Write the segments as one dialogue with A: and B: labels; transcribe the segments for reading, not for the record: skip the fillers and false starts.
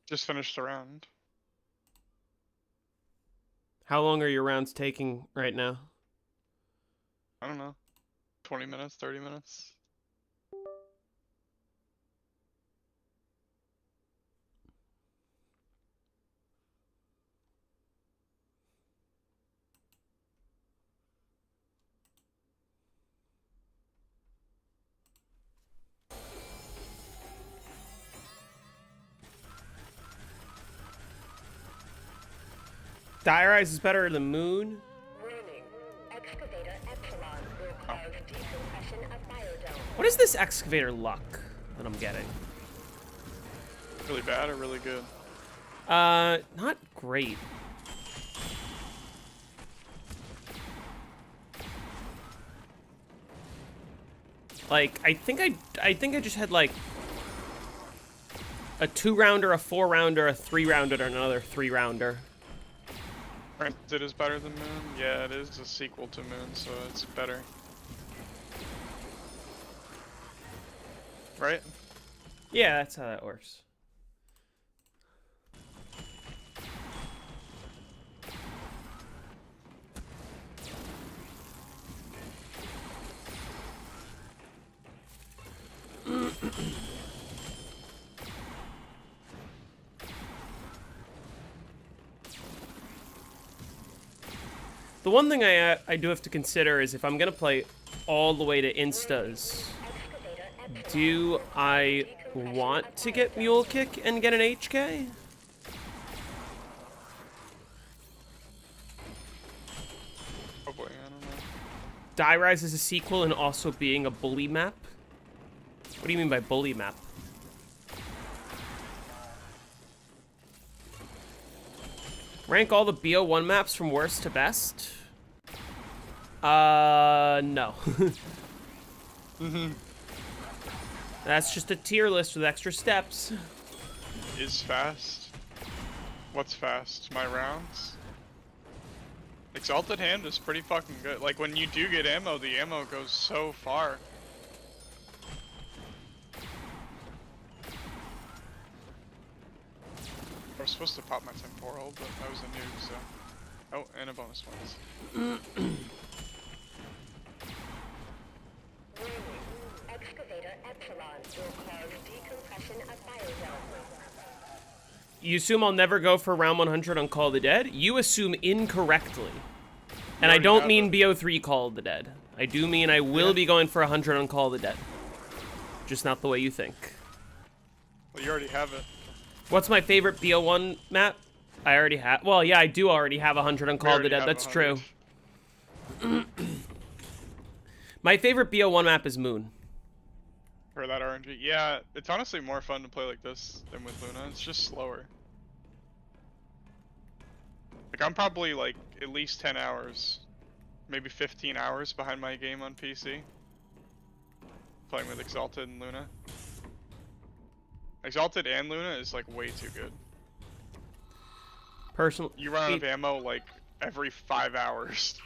A: Just finished the round.
B: How long are your rounds taking right now?
A: I don't know. 20 minutes, 30 minutes.
B: Diarize is better than Moon.
C: Warning. Excavator Epsilon will cause decompression of biodome.
B: What is this excavator luck that I'm getting?
A: Really bad or really good?
B: Not great. Like, I think I just had like a 2-rounder, a 4-rounder, a 3-rounder, and another 3-rounder.
A: Granted is better than Moon? Yeah, it is a sequel to Moon, so it's better. Right?
B: Yeah, that's how that works. The one thing I do have to consider is if I'm gonna play all the way to instas, do I want to get Mule Kick and get an HK?
A: Probably, I don't know.
B: Die Rise is a sequel and also being a bully map? What do you mean by bully map? Rank all the BO1 maps from worst to best? No. That's just a tier list with extra steps.
A: Is fast? What's fast? My rounds? Exalted Hand is pretty fucking good. Like, when you do get ammo, the ammo goes so far. I was supposed to pop my temporal, but I was a noob, so... Oh, and a bonus points.
C: Warning. Excavator Epsilon will cause decompression of biodome.
B: You assume I'll never go for round 100 on Call of the Dead? You assume incorrectly. And I don't mean BO3 Call of the Dead. I do mean I will be going for 100 on Call of the Dead. Just not the way you think.
A: Well, you already have it.
B: What's my favorite BO1 map? I already have... Well, yeah, I do already have 100 on Call of the Dead. That's true. My favorite BO1 map is Moon.
A: For that RNG. Yeah, it's honestly more fun to play like this than with Luna. It's just slower. Like, I'm probably like at least 10 hours, maybe 15 hours behind my game on PC. Playing with Exalted and Luna. Exalted and Luna is like way too good.
B: Personally,
A: you run out of ammo like every 5 hours.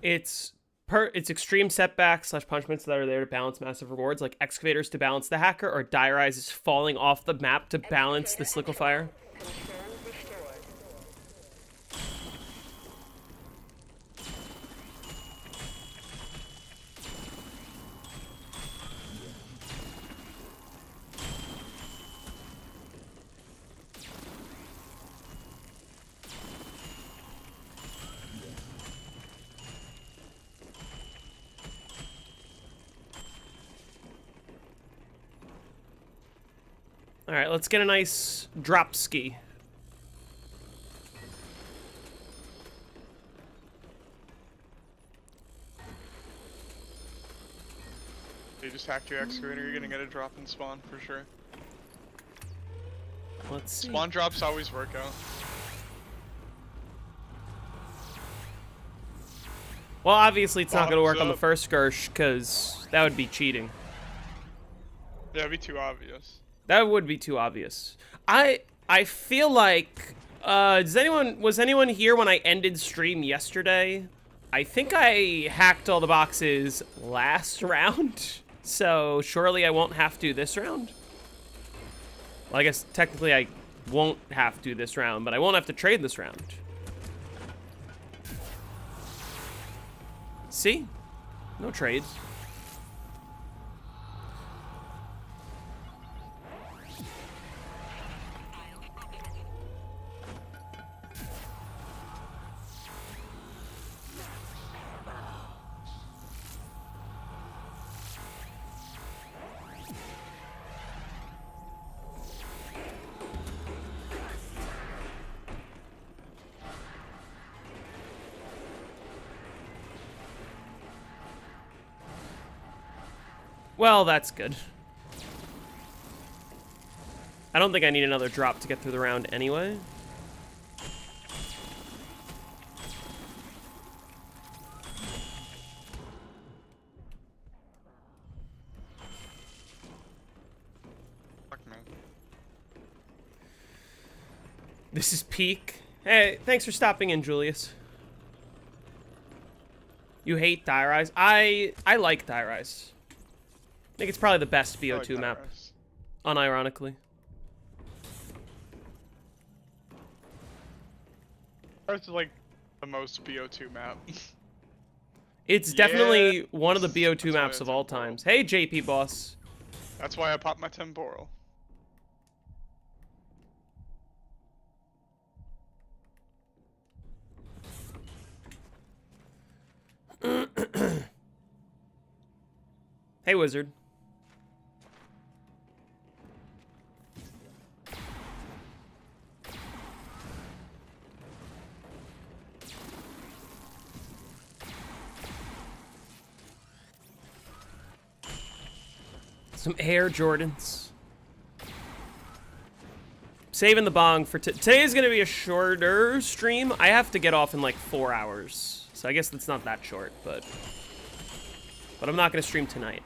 B: It's extreme setbacks / punishments that are there to balance massive rewards, like excavators to balance the hacker, or Die Rise is falling off the map to balance the liquefier. All right, let's get a nice drop ski.
A: just hack your excavator, you're gonna get a drop in spawn for sure.
B: Let's see.
A: Spawn drops always work out.
B: Well, obviously it's not going to work on the
A: up.
B: first Gersh, because that would be cheating.
A: Yeah, it'd be too obvious.
B: That would be too obvious. I feel like was anyone here when I ended stream yesterday? I think I hacked all the boxes last round, so surely I won't have to this round. Well, I guess technically I won't have to this round, but I won't have to trade this round. See? No trades. Well, that's good. I don't think I need another drop to get through the round anyway.
A: Fuck man.
B: This is peak. Hey, thanks for stopping in, Julius. You hate Die Rise? I like Die Rise. I think it's probably the best BO2
A: like
B: map,
A: Rise.
B: unironically.
A: Rise is like the most BO2 map.
B: It's
A: Yeah.
B: definitely one of the BO2
A: That's why
B: maps
A: it's
B: of all
A: temporal.
B: times. Hey, JP boss.
A: That's why I popped my temporal.
B: Hey, wizard. Some Air Jordans. Saving the bong for today is going to be a shorter stream. I have to get off in like 4 hours. So I guess that's not that short, but I'm not going to stream tonight.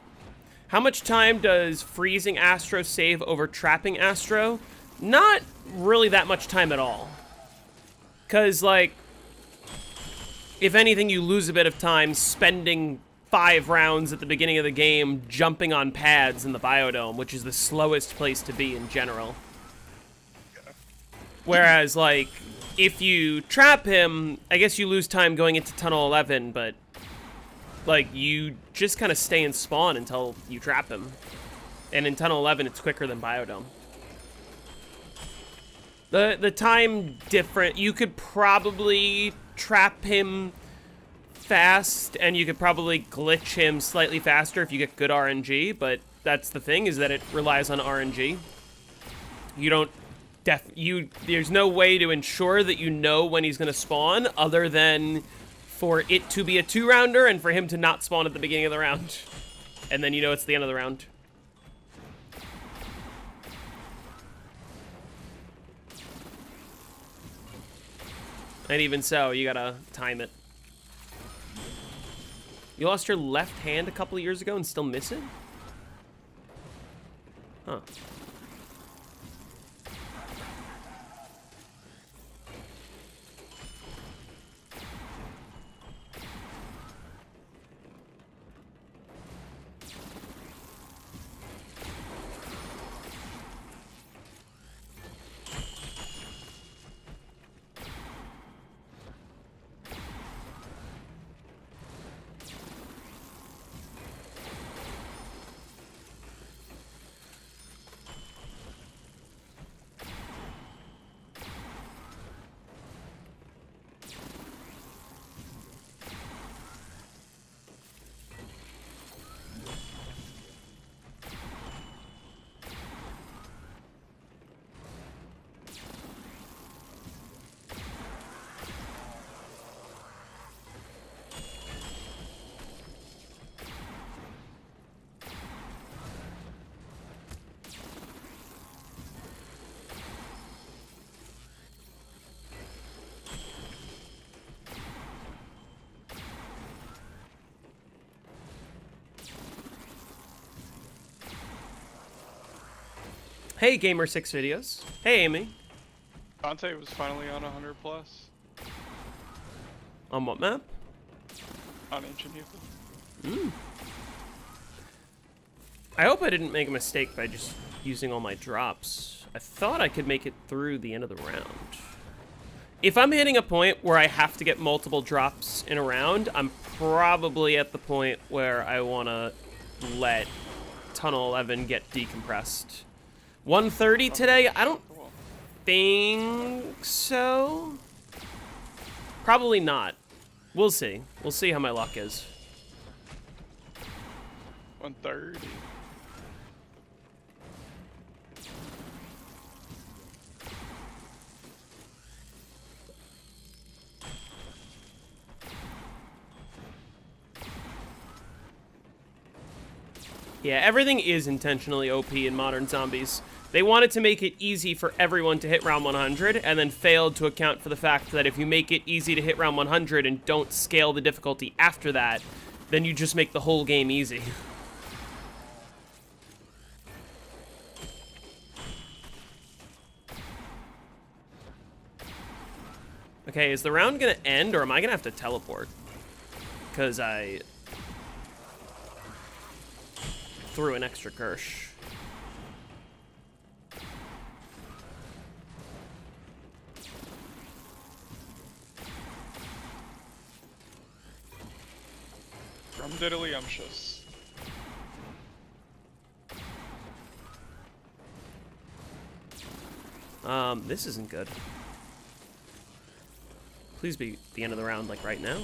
B: How much time does freezing Astro save over trapping Astro? Not really that much time at all. Because, like, if anything, you lose a bit of time spending 5 rounds at the beginning of the game jumping on pads in the biodome, which is the slowest place to be in general. Whereas, like, if you trap him, I guess you lose time going into Tunnel 11, but, like, you just kind of stay in spawn until you trap him. And in Tunnel 11, it's quicker than biodome. The time different, you could probably trap him fast, and you could probably glitch him slightly faster if you get good RNG, but that's the thing, is that it relies on RNG. You don't there's no way to ensure that you know when he's gonna spawn other than for it to be a 2-rounder and for him to not spawn at the beginning of the round. And then you know it's the end of the round. And even so, you gotta time it. You lost your left hand a couple of years ago and still miss it? Huh. Hey, Gamer6 Videos. Hey, Amy.
A: Dante was finally on 100 plus
B: On what map?
A: on Ancient Euclid.
B: Hmm. I hope I didn't make a mistake by just using all my drops. I thought I could make it through the end of the round. If I'm hitting a point where I have to get multiple drops in a round, I'm probably at the point where I want to let Tunnel 11 get decompressed. 130 today? I don't think so. Probably not. We'll see. We'll see how my luck is.
A: 130.
B: Yeah, everything is intentionally OP in Modern Zombies. They wanted to make it easy for everyone to hit round 100, and then failed to account for the fact that if you make it easy to hit round 100 and don't scale the difficulty after that, then you just make the whole game easy. Okay, is the round gonna end, or am I gonna have to teleport? Because I threw an extra Gersh.
A: From diddly-umptious.
B: This isn't good. Please be the end of the round, like right now.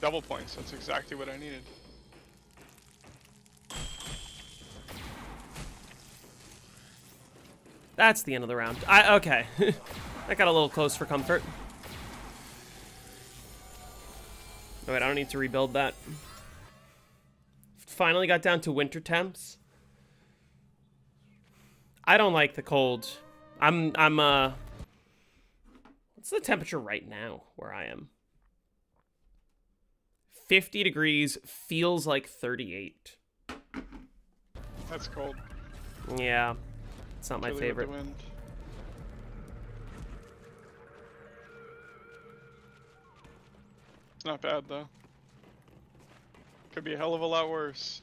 A: Double points, that's exactly what I needed.
B: That's the end of the round. Okay. That got a little close for comfort. Oh, wait, I don't need to rebuild that. Finally got down to winter temps. I don't like the cold. What's the temperature right now where I am? 50 degrees, feels like 38.
A: That's cold.
B: Yeah, it's not my
A: Really
B: favorite.
A: with the wind. It's not bad though. Could be a hell of a lot worse.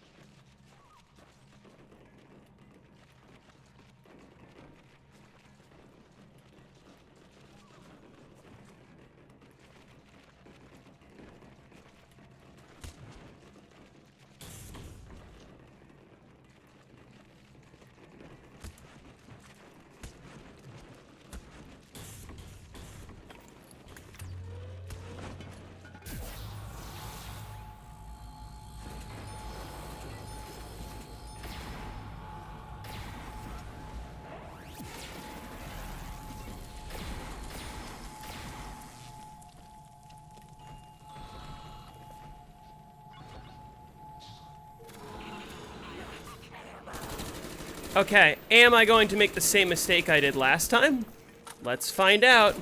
B: Okay, am I going to make the same mistake I did last time? Let's find out.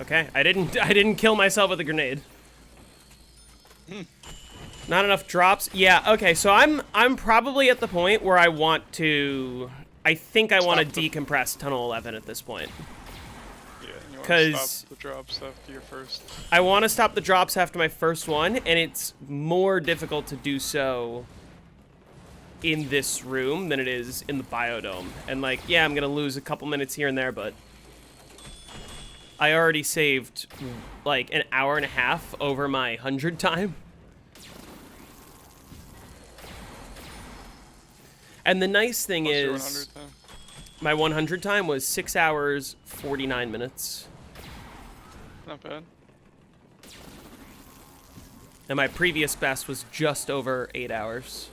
B: Okay, I didn't kill myself with a grenade. Not enough drops. Yeah, okay, so I'm probably at the point where I want to I think I want to decompress Tunnel 11 at this point.
A: Yeah, you want to stop the drops after your first.
B: I want to stop the drops after my first one, and it's more difficult to do so in this room than it is in the biodome. And like, yeah, I'm gonna lose a couple minutes here and there, but I already saved like an hour and a half over my 100 time. And the nice thing
A: What's your
B: is
A: 100 time?
B: my 100 time was 6 hours, 49 minutes.
A: Not bad.
B: And my previous best was just over 8 hours.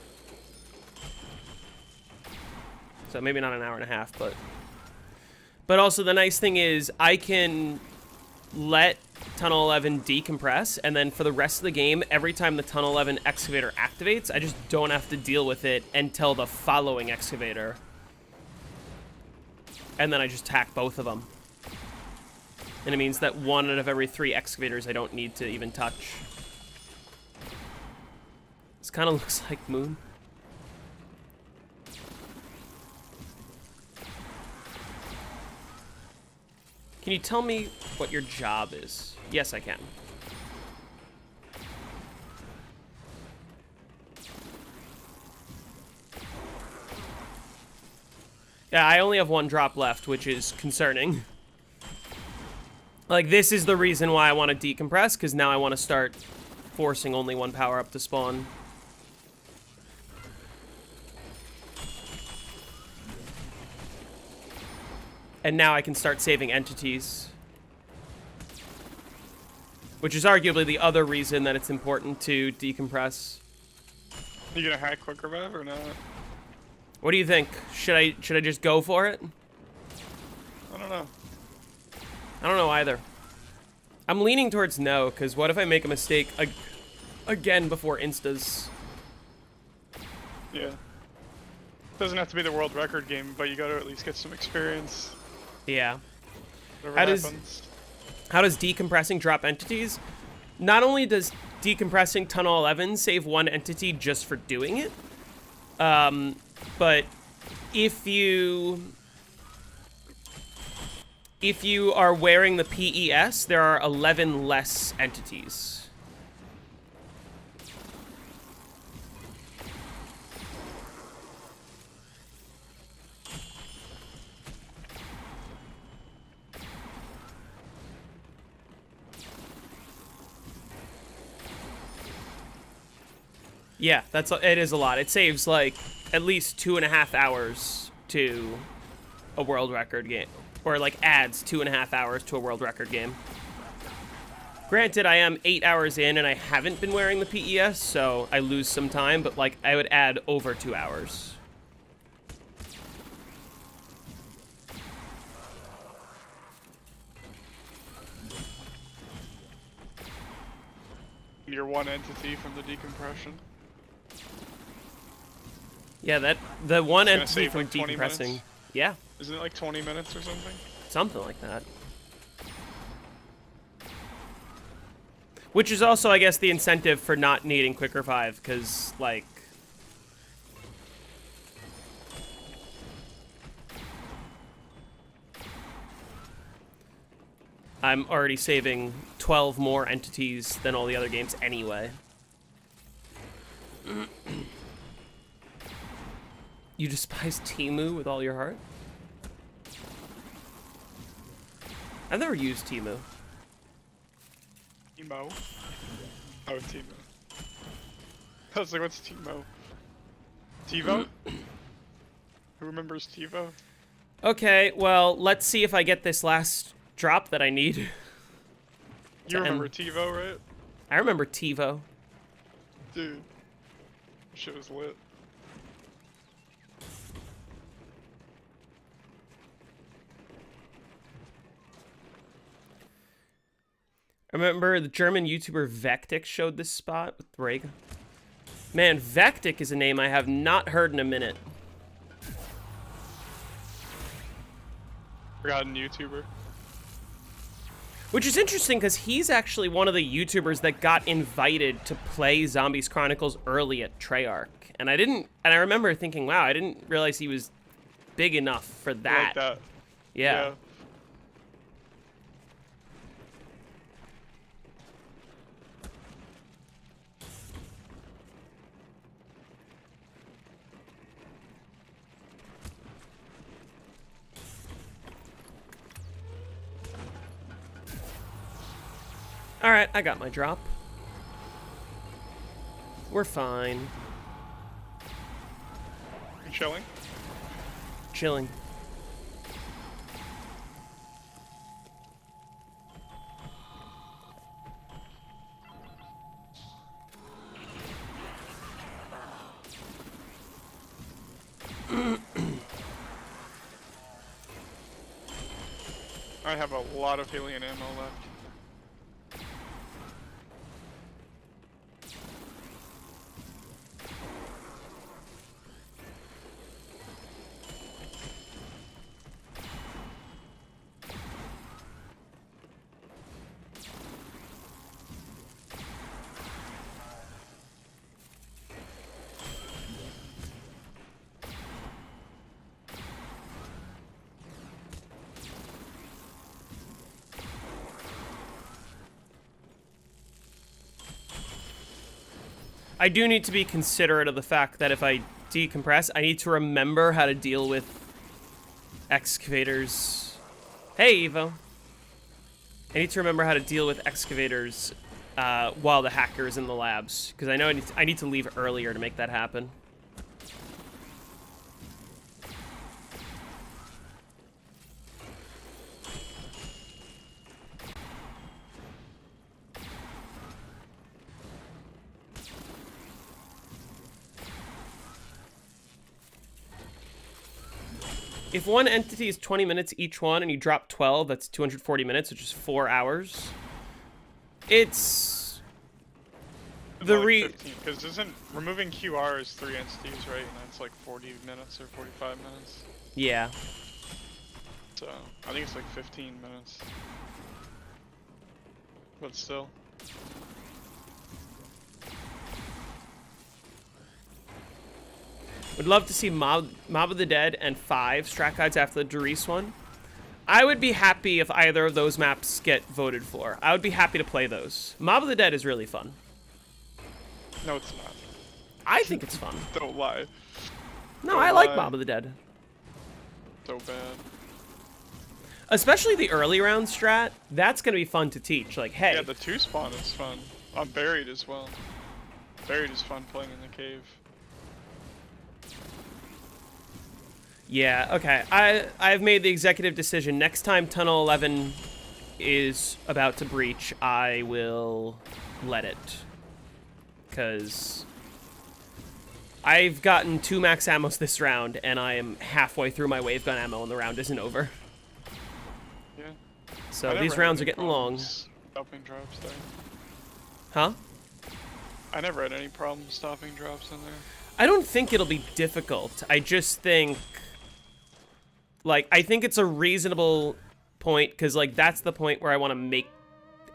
B: So maybe not an hour and a half, but also the nice thing is I can let Tunnel 11 decompress, and then for the rest of the game, every time the Tunnel 11 excavator activates, I just don't have to deal with it until the following excavator. And then I just hack both of them. And it means that 1 out of every 3 excavators I don't need to even touch. This kind of looks like Moon. Can you tell me what your job is? Yes, I can. Yeah, I only have 1 drop left, which is concerning. Like, this is the reason why I want to decompress, because now I want to start forcing only 1 power-up to spawn. And now I can start saving entities. Which is arguably the other reason that it's important to decompress.
A: You gonna hack quick revive or not?
B: What do you think? Should I just go for it?
A: I don't know.
B: I don't know either. I'm leaning towards no, because what if I make a mistake again before instas?
A: Yeah. Doesn't have to be the world record game, but you gotta at least get some experience.
B: Yeah.
A: Whatever happens.
B: How does decompressing drop entities? Not only does decompressing Tunnel 11 save 1 entity just for doing it, but if you are wearing the PES, there are 11 less entities. Yeah, it is a lot. It saves like at least 2.5 hours to a world record game, or like adds 2.5 hours to a world record game. Granted, I am 8 hours in and I haven't been wearing the PES, so I lose some time, but like I would add over 2 hours.
A: You're 1 entity from the decompression.
B: Yeah, the 1
A: gonna
B: entity
A: save,
B: from
A: like, 20
B: decompressing.
A: minutes?
B: Yeah,
A: Isn't it like 20 minutes or something?
B: something like that. Which is also, I guess, the incentive for not needing quick revive, because, like... I'm already saving 12 more entities than all the other games anyway. You despise Temu with all your heart? I've never used Temu.
A: Timo? Oh, Timo. I was like, what's Timo? TiVo? Who remembers TiVo?
B: Okay, well, let's see if I get this last drop that I need.
A: You remember TiVo, right?
B: I remember TiVo.
A: Dude. Shit was lit.
B: I remember the German YouTuber Vectic showed this spot with Rega. Man, Vectic is a name I have not heard in a minute.
A: Forgotten YouTuber.
B: Which is interesting because he's actually one of the YouTubers that got invited to play Zombies Chronicles early at Treyarch. And I remember thinking, wow, I didn't realize he was big enough for that.
A: Like that.
B: Yeah. Alright, I got my drop. We're fine.
A: You chilling?
B: Chilling.
A: I have a lot of Hylian ammo left.
B: I do need to be considerate of the fact that if I decompress, I need to remember how to deal with excavators. Hey, Evo. I need to remember how to deal with excavators while the hacker is in the labs, because I know I need to leave earlier to make that happen. If one entity is 20 minutes each one and you drop 12, that's 240 minutes, which is 4 hours. It's the
A: because isn't removing QR is 3 entities, right? And that's like 40 minutes or 45 minutes.
B: Yeah.
A: So I think it's like 15 minutes. But still.
B: Would love to see Mob of the Dead and 5 strat guides after the Doris one. I would be happy if either of those maps get voted for. I would be happy to play those. Mob of the Dead is really fun.
A: No, it's not.
B: I think it's fun.
A: Don't lie.
B: No, I like Mob of the Dead.
A: So bad.
B: Especially the early round strat. That's going to be fun to teach. Like, hey.
A: Yeah, the 2 spawn is fun. I'm buried as well. Buried is fun playing in the cave.
B: Yeah, okay. I've made the executive decision. Next time Tunnel 11 is about to breach, I will let it. Because I've gotten 2 max ammos this round, and I am halfway through my wave gun ammo, and the round isn't over.
A: Yeah.
B: So these rounds are getting long.
A: Stopping drops there.
B: Huh?
A: I never had any problem stopping drops in there.
B: I don't think it'll be difficult. I just think... Like, I think it's a reasonable point, because, like, that's the point where I want to make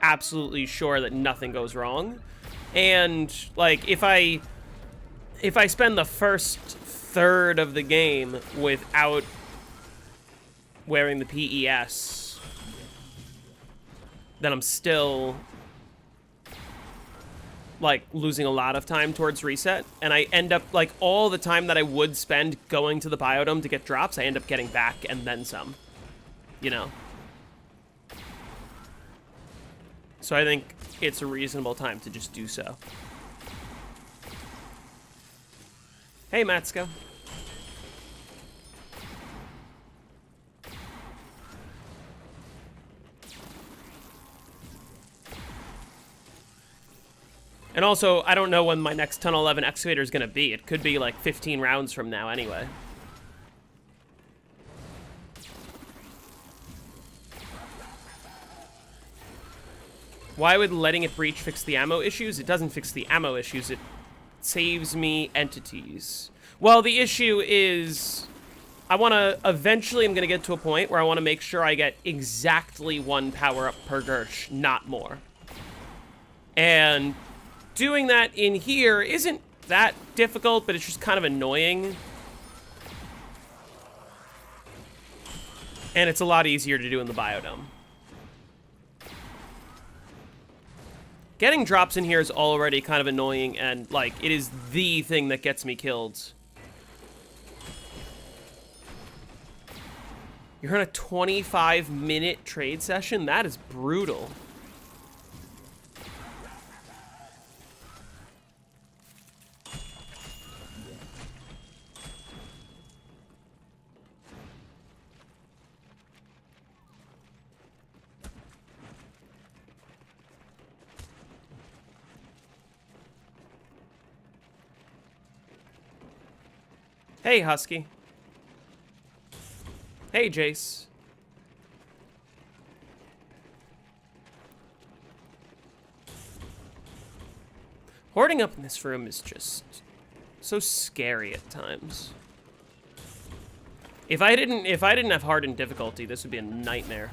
B: absolutely sure that nothing goes wrong. And, like, if I spend the first third of the game without wearing the PES, then I'm still, like, losing a lot of time towards reset, and I end up, like, all the time that I would spend going to the biodome to get drops, I end up getting back and then some, you know? So I think it's a reasonable time to just do so. Hey, Matsko. And also, I don't know when my next Tunnel 11 excavator is going to be. It could be like 15 rounds from now anyway. Why would letting it breach fix the ammo issues? It doesn't fix the ammo issues. It saves me entities. Well, the issue is I want to... Eventually, I'm going to get to a point where I want to make sure I get exactly 1 power-up per Gersh, not more. And... doing that in here isn't that difficult, but it's just kind of annoying. And it's a lot easier to do in the biodome. Getting drops in here is already kind of annoying, and, like, it is the thing that gets me killed. You're in a 25-minute trade session? That is brutal. Hey, Husky. Hey, Jace. Boarding up in this room is just so scary at times. If I didn't have hardened difficulty, this would be a nightmare.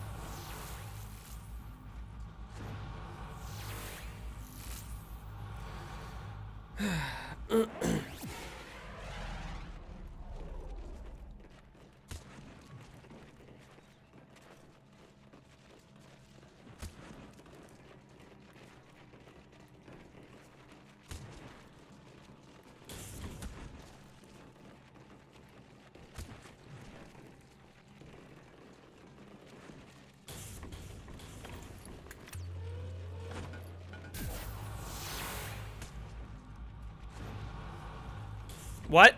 B: What?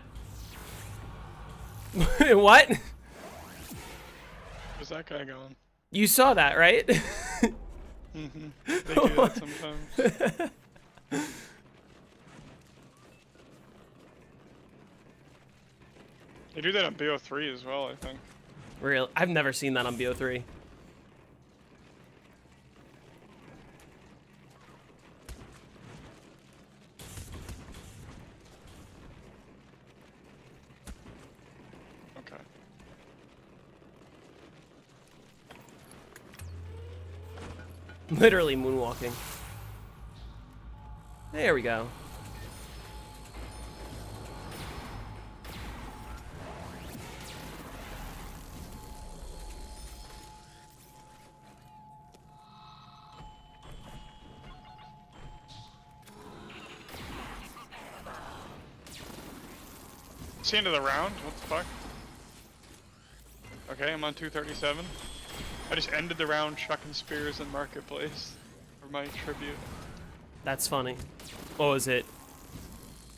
B: What?
A: Where's that guy going?
B: You saw that, right?
A: Mm-hmm. They do that sometimes. They do that on BO3 as well, I think.
B: Real. I've never seen that on BO3.
A: Okay.
B: Literally moonwalking. There we go.
A: It's the end of the round? What the fuck? Okay, I'm on 237. I just ended the round chucking spears in Marketplace for my tribute.
B: That's funny. What was it?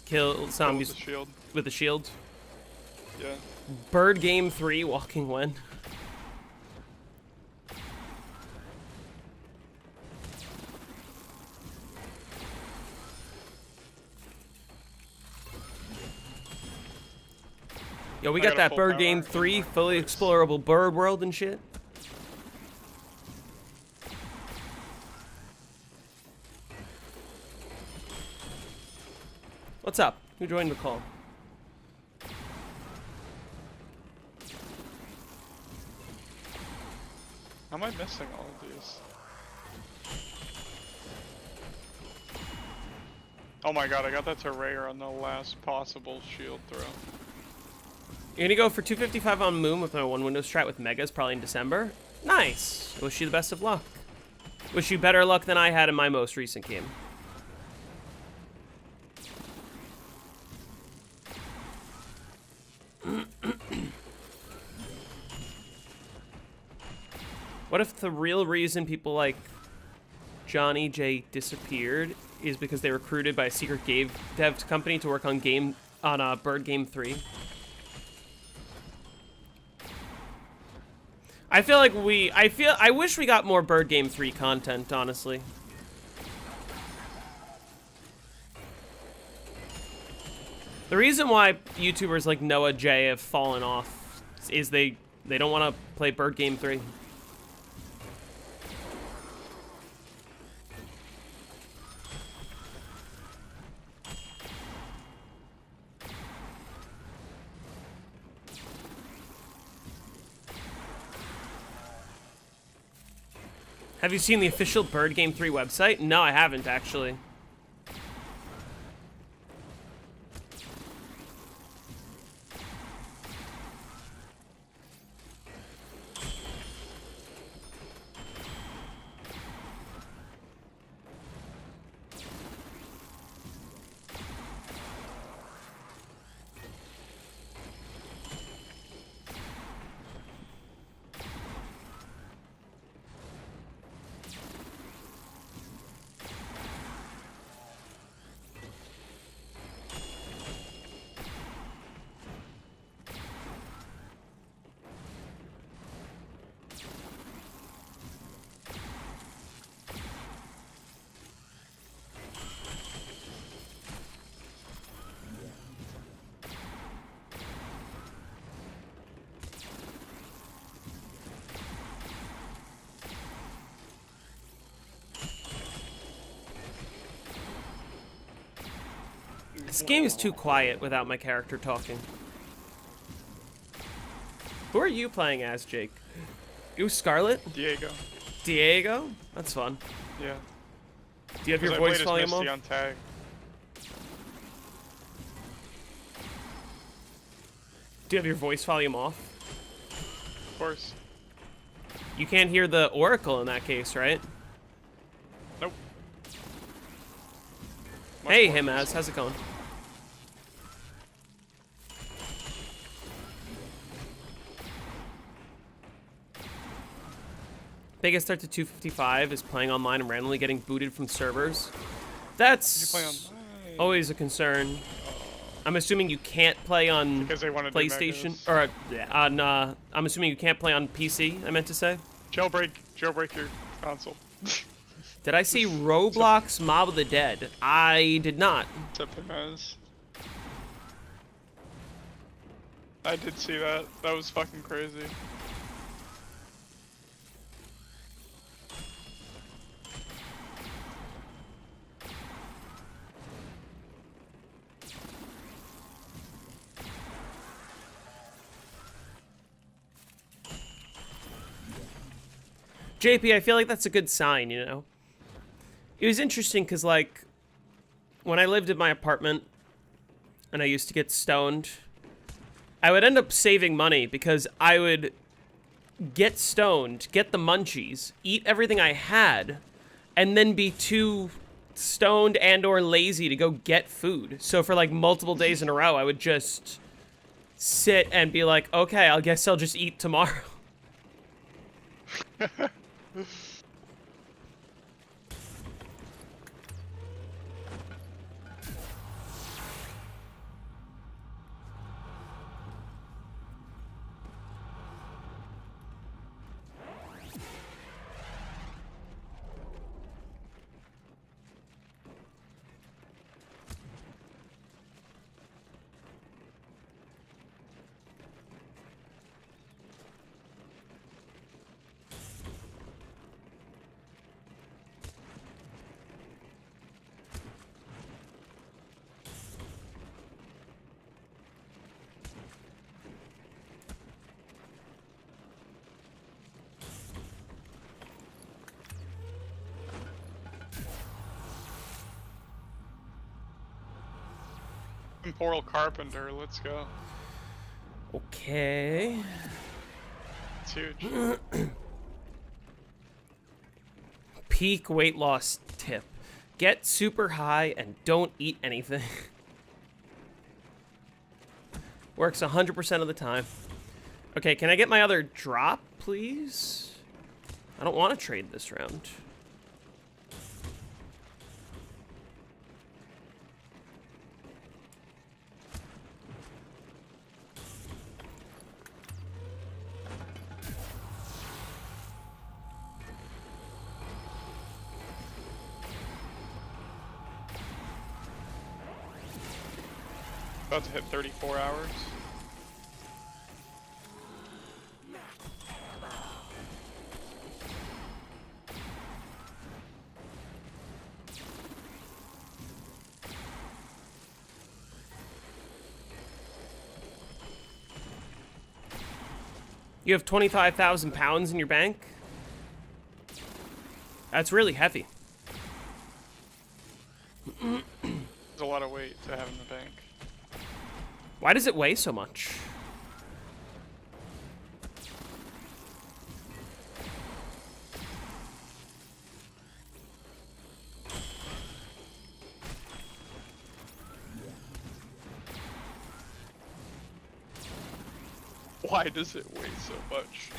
B: Kill zombies
A: With the shield.
B: with the shield?
A: Yeah.
B: Bird game 3, walking when? Yo, we
A: I
B: got
A: got a
B: that
A: full
B: bird
A: power
B: game 3, fully explorable bird world and shit. What's up? Who joined the call?
A: How am I missing all of these? Oh my god, I got that to rare on the last possible shield throw.
B: You're gonna go for 255 on Moon with my one window strat with Megas, probably in December? Nice! Wish you the best of luck. Wish you better luck than I had in my most recent game. What if the real reason people like Johnny J disappeared is because they were recruited by a secret game dev company to work on Bird Game 3? I feel like I wish we got more Bird Game 3 content, honestly. The reason why YouTubers like Noah J have fallen off is they don't want to play Bird Game 3. Have you seen the official Bird Game 3 website? No, I haven't, actually. This game is too quiet without my character talking. Who are you playing as, Jake? You Scarlet?
A: Diego.
B: Diego? That's fun.
A: Yeah.
B: Do you have your
A: 'Cause I
B: voice
A: played as
B: volume
A: Misty
B: off?
A: on tag.
B: Do you have your voice volume off?
A: Of course.
B: You can't hear the Oracle in that case, right?
A: Nope. Much
B: Hey,
A: more
B: Himaz,
A: peaceful.
B: how's it going? Biggest threat to 255 is playing online and randomly getting booted from servers.
A: You
B: That's
A: play online.
B: always a concern. I'm assuming you can't play on
A: Because they want to
B: PlayStation,
A: do megas.
B: or on. I'm assuming you can't play on PC. I meant to say.
A: Jailbreak your console.
B: Did I see Roblox Mob of the Dead? I did not.
A: Except Himaz. I did see that. That was fucking crazy.
B: JP, I feel like that's a good sign, you know? It was interesting because, like, when I lived in my apartment and I used to get stoned, I would end up saving money because I would get stoned, get the munchies, eat everything I had, and then be too stoned and or lazy to go get food. So for, like, multiple days in a row, I would just sit and be like, okay, I guess I'll just eat tomorrow.
A: Temporal Carpenter, let's go.
B: Okay.
A: It's huge.
B: Peak weight loss tip. Get super high and don't eat anything. Works 100% of the time. Okay, can I get my other drop, please? I don't want to trade this round.
A: About to hit 34 hours.
B: You have 25,000 pounds in your bank? That's really heavy.
A: There's a lot of weight to have in the bank.
B: Why does it weigh so much?
A: Why does it weigh so much?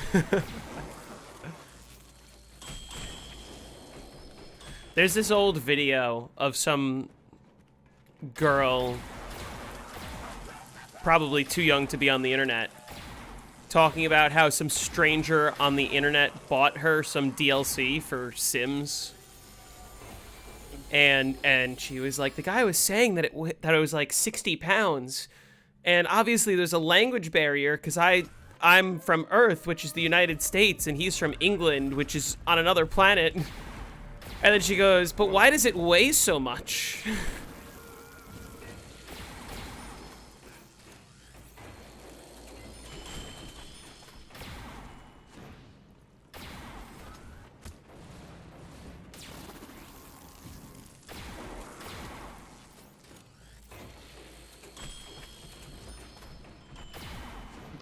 B: There's this old video of some girl, probably too young to be on the internet, talking about how some stranger on the internet bought her some DLC for Sims. And she was like, the guy was saying that it was like 60 pounds. And obviously there's a language barrier because I'm from Earth, which is the United States, and he's from England, which is on another planet. And then she goes, but why does it weigh so much?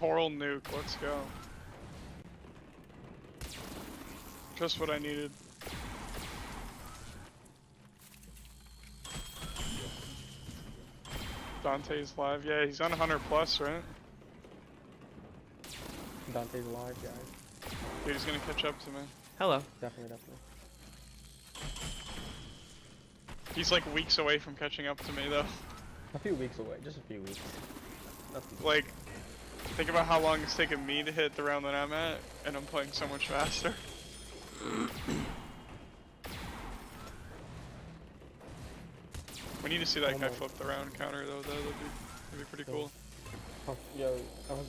A: temporal nuke. Let's go. Just what I needed. Dante's live. Yeah, he's on 100 plus, right?
D: Dante's alive, guys.
A: Dude, he's gonna catch up to me.
B: Hello.
D: Definitely, definitely.
A: He's like weeks away from catching up to me, though.
D: A few weeks away, just a few weeks. Nothing.
A: Like, think about how long it's taken me to hit the round that I'm at, and I'm playing so much faster. We need to see that guy flip the round counter, though. That'd be pretty cool.
D: Oh, yo, I was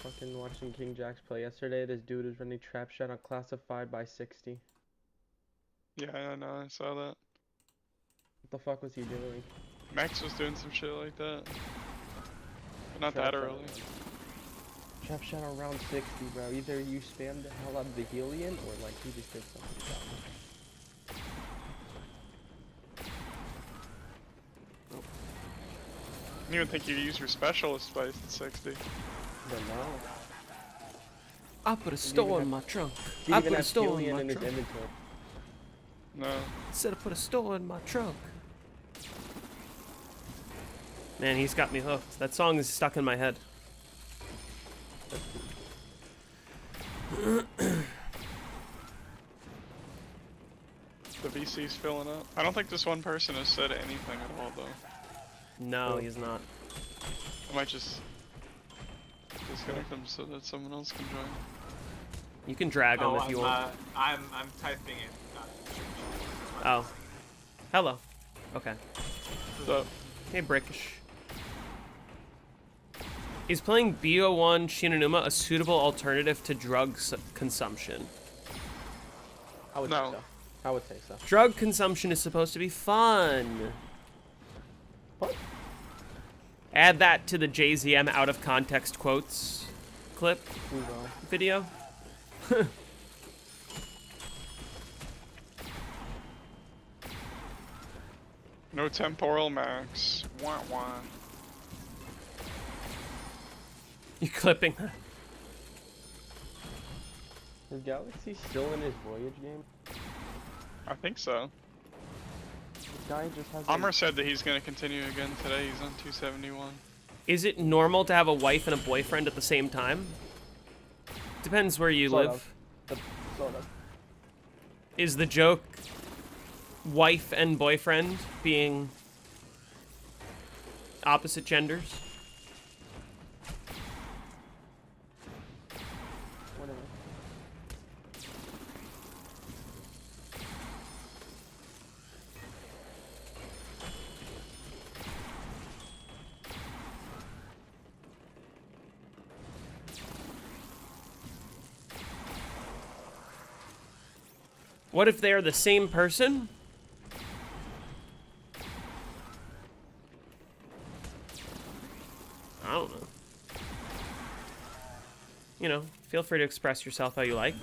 D: fucking watching King Jax play yesterday. This dude is running trap shot on classified by 60.
A: Yeah, I know. I saw that.
D: What the fuck was he doing?
A: Max was doing some shit like that. But not
D: Trap
A: that
D: shot
A: early.
D: Trap shot around 60, bro. Either you spam the hell out of the Helion, or like he just did something about it.
A: I didn't even think you use your specialist spice at 60.
D: But no.
B: I put a store in my trunk.
D: He
B: I
D: even
B: put a
D: has
B: store in
D: Helion
B: my
D: in his
B: trunk.
D: inventory.
A: No.
B: Said I put a store in my trunk. Man, he's got me hooked. That song is stuck in my head.
A: The VC's filling up. I don't think this one person has said anything at all, though.
B: No, he's not.
A: I might just disconnect them so that someone else can join.
B: You can drag him if you want.
E: I'm typing it.
B: Oh. Hello. Okay.
A: What's up?
B: Hey, Brickish. Is playing BO1 Shinonuma a suitable alternative to drug consumption?
D: I would
A: No.
D: say so. I would say so.
B: Drug consumption is supposed to be fun.
D: What?
B: Add that to the JZM out of context quotes clip
D: Move on.
B: video.
A: No temporal max. Wah wah.
B: You clipping that?
D: Is Galaxy still in his Voyage game?
A: I think so.
D: This guy just has.
A: Amr said that he's gonna continue again today. He's on 271.
B: Is it normal to have a wife and a boyfriend at the same time? Depends where you
D: Sort
B: live.
D: Sort of.
B: Is the joke wife and boyfriend being opposite genders?
D: Whatever.
B: What if they are the same person? I don't know. You know, feel free to express yourself how you like.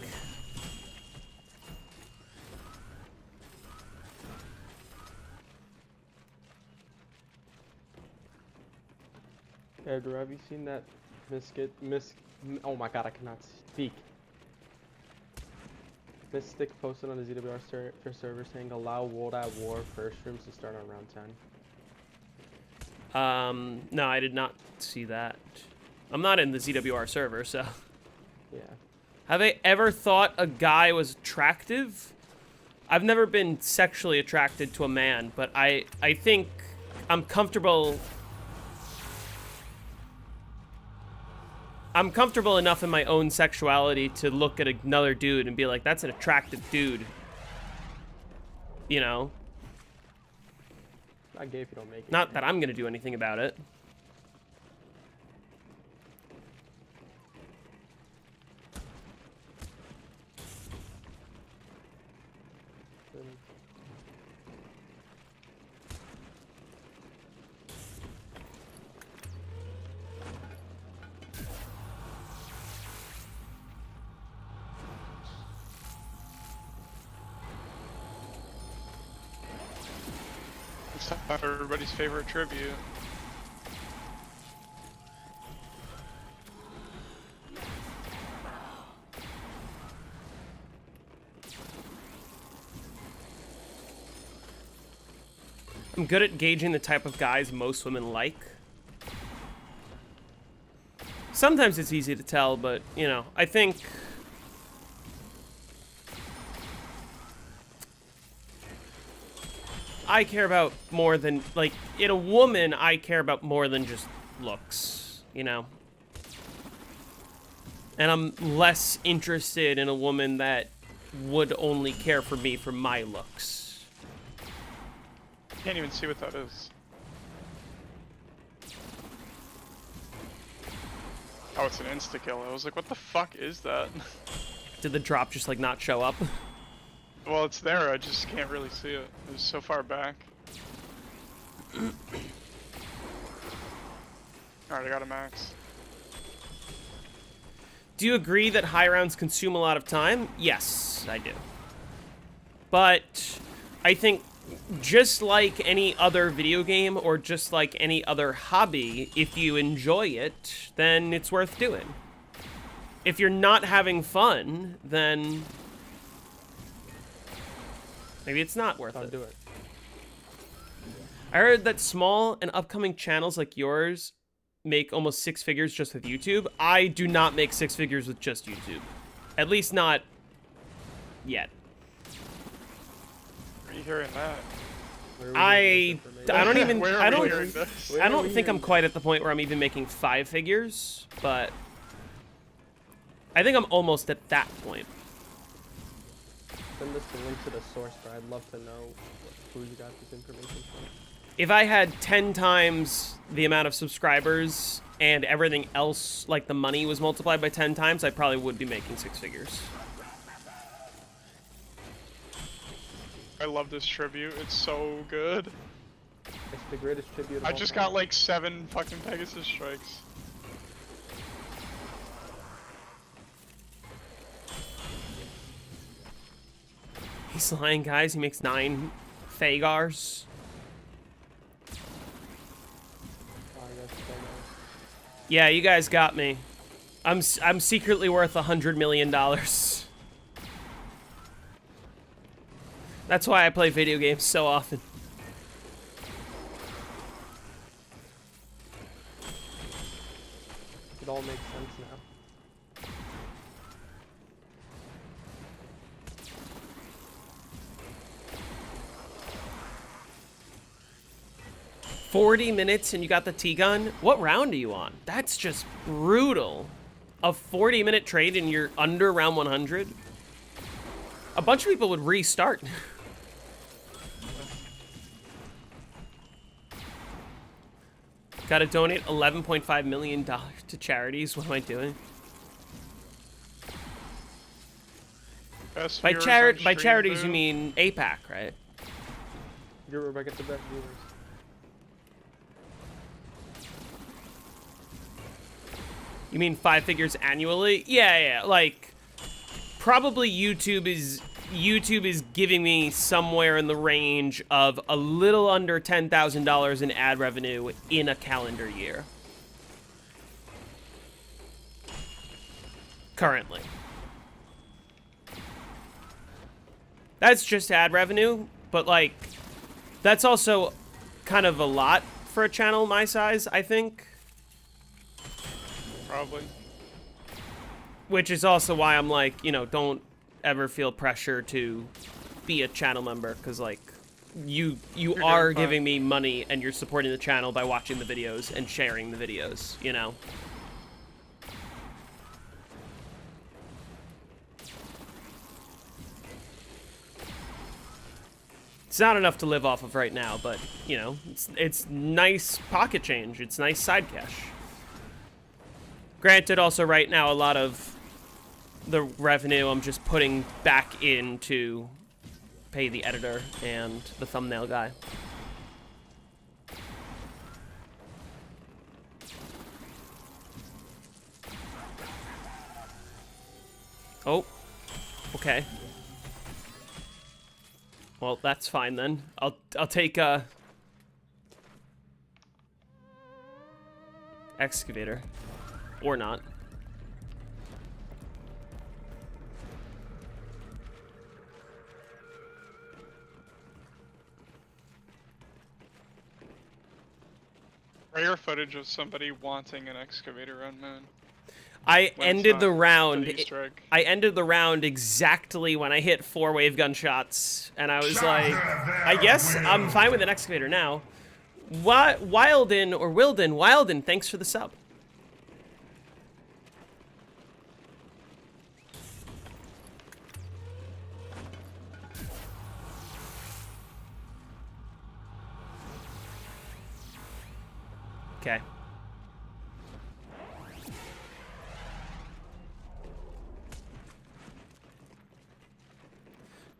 D: Edgar, have you seen that oh my god, I cannot speak. Mystic posted on the ZWR server saying allow World at War first rooms to start on round 10.
B: No, I did not see that. I'm not in the ZWR server, so.
D: Yeah.
B: Have I ever thought a guy was attractive? I've never been sexually attracted to a man, but I think I'm comfortable. I'm comfortable enough in my own sexuality to look at another dude and be like, that's an attractive dude. You know?
D: Not gay if you don't make it.
B: Not that I'm gonna do anything about it.
A: It's time for everybody's favorite tribute.
B: I'm good at gauging the type of guys most women like. Sometimes it's easy to tell, but, you know, I think... I care about more than, like, in a woman, I care about more than just looks, you know? And I'm less interested in a woman that would only care for me for my looks.
A: Can't even see what that is. Oh, it's an insta-kill. I was like, what the fuck is that?
B: Did the drop just, like, not show up?
A: Well, it's there, I just can't really see it. It was so far back. Alright, I got a max.
B: Do you agree that high rounds consume a lot of time? Yes, I do. But I think just like any other video game or just like any other hobby, if you enjoy it, then it's worth doing. If you're not having fun, then maybe it's not worth it.
D: Do it.
B: I heard that small and upcoming channels like yours make almost 6 figures just with YouTube. I do not make 6 figures with just YouTube. At least not yet.
A: Are you hearing that?
B: I don't even
A: Where are
B: I
A: we
B: don't
A: hearing this?
B: I don't think I'm quite at the point where I'm even making 5 figures, but I think I'm almost at that point.
D: Send us the link to the source, bro. I'd love to know who you got this information from.
B: If I had 10 times the amount of subscribers and everything else, like the money was multiplied by 10 times, I probably would be making 6 figures.
A: I love this tribute, it's so good.
D: It's the greatest tribute of
A: I
D: all
A: just
D: time.
A: got like 7 fucking Pegasus strikes.
B: He's lying, guys. He makes 9 Fagars.
D: Oh, that's so nice.
B: Yeah, you guys got me. I'm secretly worth $100 million. That's why I play video games so often.
D: It all makes sense now.
B: 40 minutes and you got the T-gun? What round are you on? That's just brutal. A 40-minute trade and you're under round 100? A bunch of people would restart. Gotta donate $11.5 million to charities. What am I doing?
A: Best
B: By
A: viewers on stream,
B: charities, you
A: boo.
B: mean APAC, right?
D: You're Rebecca, the best viewers.
B: You mean 5 figures annually? Yeah, like probably YouTube is giving me somewhere in the range of a little under $10,000 in ad revenue in a calendar year. Currently. That's just ad revenue, but like that's also kind of a lot for a channel my size, I think.
A: Probably.
B: Which is also why I'm like, you know, don't ever feel pressure to be a channel member, because like you are giving me money and you're supporting the channel by watching the videos and sharing the videos, you know. It's not enough to live off of right now, but you know, it's nice pocket change. It's nice side cash. Granted, also right now, a lot of the revenue I'm just putting back in to pay the editor and the thumbnail guy. Oh, okay. Well, that's fine then. I'll take a excavator. Or not.
A: Rare footage of somebody wanting an excavator on moon.
B: I
A: When it's
B: ended the
A: not
B: round.
A: an Easter egg.
B: I ended the round exactly when I hit 4 wave gun shots, and I was like, I guess I'm fine with an excavator now. Wilden or Wilden, thanks for the sub. Okay.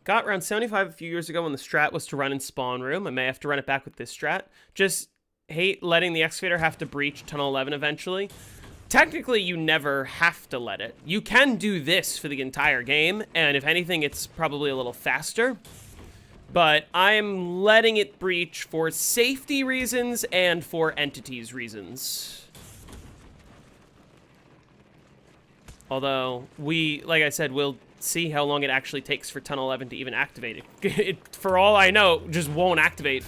B: Got around 75 a few years ago when the strat was to run in spawn room. I may have to run it back with this strat. Just hate letting the excavator have to breach tunnel 11 eventually. Technically, you never have to let it. You can do this for the entire game, and if anything, it's probably a little faster. But I'm letting it breach for safety reasons and for entities reasons. Although, like I said, we'll see how long it actually takes for Tunnel 11 to even activate it. For all I know, just won't activate.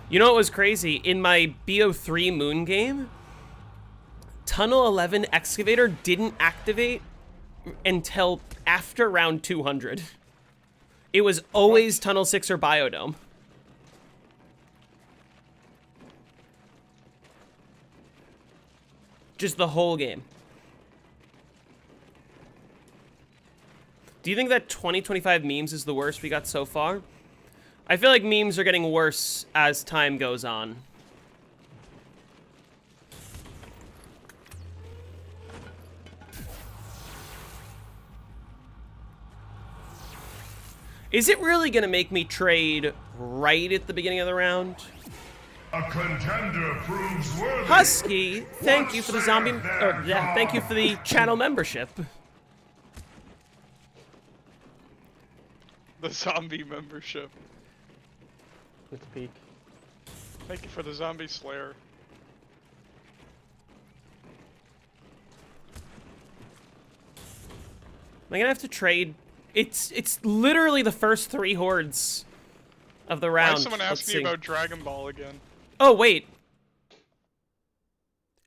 B: You know what was crazy? In my BO3 Moon game, Tunnel 11 Excavator didn't activate until after round 200. It was always Tunnel 6 or Biodome. Just the whole game. Do you think that 2025 memes is the worst we got so far? I feel like memes are getting worse as time goes on. Is it really gonna make me trade right at the beginning of the round?
F: A contender proves worthy.
B: Husky, thank you for the zombie, or yeah, thank you for the channel membership.
A: The zombie membership.
D: Let's peek.
A: Thank you for the zombie slayer.
B: Am I gonna have to trade? It's literally the first 3 hordes of the round.
A: Why is someone
B: Let's
A: asking
B: see.
A: about Dragon Ball again?
B: Oh wait,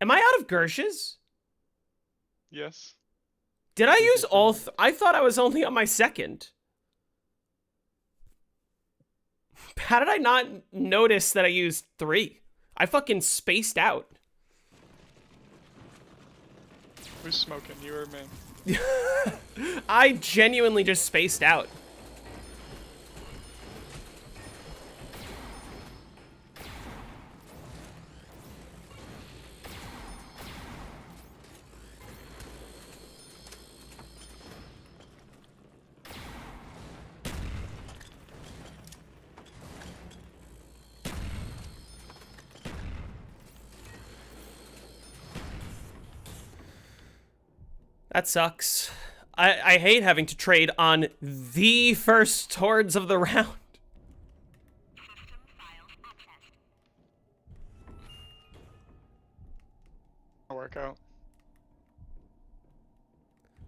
B: am I out of Gershes?
A: Yes.
B: Did I use all? I thought I was only on my second. How did I not notice that I used 3? I fucking spaced out.
A: Who's smoking? You or me?
B: I genuinely just spaced out. That sucks. I hate having to trade on the first hordes of the round.
C: System files accessed.
A: I'll work out.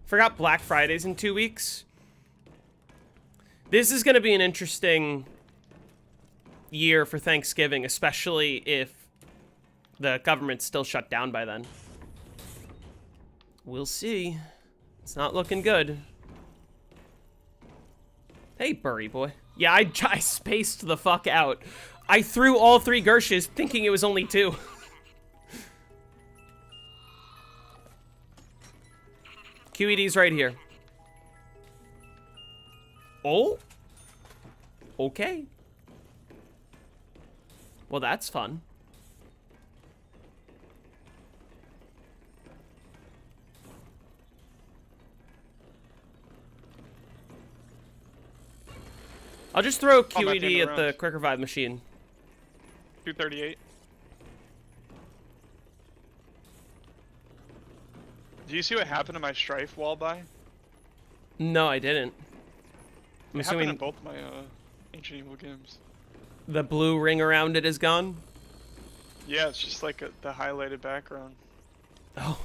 B: Forgot Black Friday's in 2 weeks. This is going to be an interesting year for Thanksgiving, especially if the government's still shut down by then. We'll see. It's not looking good. Hey, Burry boy. Yeah, I spaced the fuck out. I threw all 3 Gershes thinking it was only 2. QED's right here. Oh? Okay. Well, that's fun. I'll just throw QED at the quick revive machine.
A: 238. Do you see what happened to my Strife wall buy?
B: No, I didn't. I'm
A: It happened in
B: assuming
A: both my Ancient Evil games.
B: the blue ring around it is gone.
A: Yeah, it's just like the highlighted background.
B: Oh.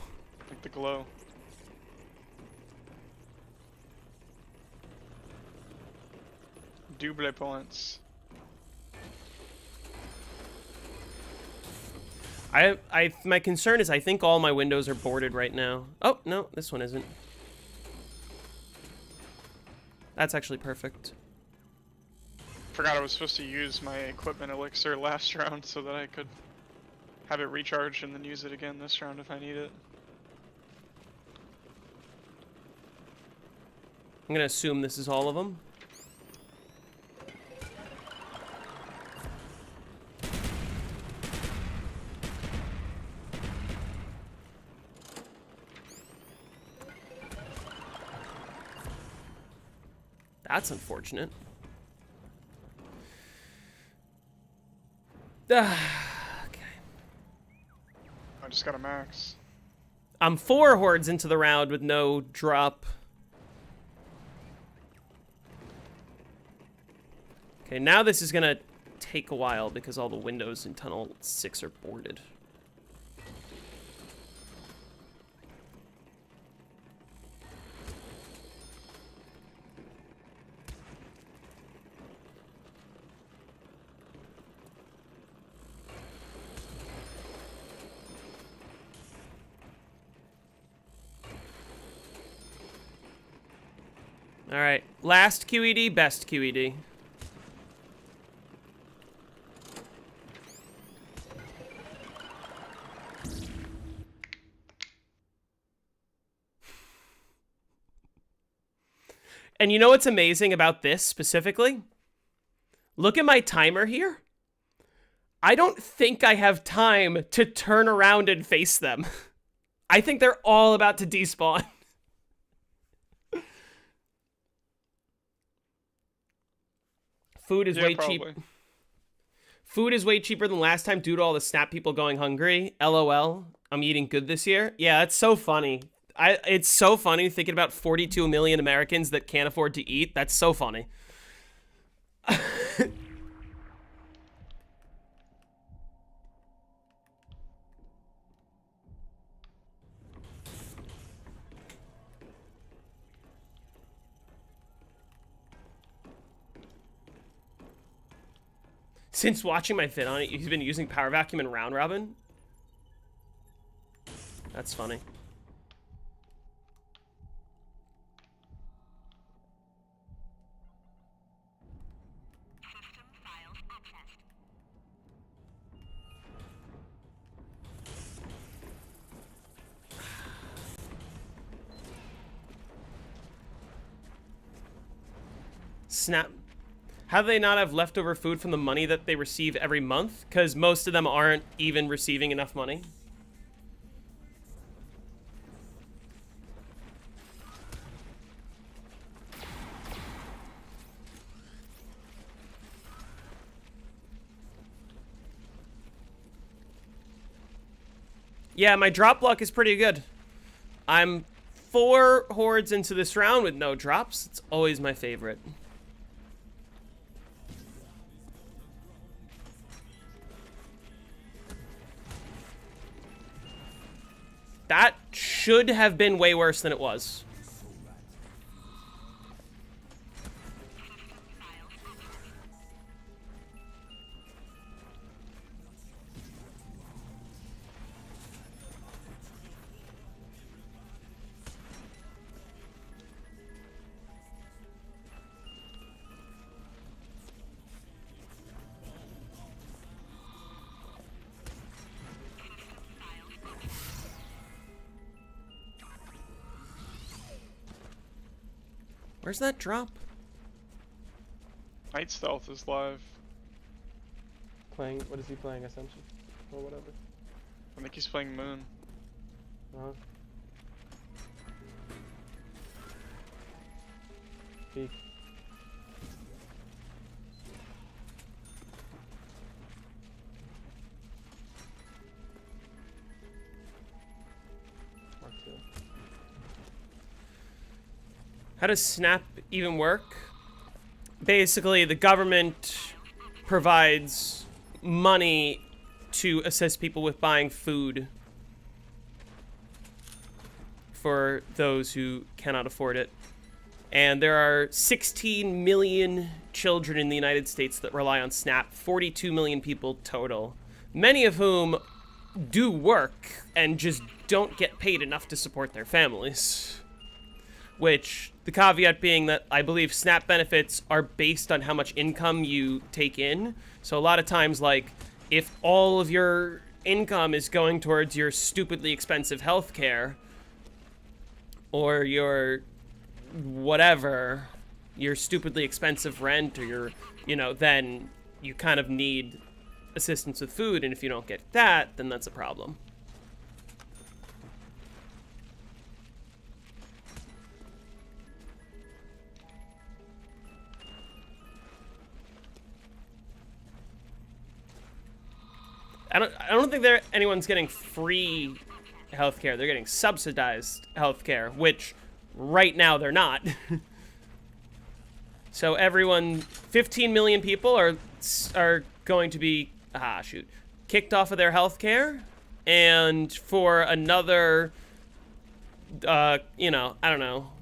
A: Like the glow. Double points.
B: My concern is I think all my windows are boarded right now. Oh, no, this one isn't. That's actually perfect.
A: Forgot I was supposed to use my equipment elixir last round so that I could have it recharged and then use it again this round if I need it.
B: I'm gonna assume this is all of them. That's unfortunate. Okay.
A: I just got a max.
B: I'm 4 hordes into the round with no drop. Okay, now this is gonna take a while because all the windows in Tunnel 6 are boarded. All right, last QED, best QED. And you know what's amazing about this specifically? Look at my timer here. I don't think I have time to turn around and face them. I think they're all about to despawn. Food is way cheap. Food is way cheaper than last time due to all the snap people going hungry. LOL. I'm eating good this year. Yeah, that's so funny. It's so funny thinking about 42 million Americans that can't afford to eat. That's so funny. Since watching my vid on it, he's been using Power Vacuum and Round Robin. That's funny.
C: System files accessed.
B: Snap. How do they not have leftover food from the money that they receive every month? Because most of them aren't even receiving enough money. Yeah, my drop luck is pretty good. I'm 4 hordes into this round with no drops. It's always my favorite. That should have been way worse than it was. Where's that drop?
A: Night Stealth is live.
D: Playing, what is he playing, Ascension? Or whatever.
A: I think he's playing Moon.
D: Uh-huh. Peek. Mark 2.
B: How does Snap even work? Basically, the government provides money to assist people with buying food for those who cannot afford it. And there are 16 million children in the United States that rely on Snap, 42 million people total, many of whom do work and just don't get paid enough to support their families. Which, the caveat being that I believe SNAP benefits are based on how much income you take in. So a lot of times, like, if all of your income is going towards your stupidly expensive healthcare, or your whatever, your stupidly expensive rent, or your, you know, then you kind of need assistance with food, and if you don't get that, then that's a problem. I don't think anyone's getting free healthcare. They're getting subsidized healthcare, which right now they're not. So everyone, 15 million people are going to be kicked off of their healthcare, and for another you know, I don't know,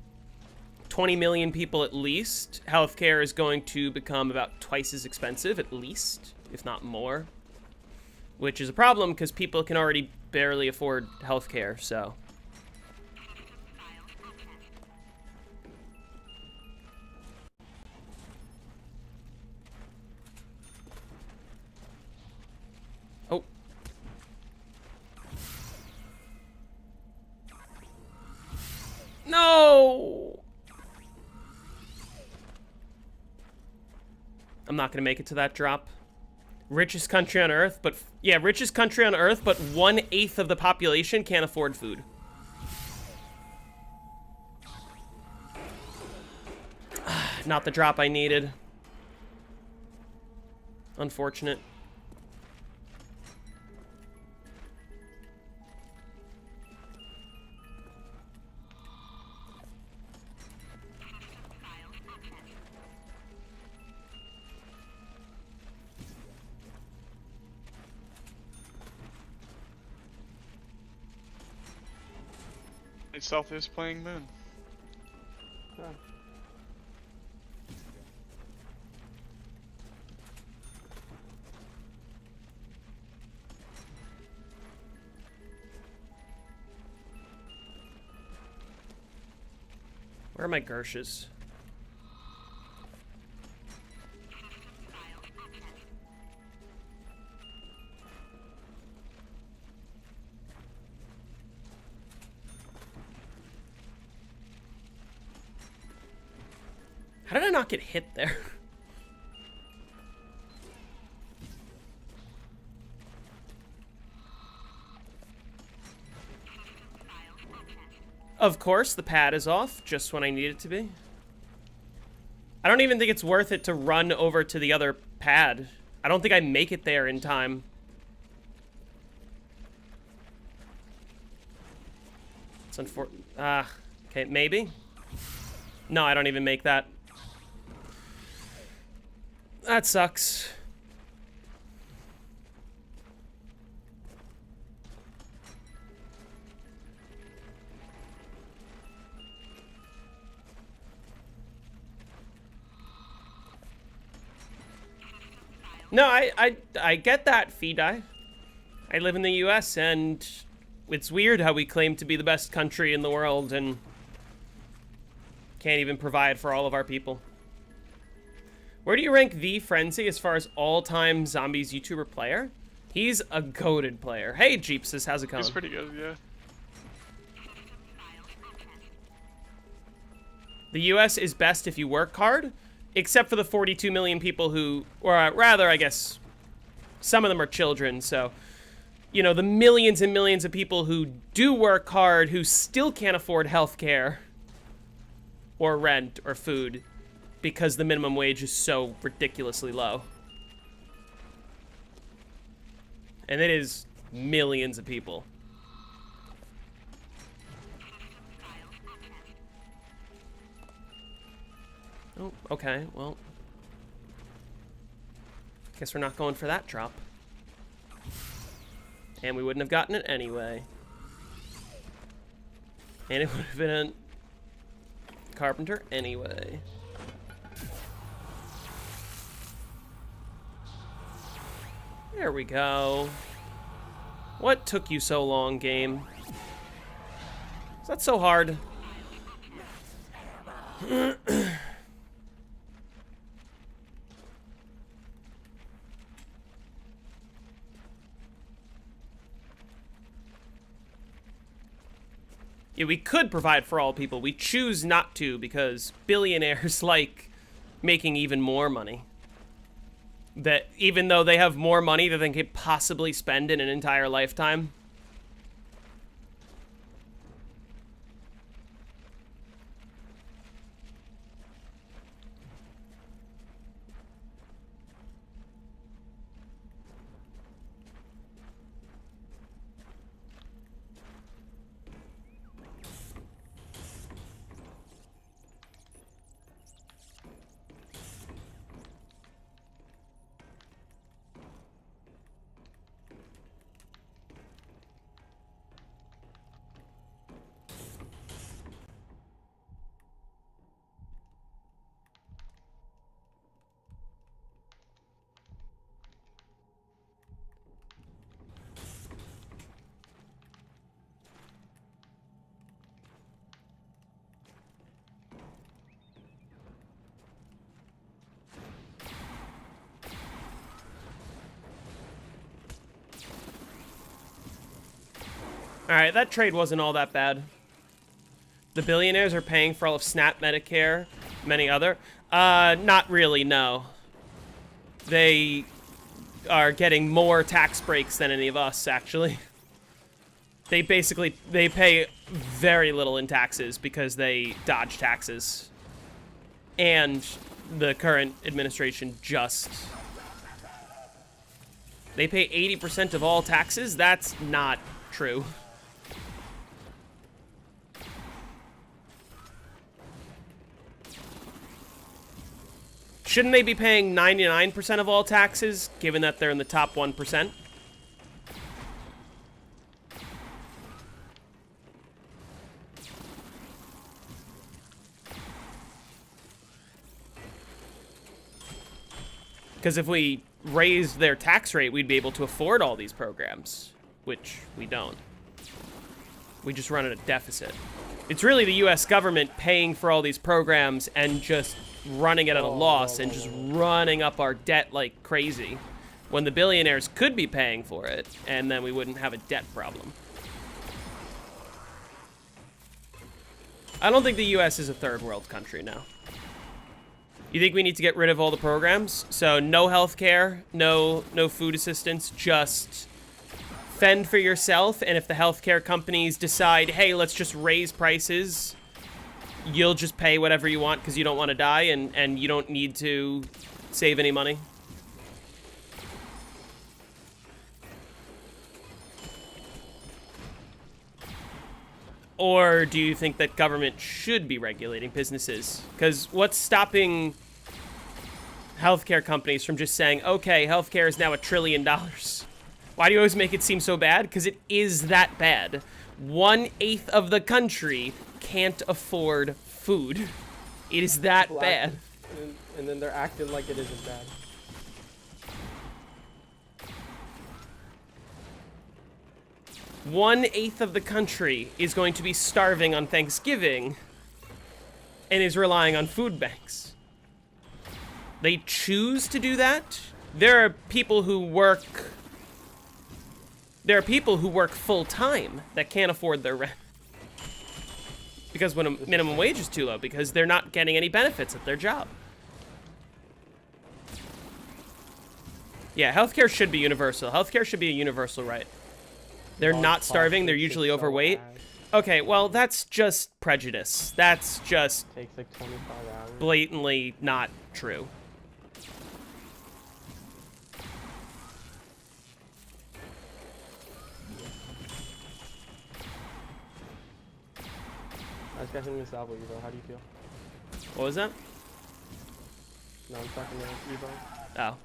B: 20 million people at least, healthcare is going to become about twice as expensive, at least, if not more. Which is a problem because people can already barely afford healthcare, so. Oh. No! I'm not gonna make it to that drop. Richest country on Earth, but yeah, richest country on Earth, but 1/8 of the population can't afford food. Not the drop I needed. Unfortunate.
A: Stealth is playing Moon.
D: Huh.
B: Where are my Gershes? How did I not get hit there? Of course, the pad is off, just when I need it to be. I don't even think it's worth it to run over to the other pad. I don't think I make it there in time. It's unfortunate. Okay, maybe? No, I don't even make that. That sucks. No, I get that, Fidai. I live in the US, and it's weird how we claim to be the best country in the world and can't even provide for all of our people. Where do you rank the Frenzy as far as all-time Zombies YouTuber player? He's a goated player. Hey, Jeepsis, how's it going?
A: He's pretty good, yeah.
B: The US is best if you work hard, except for the 42 million people who, or rather, I guess, some of them are children, so, you know, the millions and millions of people who do work hard, who still can't afford healthcare or rent or food because the minimum wage is so ridiculously low. And it is millions of people. Oh, okay, well. Guess we're not going for that drop. And we wouldn't have gotten it anyway. And it would have been a carpenter anyway. There we go. What took you so long, game? Is that so hard? Yeah, we could provide for all people. We choose not to because billionaires like making even more money. That even though they have more money than they could possibly spend in an entire lifetime. Alright, that trade wasn't all that bad. The billionaires are paying for all of SNAP, Medicare, many other. Not really, no. They are getting more tax breaks than any of us, actually. They pay very little in taxes because they dodge taxes. And the current administration just... They pay 80% of all taxes? That's not true. Shouldn't they be paying 99% of all taxes, given that they're in the top 1%? Because if we raised their tax rate, we'd be able to afford all these programs, which we don't. We just run at a deficit. It's really the US government paying for all these programs and just running it at a loss and just running up our debt like crazy, when the billionaires could be paying for it, and then we wouldn't have a debt problem. I don't think the US is a third world country now. You think we need to get rid of all the programs? So no healthcare, no food assistance, just fend for yourself, and if the healthcare companies decide, hey, let's just raise prices, you'll just pay whatever you want because you don't want to die, and you don't need to save any money. Or do you think that government should be regulating businesses? Because what's stopping healthcare companies from just saying, okay, healthcare is now $1 trillion? Why do you always make it seem so bad? Because it is that bad. 1/8 of the country can't afford food. It is that bad.
D: And then they're acting like it isn't bad.
B: One-eighth of the country is going to be starving on Thanksgiving and is relying on food banks. They choose to do that. There are people who work full-time that can't afford their rent. Because when a minimum wage is too low, because they're not getting any benefits at their job. Yeah, healthcare should be universal. Healthcare should be a universal right. They're not starving, they're usually overweight. Okay, well, that's just prejudice. That's just
D: Takes like 25 hours.
B: blatantly not true.
D: I was guessing Miss Alvo, Evo. How do you feel?
B: What was that?
D: No, I'm talking to Evo.
B: Oh.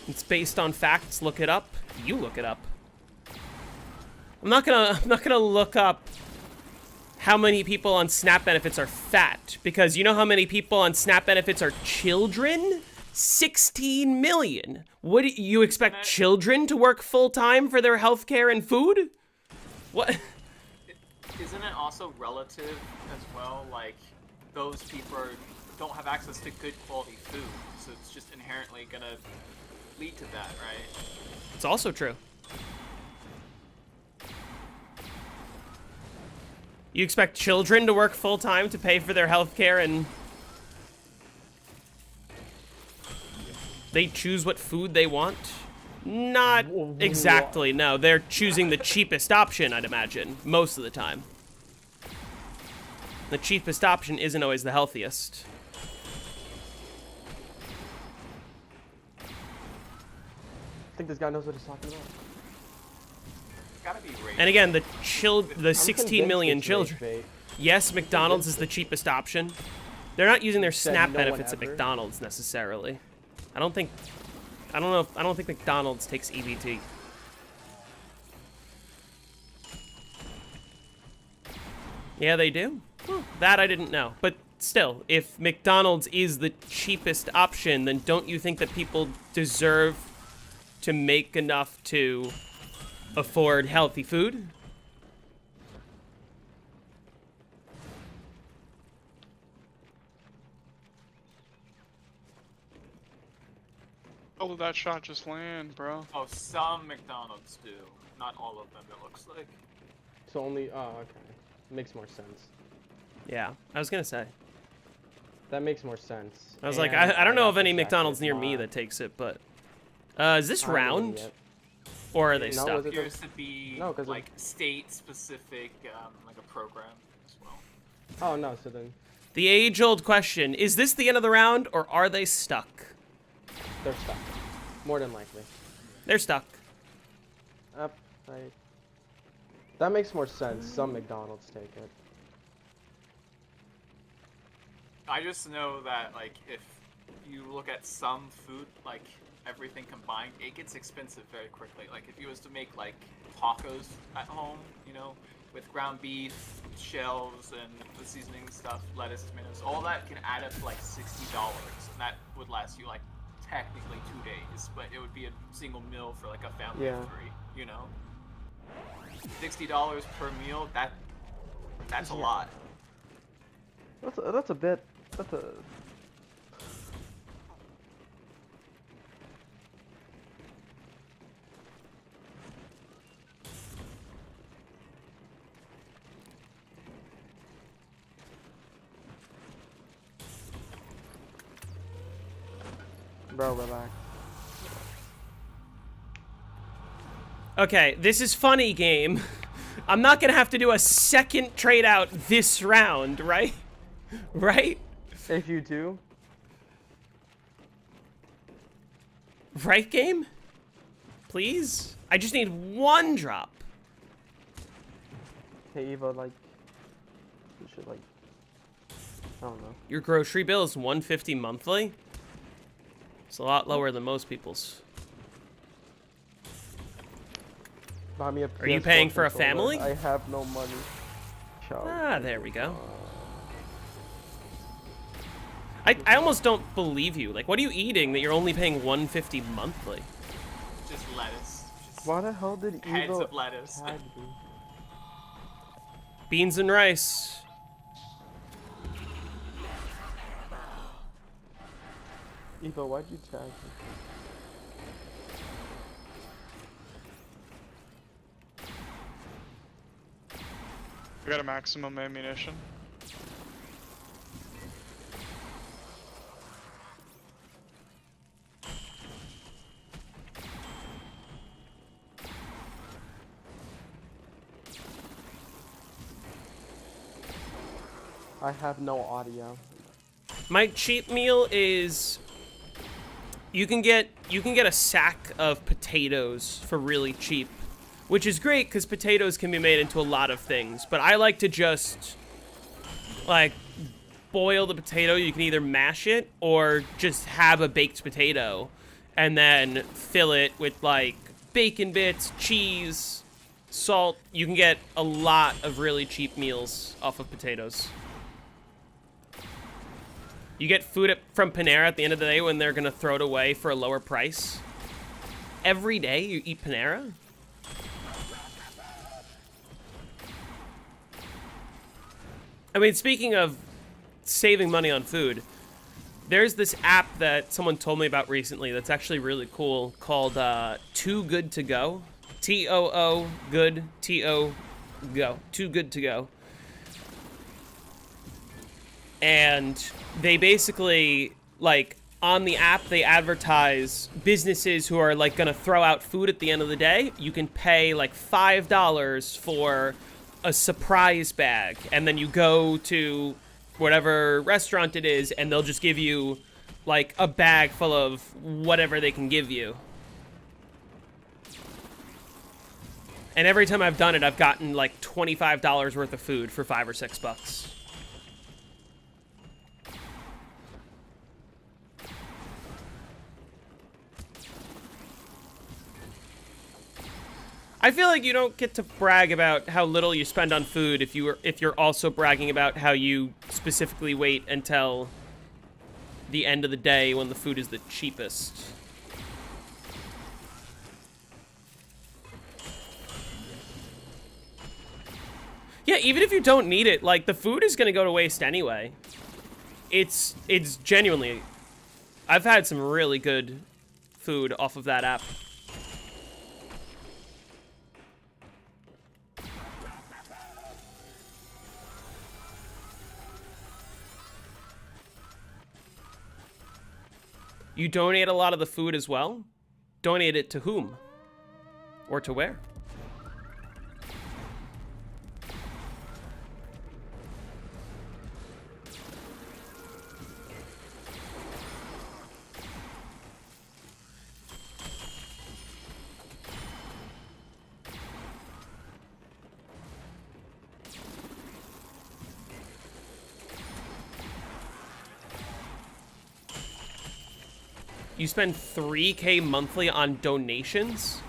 B: It's based on facts, look it up. You look it up. I'm not gonna look up how many people on SNAP benefits are fat, because you know how many people on SNAP benefits are children? 16 million. What do you expect children to work full time for their healthcare and food? What?
E: Isn't it also relative as well? Like, those people don't have access to good quality food, so it's just inherently gonna lead to that, right?
B: It's also true. You expect children to work full time to pay for their healthcare and they choose what food they want? Not exactly, no. They're choosing the cheapest option, I'd imagine, most of the time. The cheapest option isn't always the healthiest.
D: I think this guy knows what he's talking about.
E: Gotta be racist.
B: And again, the 16
D: convinced
B: million
D: it's
B: children.
D: bait.
B: Yes, McDonald's is the cheapest option. They're not using their
D: Said
B: SNAP
D: no one
B: benefits at
D: ever.
B: McDonald's necessarily. I don't think McDonald's takes EBT. Yeah, they do? That I didn't know. But still, if McDonald's is the cheapest option, then don't you think that people deserve to make enough to afford healthy food?
A: How did that shot just land, bro?
E: Oh, some McDonald's do. Not all of them, it looks like.
D: So only, oh, okay. Makes more sense.
B: Yeah, I was gonna say.
D: That makes more sense.
B: I was like,
D: And
B: I don't know of
D: got
B: any
D: the fact
B: McDonald's
D: it's
B: near me
D: not-
B: that takes it, but... is this
D: I'm an
B: round?
D: idiot.
B: Or are they
E: It
B: stuck?
D: is it-
E: appears to be
D: No, 'cause
E: like state-specific, like a program as well.
D: Oh, no, so then
B: The age-old question, is this the end of the round, or are they stuck?
D: they're stuck. More than likely.
B: They're stuck.
D: Up, right. That makes more sense. Some McDonald's take it.
E: I just know that, like, if you look at some food, like, everything combined, it gets expensive very quickly. Like, if you was to make, like, tacos at home, you know, with ground beef, shells, and the seasoning stuff, lettuce, tomatoes, all that can add up to, like, $60. And that would last you, like, technically 2 days. But it would be a single meal for, like, a family
D: Yeah.
E: of 3, you know? $60 per meal, that's a lot.
D: That's a bit. That's a. Bro, relax.
B: Okay, this is funny, game. I'm not gonna have to do a second trade out this round, right? Right?
D: If you do,
B: Right, game? Please? I just need one drop.
D: hey Eva, like, you should like. I don't know.
B: Your grocery bill is $150 monthly? It's a lot lower than most people's.
D: Buy me a
B: Are you
D: PS4
B: paying for a
D: controller.
B: family?
D: I have no money. Ciao.
B: Ah, there we go. I almost don't believe you. Like, what are you eating that you're only paying $150 monthly?
E: Just lettuce. Just
D: Why the hell did
E: heads
D: Eva
E: of lettuce.
D: tag me?
B: Beans and rice.
D: Eva, why'd you tag me?
A: We got a maximum ammunition.
D: I have no audio.
B: My cheap meal is you can get a sack of potatoes for really cheap, which is great because potatoes can be made into a lot of things. But I like to just like boil the potato. You can either mash it or just have a baked potato and then fill it with like bacon bits, cheese, salt. You can get a lot of really cheap meals off of potatoes. You get food from Panera at the end of the day when they're going to throw it away for a lower price. Every day you eat Panera? I mean, speaking of saving money on food, there's this app that someone told me about recently that's actually really cool called Too Good To Go. T-O-O, good, T-O, go. Too Good To Go. And they basically, like, on the app, they advertise businesses who are, like, gonna throw out food at the end of the day. You can pay, like, $5 for a surprise bag, and then you go to whatever restaurant it is, and they'll just give you, like, a bag full of whatever they can give you. And every time I've done it, I've gotten, like, $25 worth of food for $5 or $6. I feel like you don't get to brag about how little you spend on food if you're also bragging about how you specifically wait until the end of the day when the food is the cheapest. Yeah, even if you don't need it, like, the food is gonna go to waste anyway. It's genuinely... I've had some really good food off of that app. You donate a lot of the food as well? Donate it to whom? Or to where? You spend $3K monthly on donations?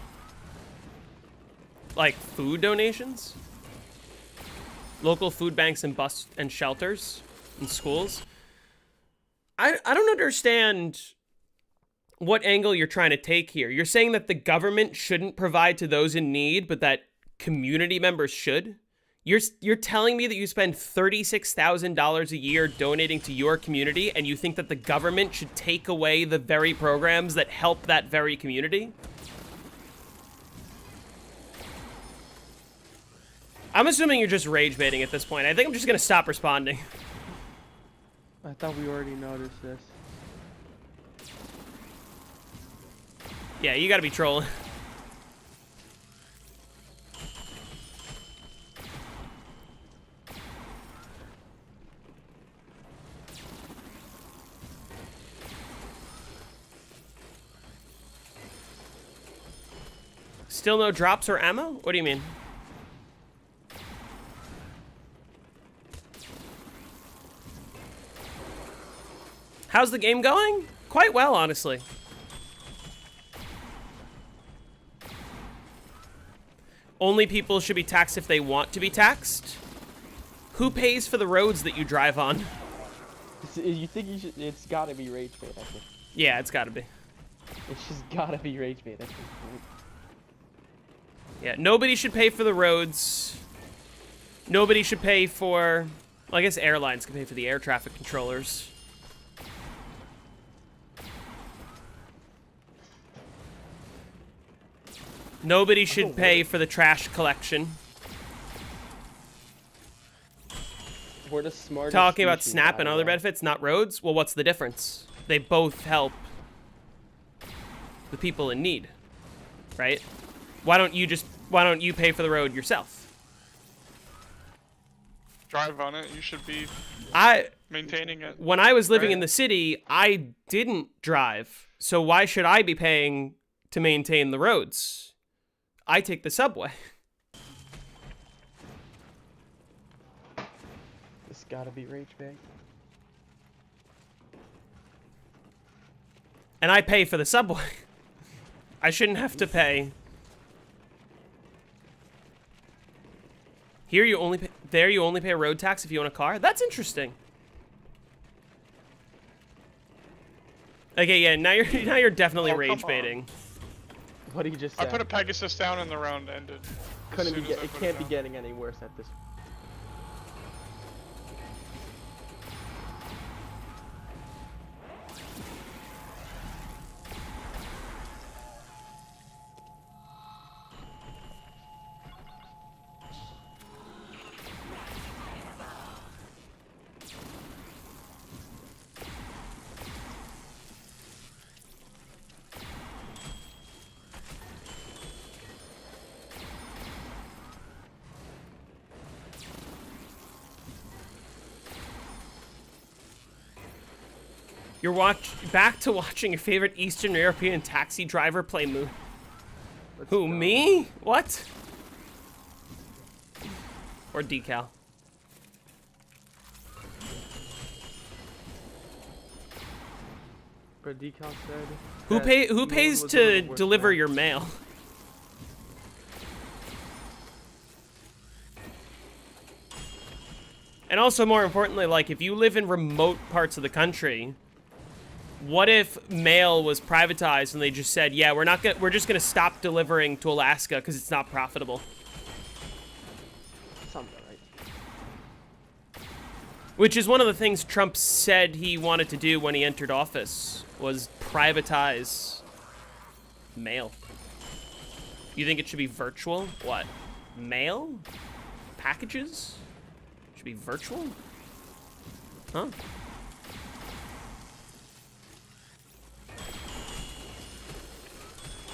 B: Like food donations? Local food banks and bus and shelters and schools? I don't understand what angle you're trying to take here. You're saying that the government shouldn't provide to those in need, but that community members should? You're telling me that you spend $36,000 a year donating to your community, and you think that the government should take away the very programs that help that very community? I'm assuming you're just rage baiting at this point. I think I'm just gonna stop responding.
D: I thought we already noticed this.
B: Yeah, you gotta be trolling. Still no drops or ammo? What do you mean? How's the game going? Quite well, honestly. Only people should be taxed if they want to be taxed? Who pays for the roads that you drive on?
D: You think you should? It's gotta be rage bait, I think.
B: Yeah, it's gotta be.
D: It's just gotta be rage bait, I think.
B: Yeah, nobody should pay for the roads. Nobody should pay for... Well, I guess airlines can pay for the air traffic controllers. Nobody should pay for the trash collection.
D: We're the smartest.
B: Talking about
D: species,
B: SNAP
D: by
B: and
D: the
B: other
D: way.
B: benefits, not roads? Well, what's the difference? They both help the people in need, right? Why don't you pay for the road yourself?
A: Drive on it. You should be maintaining it.
B: When I was living
A: Right.
B: in the city, I didn't drive. So why should I be paying to maintain the roads? I take the subway.
D: It's gotta be rage bait.
B: And I pay for the subway. I shouldn't have to pay. There you only pay road tax if you own a car? That's interesting. Okay, yeah, now you're definitely
A: Oh, come
B: rage
A: on.
B: baiting.
D: What did you just
A: I
D: say?
A: put a Pegasus down and the round ended. as
D: Couldn't be
A: soon as I
D: it
A: put
D: can't be
A: down.
D: getting any worse at this.
B: You're back to watching your favorite Eastern European taxi driver play Moon.
D: Let's
B: Who,
D: go.
B: me? What? Or Decal.
D: But Decal said.
B: Who
D: that
B: who
D: Moon
B: pays
D: was one of
B: to
D: the worst
B: deliver
D: maps.
B: your mail? And also, more importantly, like, if you live in remote parts of the country, what if mail was privatized and they just said, yeah, we're just gonna stop delivering to Alaska because it's not profitable?
D: Sounds alright.
B: Which is one of the things Trump said he wanted to do when he entered office, was privatize mail. You think it should be virtual? What? Mail? Packages? Should be virtual? Huh?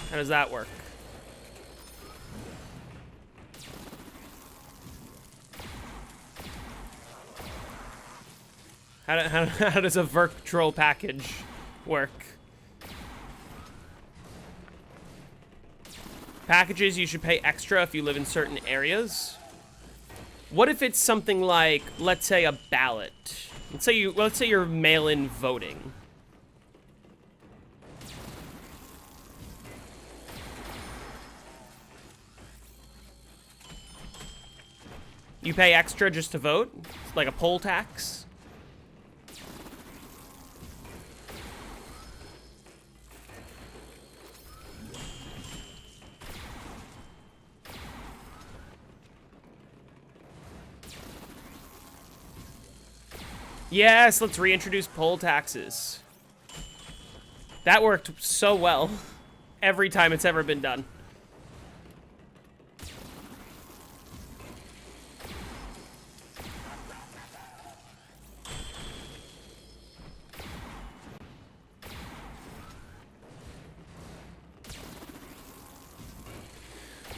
B: How does that work? How does a virtual package work? Packages, you should pay extra if you live in certain areas. What if it's something like, let's say, a ballot? Let's say you're mail-in voting. You pay extra just to vote? It's like a poll tax? Yes, let's reintroduce poll taxes. That worked so well every time it's ever been done.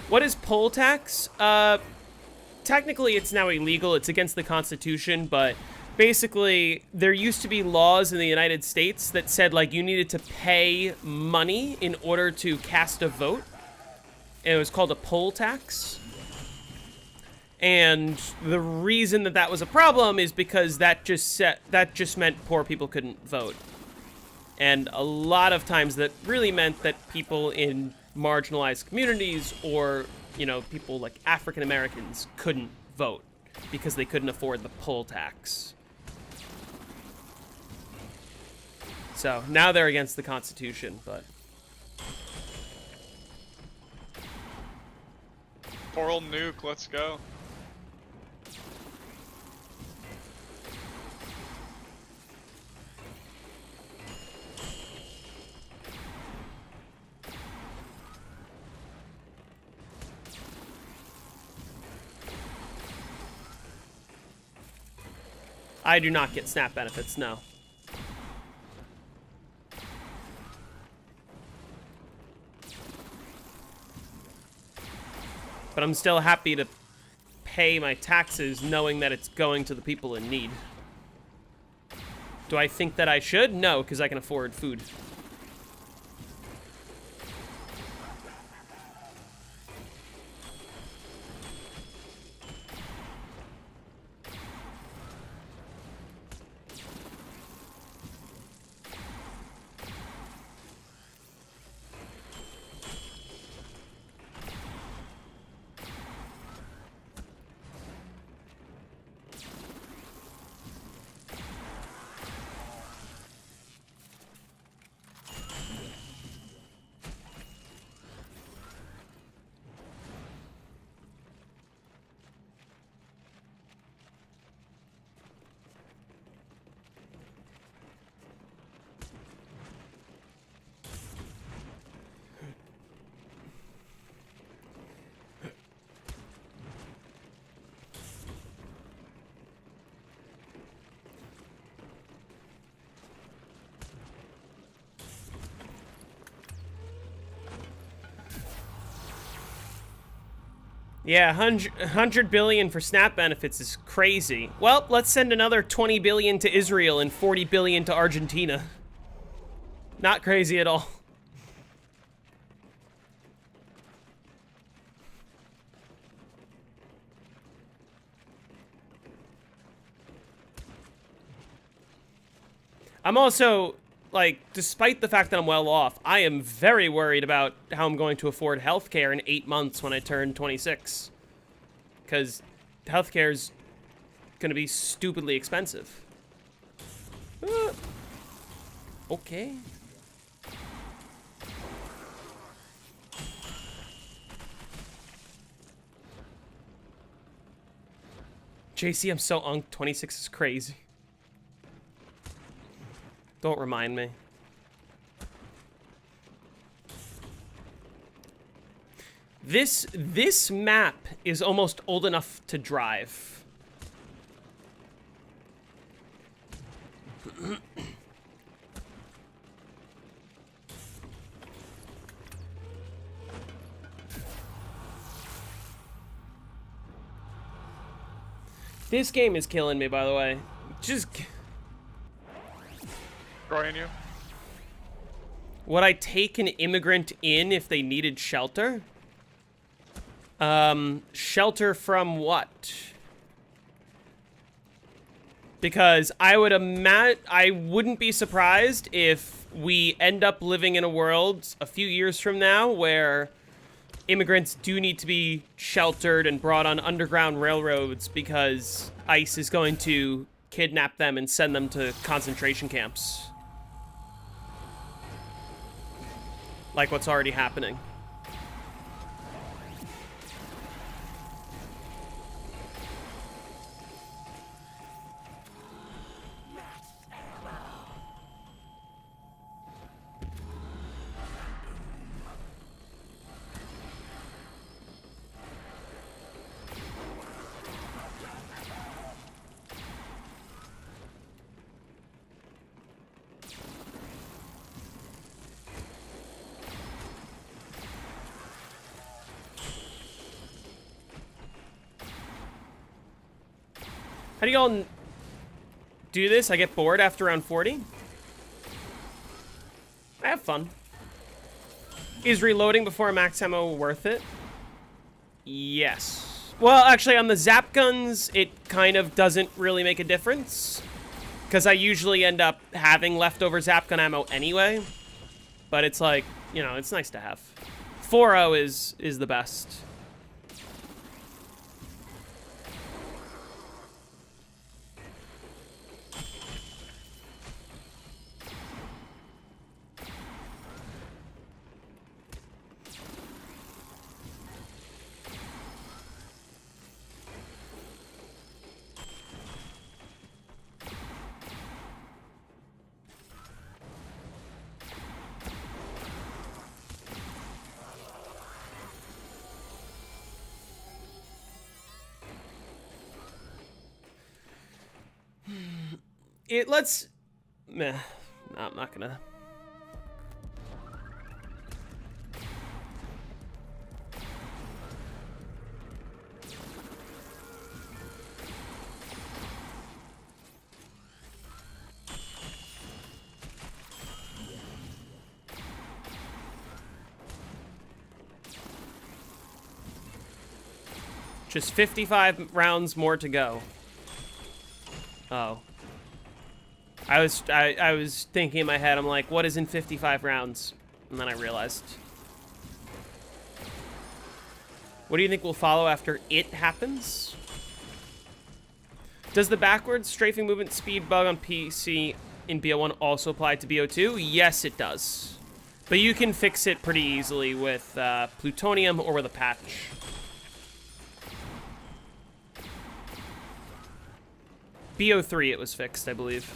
B: What is poll tax? Technically it's now illegal. It's against the Constitution, but basically there used to be laws in the United States that said, like, you needed to pay money in order to cast a vote. And it was called a poll tax. And the reason that was a problem is because that just meant poor people couldn't vote. And a lot of times that really meant that people in marginalized communities, or, you know, people like African Americans, couldn't vote because they couldn't afford the poll tax. So now they're against the Constitution, but
A: Poor old Nuke, let's go.
B: I do not get SNAP benefits, no. But I'm still happy to pay my taxes knowing that it's going to the people in need. Do I think that I should? No, because I can afford food. Yeah, 100 billion for SNAP benefits is crazy. Well, let's send another 20 billion to Israel and 40 billion to Argentina. Not crazy at all. I'm also, like, despite the fact that I'm well off, I am very worried about how I'm going to afford healthcare in 8 months when I turn 26. Because healthcare is going to be stupidly expensive. Okay. JC, I'm so unked. 26 is crazy. Don't remind me. This map is almost old enough to drive. This game is killing me, by the way. Just...
A: Destroying you.
B: Would I take an immigrant in if they needed shelter? Shelter from what? Because I wouldn't be surprised if we end up living in a world a few years from now where immigrants do need to be sheltered and brought on underground railroads because ICE is going to kidnap them and send them to concentration camps. Like what's already happening. How do y'all do this? I get bored after round 40. I have fun. Is reloading before max ammo worth it? Yes. Well, actually, on the zap guns, it kind of doesn't really make a difference. Because I usually end up having leftover zap gun ammo anyway. But it's like, you know, it's nice to have. 4.0 is the best. Meh. No, I'm not gonna. Just 55 rounds more to go. Oh. I was thinking in my head, I'm like, what is in 55 rounds? And then I realized. What do you think will follow after it happens? Does the backwards strafing movement speed bug on PC in BO1 also apply to BO2? Yes, it does. But you can fix it pretty easily with plutonium or with a patch. BO3 it was fixed, I believe.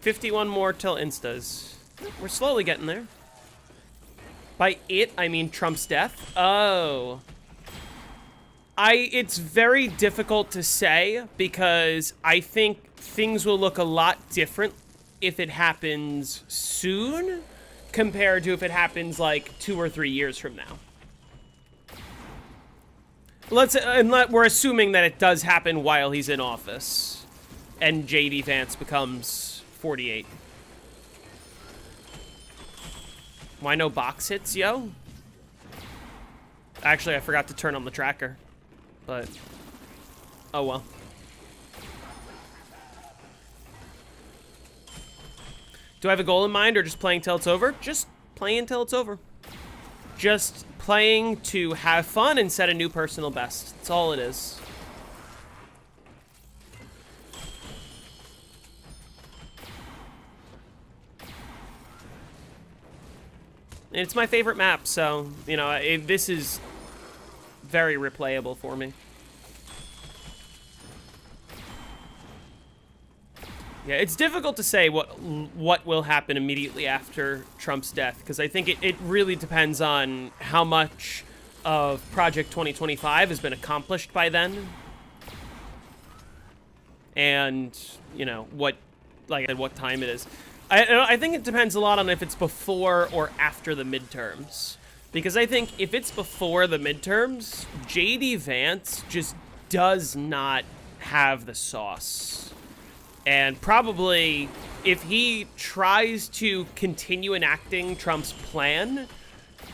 B: 51 more till instas. We're slowly getting there. By it, I mean Trump's death. Oh. It's very difficult to say because I think things will look a lot different if it happens soon compared to if it happens like 2 or 3 years from now. We're assuming that it does happen while he's in office and JD Vance becomes 48. Why no box hits, yo? Actually, I forgot to turn on the tracker. But, oh well. Do I have a goal in mind or just playing till it's over? Just playing until it's over. Just playing to have fun and set a new personal best. That's all it is. And it's my favorite map, so, you know, this is very replayable for me. Yeah, it's difficult to say what will happen immediately after Trump's death, because I think it really depends on how much of Project 2025 has been accomplished by then. And, you know, what time it is. I think it depends a lot on if it's before or after the midterms. Because I think if it's before the midterms, JD Vance just does not have the sauce. And probably, if he tries to continue enacting Trump's plan,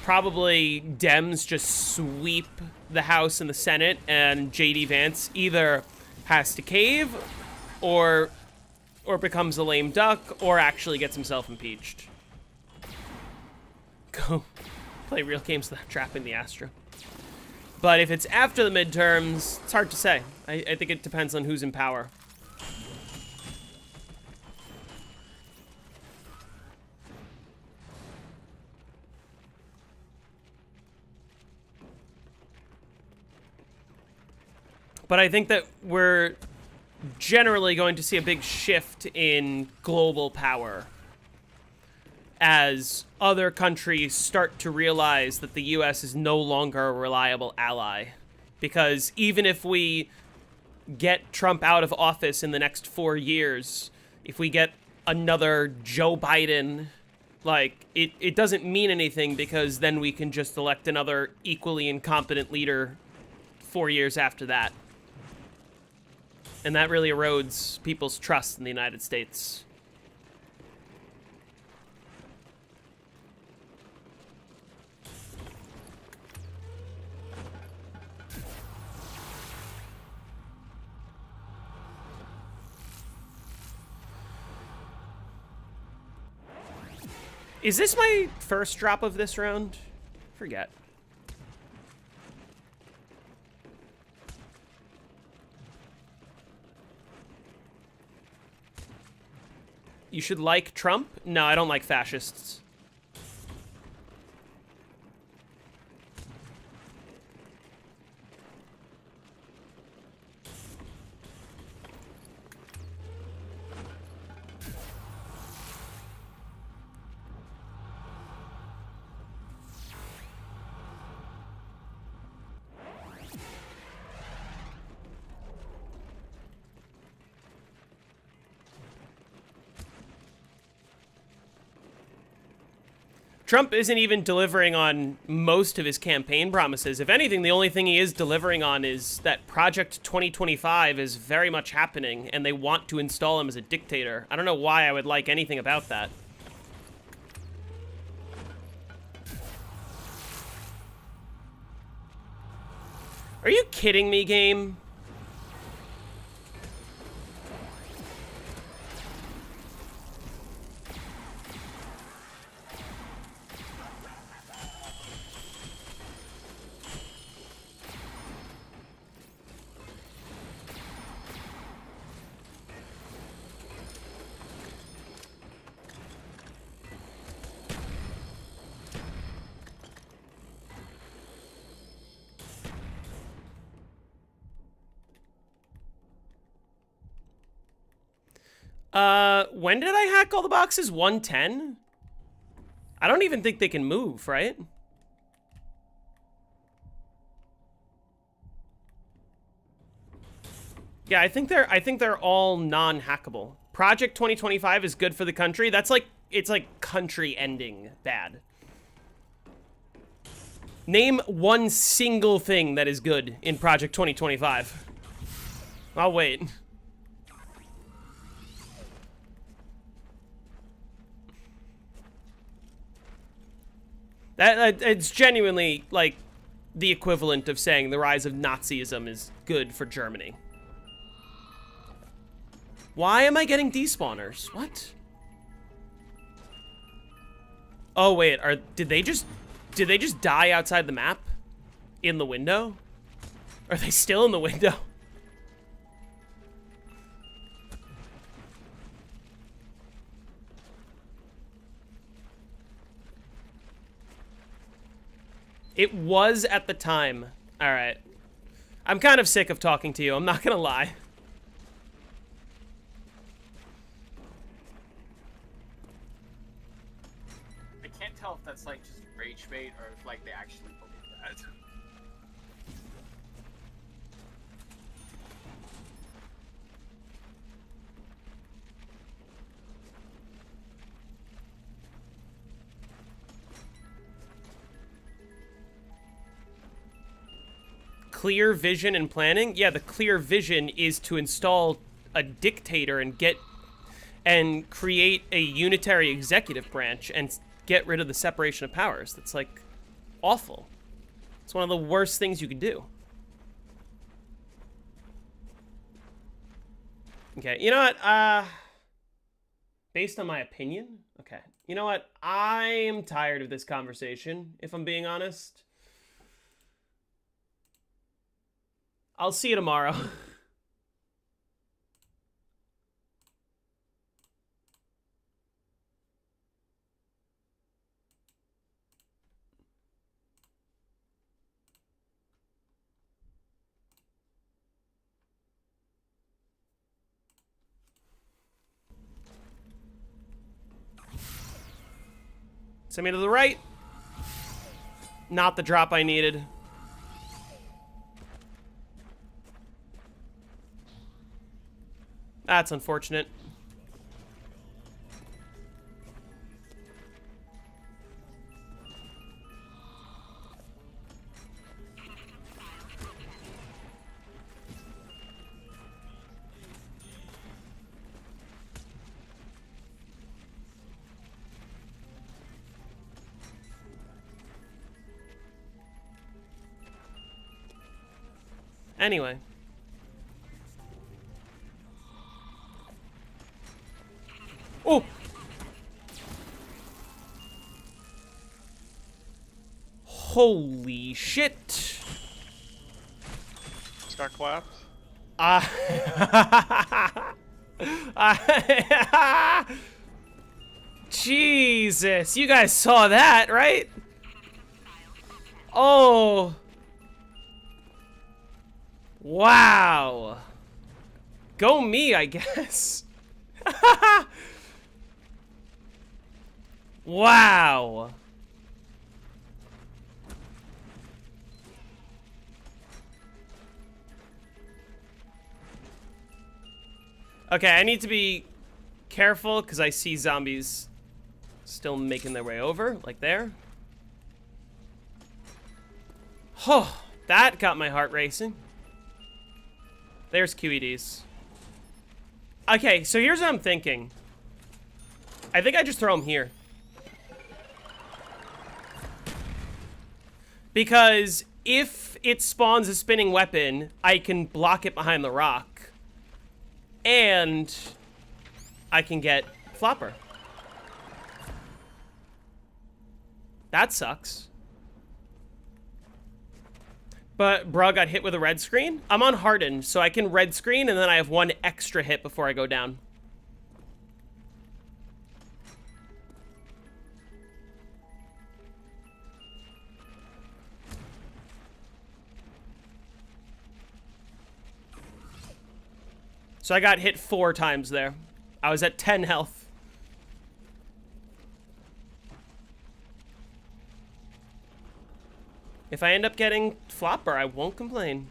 B: probably Dems just sweep the House and the Senate, and JD Vance either has to cave, or becomes a lame duck, or actually gets himself impeached. Go play real games without trapping the Astra. But if it's after the midterms, it's hard to say. I think it depends on who's in power. But I think that we're generally going to see a big shift in global power as other countries start to realize that the US is no longer a reliable ally. Because even if we get Trump out of office in the next 4 years, if we get another Joe Biden, like, it doesn't mean anything, because then we can just elect another equally incompetent leader 4 years after that. And that really erodes people's trust in the United States. Is this my first drop of this round? Forget. You should like Trump? No, I don't like fascists. Trump isn't even delivering on most of his campaign promises. If anything, the only thing he is delivering on is that Project 2025 is very much happening, and they want to install him as a dictator. I don't know why I would like anything about that. Are you kidding me, game? When did I hack all the boxes? 110? I don't even think they can move, right? Yeah, I think they're all non-hackable. Project 2025 is good for the country. That's like, it's like country ending bad. Name one single thing that is good in Project 2025. I'll wait. It's genuinely, like, the equivalent of saying the rise of Nazism is good for Germany. Why am I getting despawners? What? Oh, wait, did they just die outside the map? In the window? Are they still in the window? It was at the time. All right. I'm kind of sick of talking to you. I'm not gonna lie.
E: I can't tell if that's like just rage bait or if like they actually believe that.
B: Clear vision and planning? Yeah, the clear vision is to install a dictator and create a unitary executive branch and get rid of the separation of powers. That's like awful. It's one of the worst things you could do. Okay, you know what? Based on my opinion, okay. You know what? I am tired of this conversation, if I'm being honest. I'll see you tomorrow. Send me to the right. Not the drop I needed. That's unfortunate. Anyway. Oh! Holy shit!
A: Just got clapped.
B: Jesus, you guys saw that, right? Oh. Wow. Go me, I guess. Wow. Okay, I need to be careful because I see zombies still making their way over, like there. Oh, that got my heart racing. There's QEDs. Okay, so here's what I'm thinking. I think I just throw them here. Because if it spawns a spinning weapon, I can block it behind the rock. And I can get Flopper. That sucks. But bro got hit with a red screen. I'm on hardened, so I can red screen and then I have one extra hit before I go down. So I got hit 4 times there. I was at 10 health. If I end up getting Flopper, I won't complain.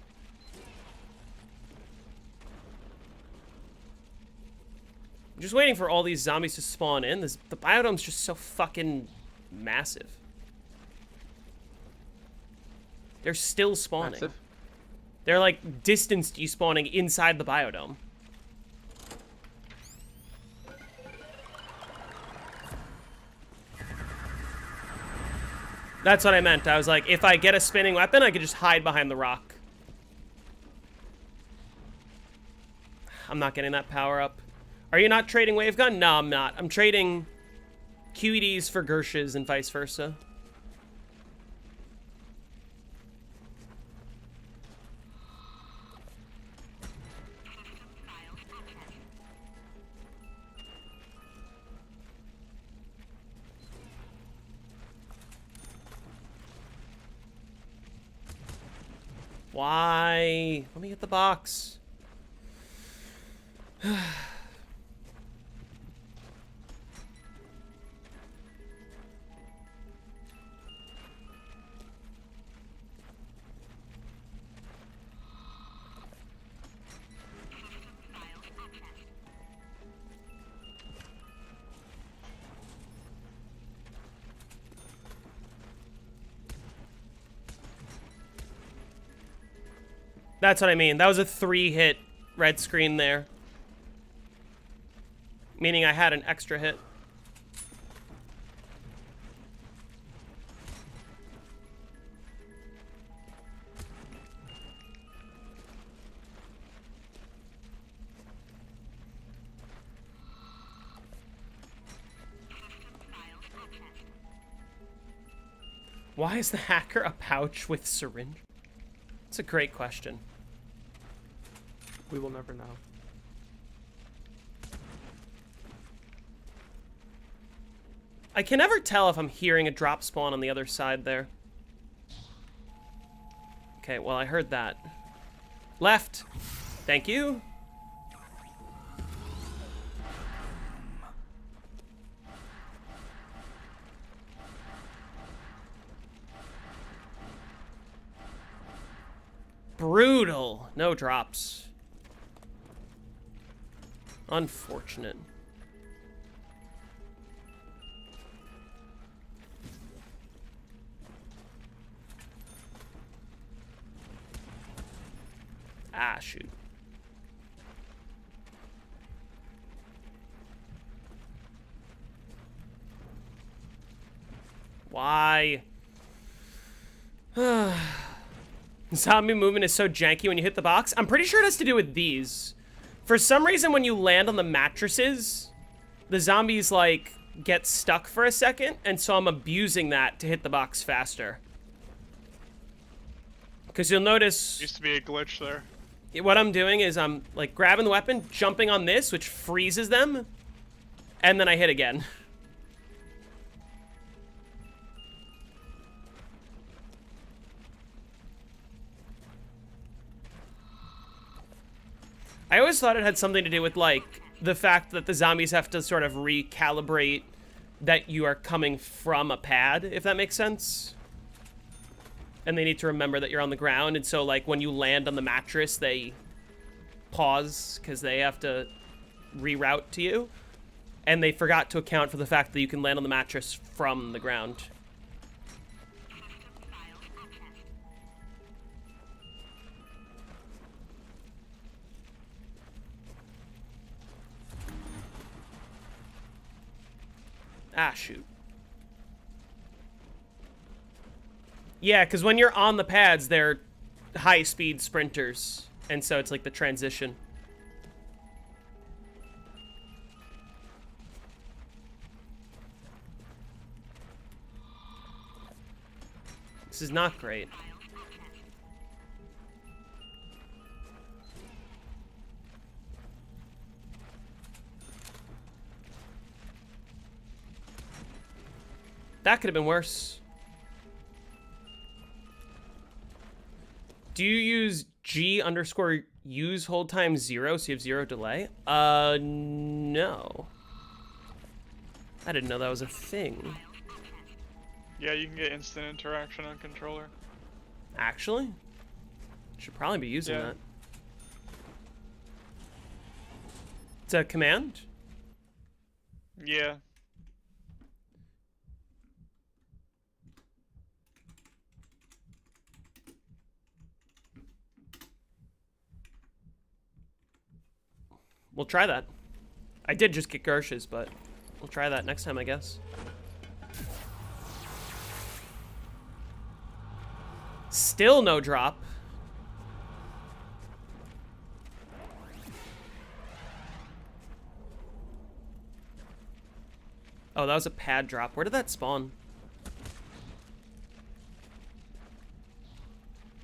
B: I'm just waiting for all these zombies to spawn in. The biodome's just so fucking massive. They're still spawning.
D: Massive.
B: They're like distance despawning inside the biodome. That's what I meant. I was like, if I get a spinning weapon, I could just hide behind the rock. I'm not getting that power up. Are you not trading wave gun? No, I'm not. I'm trading QEDs for Gershes and vice versa. Why? Let me get the box. That's what I mean. That was a 3-hit red screen there. Meaning I had an extra hit. Why is the hacker a pouch with syringe? It's a great question.
D: We will never know.
B: I can never tell if I'm hearing a drop spawn on the other side there. Okay, well, I heard that. Left. Thank you. Brutal. No drops. Unfortunate. Ah, shoot. Why? Zombie movement is so janky when you hit the box. I'm pretty sure it has to do with these. For some reason, when you land on the mattresses, the zombies, like, get stuck for a second, and so I'm abusing that to hit the box faster. Because you'll notice...
A: Used to be a glitch there.
B: What I'm doing is I'm, like, grabbing the weapon, jumping on this, which freezes them, and then I hit again. I always thought it had something to do with, like, the fact that the zombies have to sort of recalibrate that you are coming from a pad, if that makes sense. And they need to remember that you're on the ground, and so, like, when you land on the mattress, they pause, because they have to reroute to you. And they forgot to account for the fact that you can land on the mattress from the ground. Ah, shoot. Yeah, because when you're on the pads, they're high-speed sprinters. And so it's like the transition. This is not great. That could have been worse. Do you use G underscore use hold time 0, so you have 0 delay? No. I didn't know that was a thing.
A: Yeah, you can get instant interaction on controller.
B: Actually? Should probably be using
A: Yeah.
B: that. It's a command?
A: Yeah.
B: We'll try that. I did just get Gersh's, but we'll try that next time, I guess. Still no drop. Oh, that was a pad drop. Where did that spawn?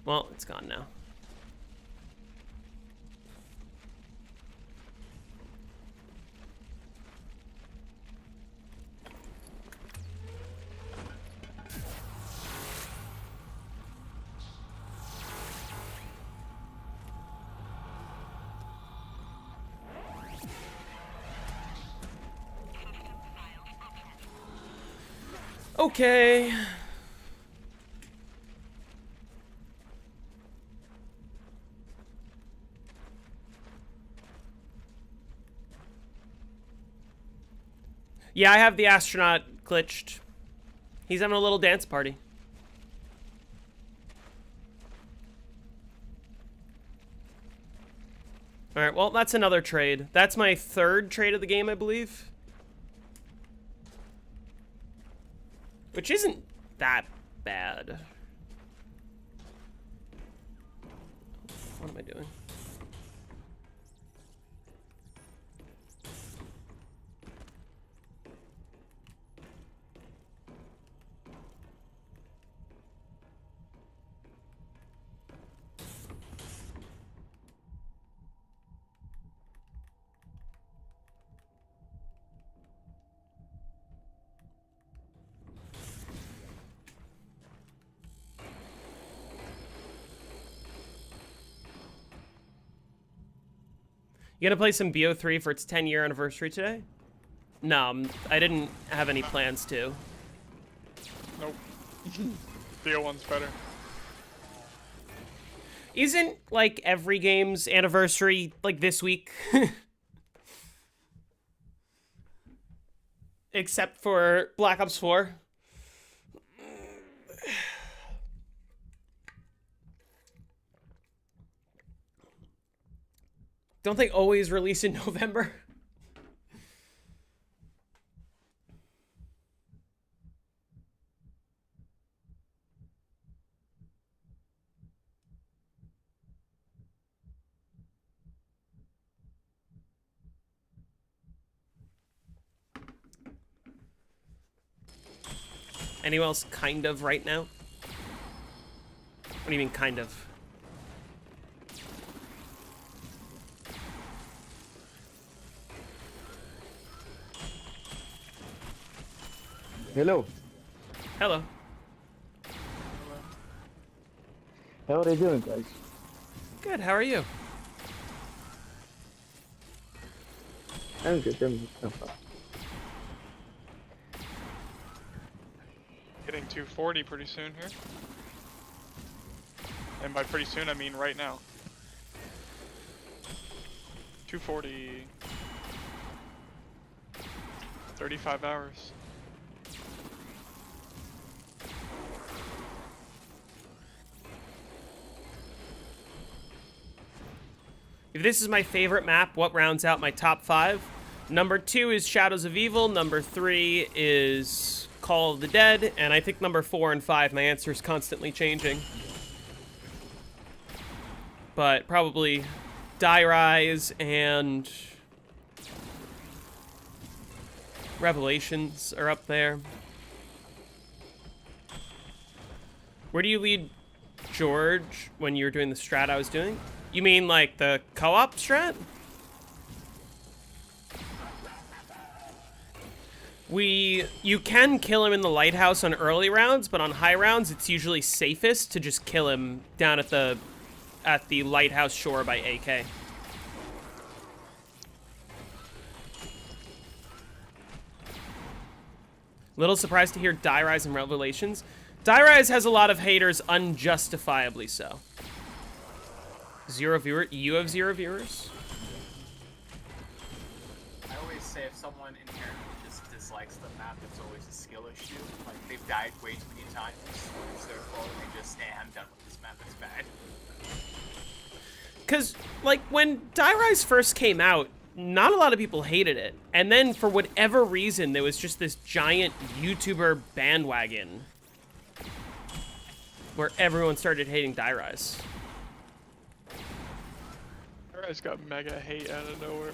B: Well, it's gone now. Okay. Yeah, I have the astronaut glitched. He's having a little dance party. Alright, well, that's another trade. That's my third trade of the game, I believe. Which isn't that bad. What am I doing? You gonna play some BO3 for its 10-year anniversary today? No, I didn't have any plans to.
A: Nope. BO1's better.
B: Isn't, like, every game's anniversary, like, this week? Except for Black Ops 4. Don't they always release in November? Anyone else kind of right now? What do you mean kind of?
G: Hello.
B: Hello.
G: How are you doing, guys?
B: Good, how are you?
G: I'm good. I'm fine.
A: Hitting 240 pretty soon here. And by pretty soon, I mean right now. 240. 35 hours.
B: If this is my favorite map, what rounds out my top 5? Number 2 is Shadows of Evil. Number 3 is Call of the Dead. And I think number 4 and 5, my answer is constantly changing. But probably Die Rise and Revelations are up there. Where do you lead George when you were doing the strat I was doing? You mean like the co-op strat? You can kill him in the lighthouse on early rounds, but on high rounds, it's usually safest to just kill him down at the at the lighthouse shore by AK. Little surprised to hear Die Rise in Revelations. Die Rise has a lot of haters, unjustifiably so. 0 viewer. You have 0 viewers?
E: I always say if someone inherently just dislikes the map, it's always a skill issue. Like, they've died way too many times, it's their fault, and they just, I'm done with this map, it's bad.
B: Because, like, when Die Rise first came out, not a lot of people hated it. And then, for whatever reason, there was just this giant YouTuber bandwagon where everyone started hating Die Rise.
A: Die Rise got mega hate out of nowhere.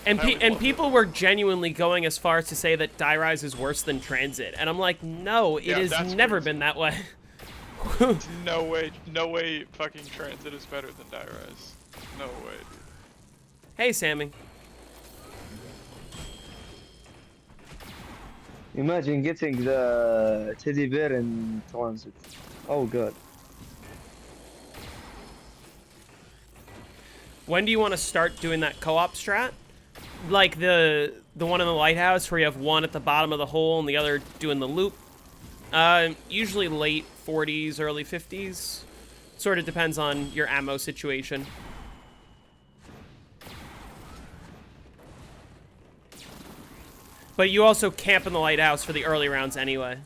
B: And people were genuinely going as far as to say that Die Rise is worse than Transit. And I'm like, no, it has never been that way.
A: No way fucking Transit is better than Die Rise. No way, dude.
B: Hey, Sammy.
G: Imagine getting the teddy bear in Transit. Oh god.
B: When do you want to start doing that co-op strat? Like the one in the lighthouse where you have one at the bottom of the hole and the other doing the loop? Usually late 40s, early 50s. Sort of depends on your ammo situation. But you also camp in the lighthouse for the early rounds anyway.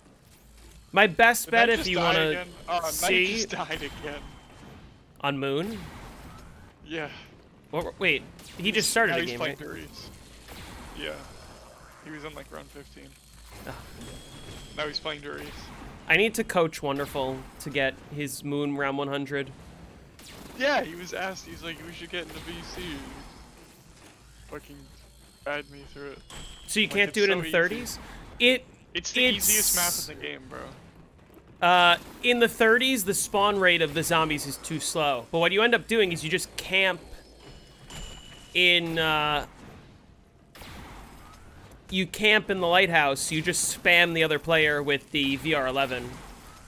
B: My best bet if you want to see...
A: Knight just died again.
B: On Moon?
A: Yeah.
B: Wait, he just started
A: now
B: a game, right?
A: Doris. Yeah. He was on like round 15.
B: Oh.
A: Now he's playing Doris.
B: I need to coach Wonderful to get his Moon round 100.
A: Yeah, he was asked, he's like, we should get into VC. Fucking bad me through it.
B: So you can't do it in the 30s?
A: It's the easiest map in the game, bro.
B: In the 30s, the spawn rate of the zombies is too slow. But what you end up doing is you just camp in, you camp in the lighthouse. You just spam the other player with the VR11.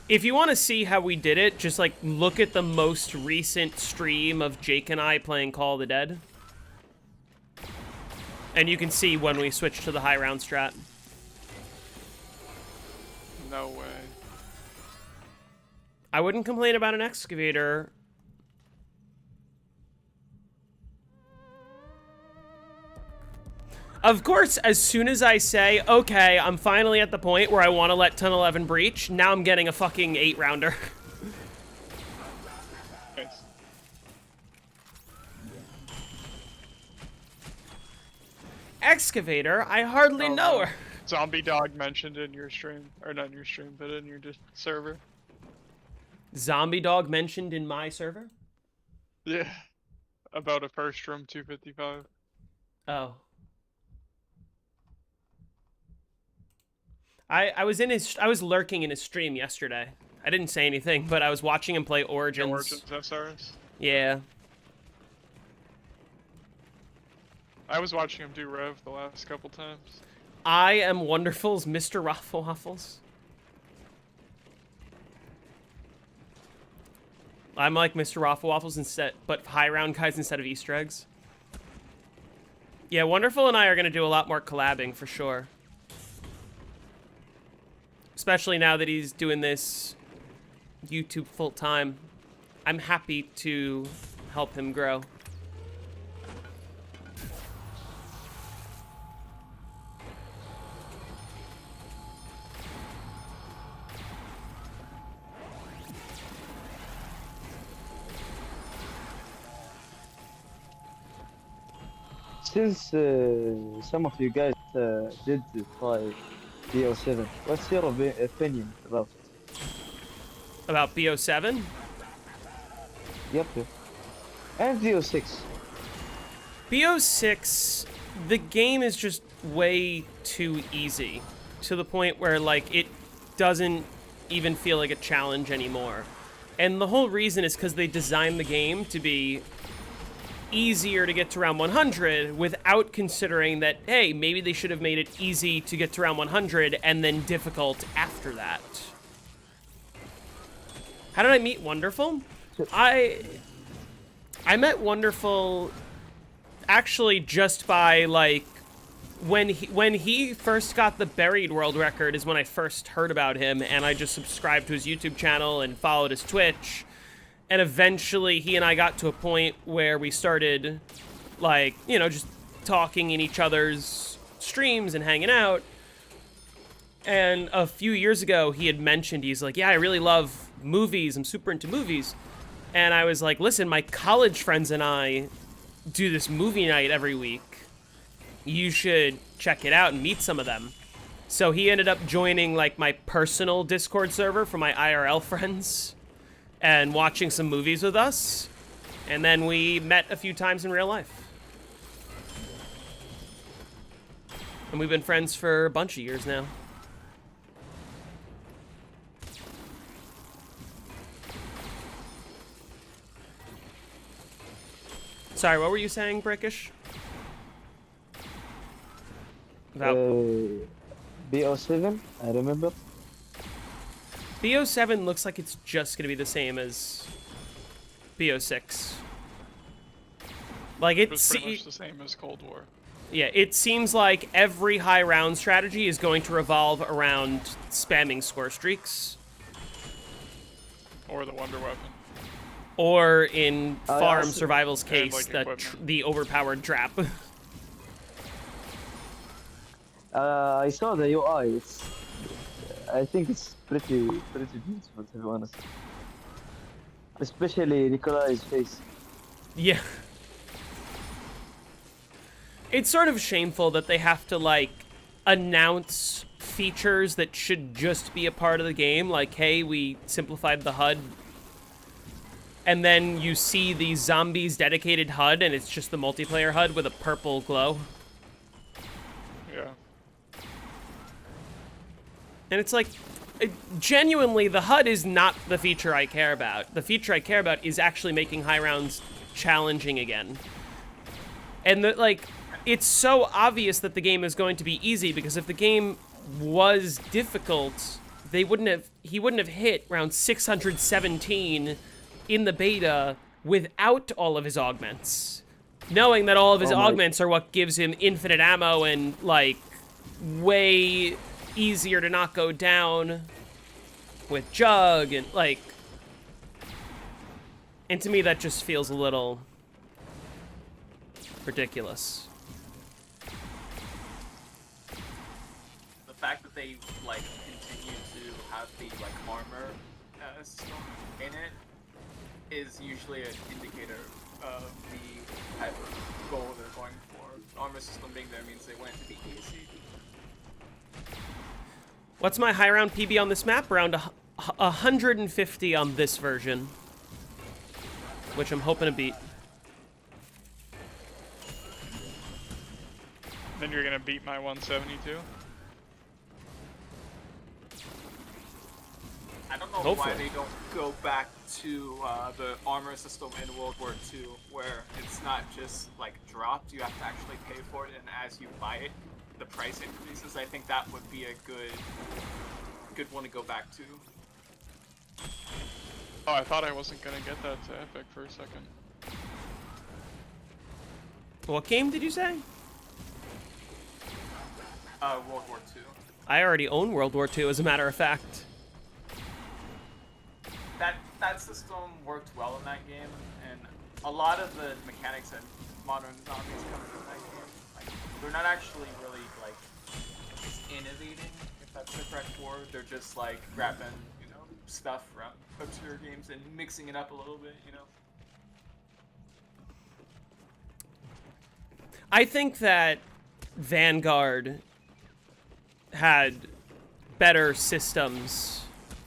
B: If you want to see how we did it, just, like, look at the most recent stream of Jake and I playing Call of the Dead. And you can see when we switch to the high round strat.
A: No way.
B: I wouldn't complain about an excavator. Of course, as soon as I say, okay, I'm finally at the point where I want to let 10-11 breach, now I'm getting a fucking 8-rounder.
A: Nice.
B: Excavator? I hardly know her.
A: Zombie Dog mentioned in your stream, or not in your stream, but in your server.
B: Zombie Dog mentioned in my server?
A: Yeah. About a first room 255.
B: Oh. I was lurking in his stream yesterday. I didn't say anything, but I was watching him play Origins.
A: Origins SRS?
B: Yeah.
A: I was watching him do Rev the last couple times.
B: I am Wonderful's Mr. Raffle Waffles. I'm like Mr. Raffle Waffles instead, but high round guys instead of Easter eggs. Yeah, Wonderful and I are gonna do a lot more collabing for sure. Especially now that he's doing this YouTube full time. I'm happy to help him grow.
G: Since some of you guys did try BO7, what's your opinion about it?
B: About BO7?
G: Yep. And BO6.
B: BO6, the game is just way too easy. To the point where, like, it doesn't even feel like a challenge anymore. And the whole reason is because they designed the game to be easier to get to round 100 without considering that, hey, maybe they should have made it easy to get to round 100 and then difficult after that. How did I meet Wonderful? I met Wonderful actually just by like when he first got the buried world record is when I first heard about him, and I just subscribed to his YouTube channel and followed his Twitch, and eventually he and I got to a point where we started like, you know, just talking in each other's streams and hanging out. And a few years ago he had mentioned, he's like, yeah, I really love movies, I'm super into movies. And I was like, listen, my college friends and I do this movie night every week. You should check it out and meet some of them. So he ended up joining like my personal Discord server for my IRL friends and watching some movies with us. And then we met a few times in real life. And we've been friends for a bunch of years now. Sorry, what were you saying, Brickish? About
G: BO7, I remember.
B: BO7 looks like it's just going to be the same as BO6. Like,
A: It was pretty much the same as Cold War.
B: Yeah, it seems like every high round strategy is going to revolve around spamming score streaks.
A: Or the Wonder Weapon.
B: Or in Farm
G: also-
B: Survival's
A: And,
B: case,
A: like, equipment.
B: the overpowered trap.
G: I saw the UI. I think it's pretty beautiful, to be honest. Especially Nikolai's face.
B: Yeah. It's sort of shameful that they have to, like, announce features that should just be a part of the game. Like, hey, we simplified the HUD. And then you see the zombies dedicated HUD, and it's just the multiplayer HUD with a purple glow.
A: Yeah.
B: And it's like, genuinely, the HUD is not the feature I care about. The feature I care about is actually making high rounds challenging again. And, like, it's so obvious that the game is going to be easy, because if the game was difficult, he wouldn't have hit round 617 in the beta without all of his augments. Knowing that all of his augments are what gives him infinite ammo and, like, way easier to not go down with Jug and, like... And to me, that just feels a little ridiculous.
E: The fact that they like continue to have the like armor system in it is usually an indicator of the type of goal they're going for. The armor system being there means they want it to be easy.
B: What's my high round PB on this map? Around 150 on this version, which I'm hoping to beat.
A: Then you're gonna beat my 172?
E: I don't know
B: Hopefully.
E: why they don't go back to the armor system in World War II, where it's not just like dropped, you have to actually pay for it, and as you buy it, the price increases. I think that would be a good one to go back to.
A: Oh, I thought I wasn't gonna get that to Epic for a second.
B: What game did you say?
E: World War II.
B: I already own World War II, as a matter of fact.
E: That system worked well in that game, and a lot of the mechanics and modern zombies come from that game. Like, they're not actually really like innovating, if that's the correct word. They're just like grabbing, you know, stuff from obscure games and mixing it up a little bit, you know.
B: I think that Vanguard had better systems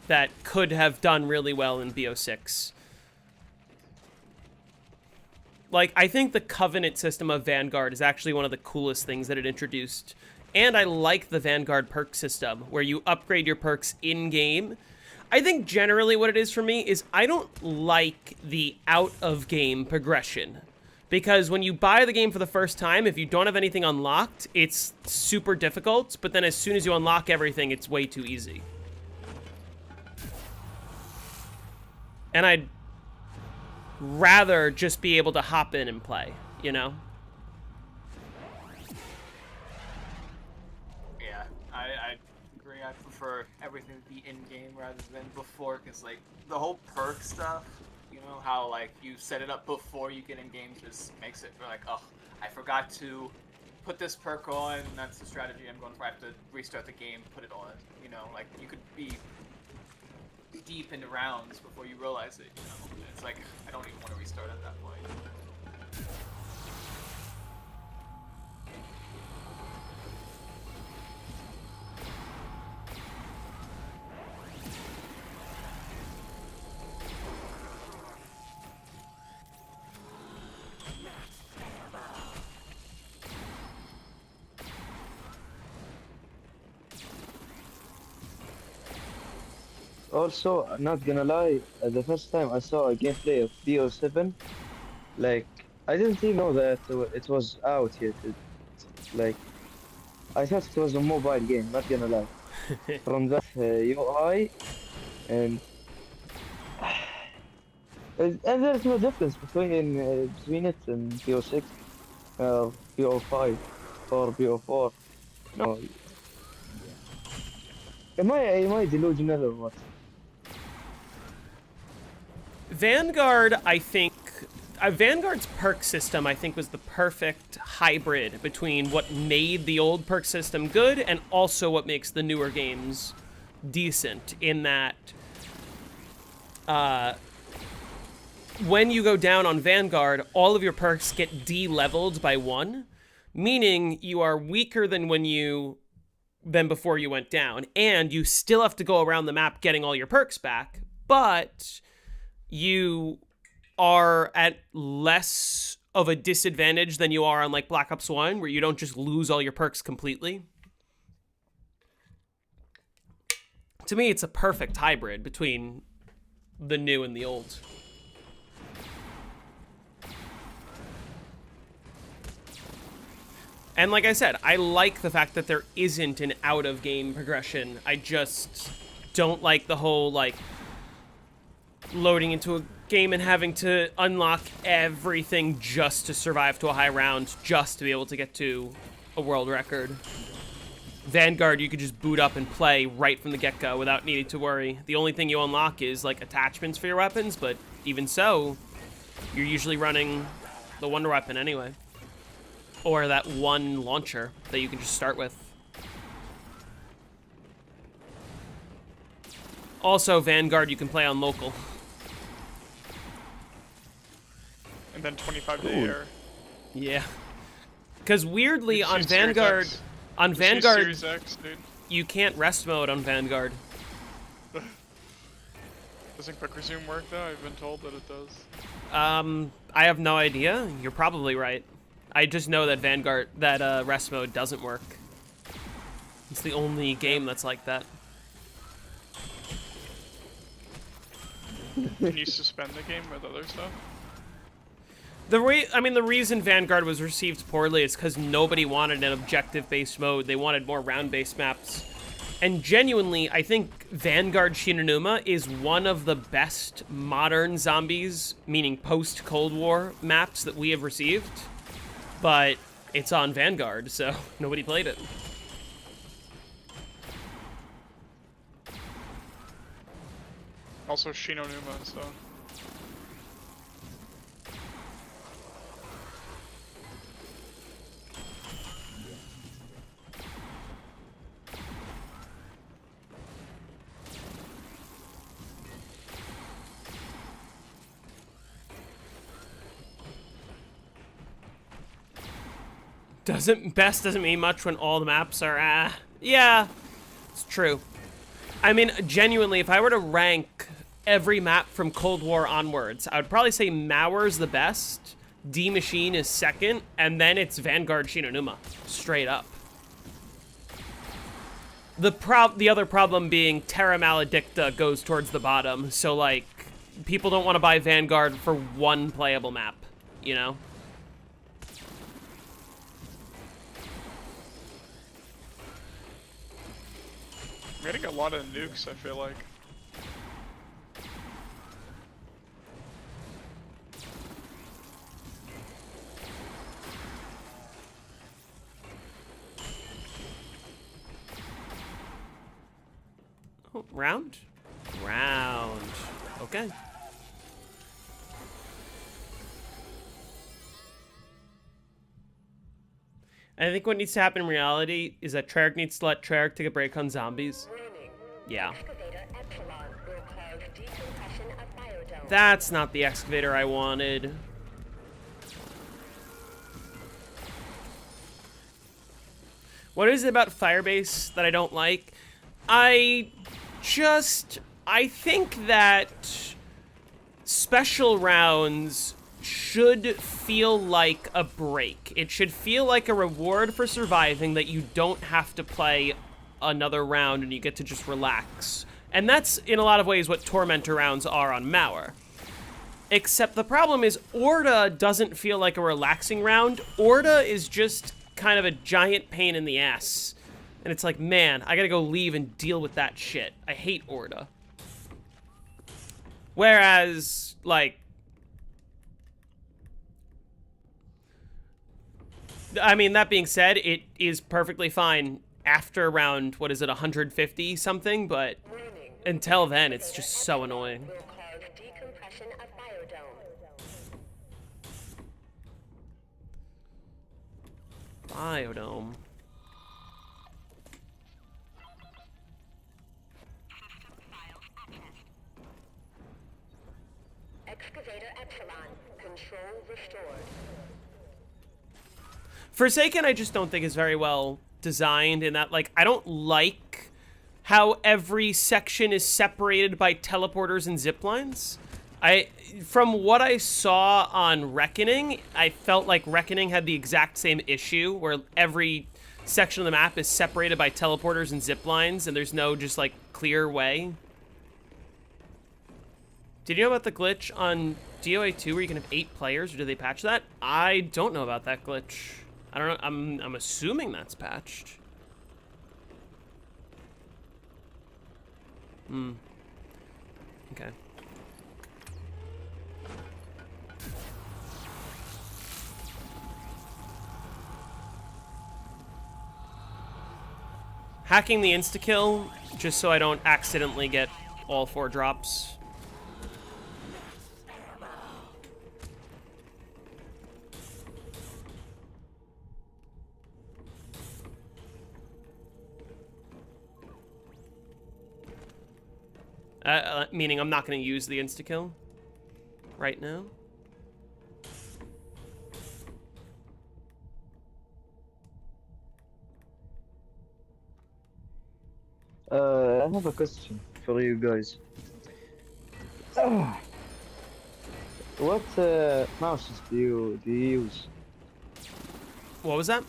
B: that could have done really well in BO6. Like, I think the Covenant system of Vanguard is actually one of the coolest things that it introduced. And I like the Vanguard perk system, where you upgrade your perks in-game. I think generally what it is for me is I don't like the out-of-game progression. Because when you buy the game for the first time, if you don't have anything unlocked, it's super difficult. But then as soon as you unlock everything, it's way too easy. And rather just be able to hop in and play, you know?
E: Yeah, I agree. I prefer everything to be in-game rather than before, because, like, the whole perk stuff, you know, how, like, you set it up before you get in-game just makes it like, oh, I forgot to put this perk on, that's the strategy I'm going for. I have to restart the game, put it on, you know, like, you could be deep into rounds before you realize it, you know? It's like, I don't even want to restart at that point.
G: Also, not gonna lie, the first time I saw a gameplay of BO7, like, I didn't even know that it was out yet. Like, I thought it was a mobile game, not gonna lie. From that UI, and and there's no difference between it and BO6, BO5, or BO4. No, am I delusional or what?
B: Vanguard, I think... Vanguard's perk system, I think, was the perfect hybrid between what made the old perk system good and also what makes the newer games decent, in that when you go down on Vanguard, all of your perks get de-leveled by 1, meaning you are weaker than before you went down, and you still have to go around the map getting all your perks back, but you are at less of a disadvantage than you are on, like, Black Ops 1, where you don't just lose all your perks completely. To me, it's a perfect hybrid between the new and the old. And like I said, I like the fact that there isn't an out-of-game progression. I just don't like the whole, like, loading into a game and having to unlock everything just to survive to a high round, just to be able to get to a world record. Vanguard, you could just boot up and play right from the get-go without needing to worry. The only thing you unlock is, like, attachments for your weapons, but even so, you're usually running the wonder weapon anyway. Or that one launcher that you can just start with. Also, Vanguard you can play on local.
A: And then 25-day air.
B: Yeah. Because weirdly,
A: You
B: on
A: choose Series
B: Vanguard...
A: X.
B: On
A: Just use
B: Vanguard,
A: Series X, dude.
B: you can't rest mode on Vanguard.
A: Doesn't quick resume work though? I've been told that it does.
B: I have no idea. You're probably right. I just know that rest mode doesn't work. It's the only game that's like that.
A: Can you suspend the game with other stuff?
B: The reason Vanguard was received poorly is because nobody wanted an objective-based mode. They wanted more round-based maps. And genuinely, I think Vanguard Shinonuma is one of the best modern zombies, meaning post-Cold War maps that we have received. But it's on Vanguard, so nobody played it.
A: Also Shinonuma, so...
B: Best doesn't mean much when all the maps are, yeah, it's true. I mean, genuinely, if I were to rank every map from Cold War onwards, I would probably say Mauer's the best, D Machine is second, and then it's Vanguard Shinonuma, straight up. The other problem being Terra Maledicta goes towards the bottom, so, like, people don't want to buy Vanguard for one playable map, you know?
A: I'm getting a lot of nukes, I feel like.
B: Round? Round. Okay. I think what needs to happen in reality is that Treyarch needs to let Treyarch take a break on zombies. Yeah.
C: Excavator Epsilon will cause decompression of biodome.
B: That's not the excavator I wanted. What is it about Firebase that I don't like? I think that special rounds should feel like a break. It should feel like a reward for surviving that you don't have to play another round and you get to just relax. And that's, in a lot of ways, what Tormentor rounds are on Mauer. Except the problem is Orda doesn't feel like a relaxing round. Orda is just kind of a giant pain in the ass. And it's like, man, I gotta go leave and deal with that shit. I hate Orda. Whereas, like, I mean, that being said, it is perfectly fine after around, what is it, 150 something, but until then, it's just so annoying.
C: Will cause decompression of biodome.
B: Biodome.
C: Excavator Epsilon. Control restored.
B: Forsaken, I just don't think is very well designed in that, like, I don't like how every section is separated by teleporters and zip lines. From what I saw on Reckoning, I felt like Reckoning had the exact same issue where every section of the map is separated by teleporters and zip lines and there's no just, like, clear way. Did you know about the glitch on DOA 2 where you can have 8 players, or did they patch that? I don't know about that glitch. I don't know. I'm assuming that's patched. Okay. Hacking the insta-kill just so I don't accidentally get all 4 drops. Meaning I'm not going to use the insta-kill right now.
G: I have a question for you guys. What mouses do you use?
B: What was that?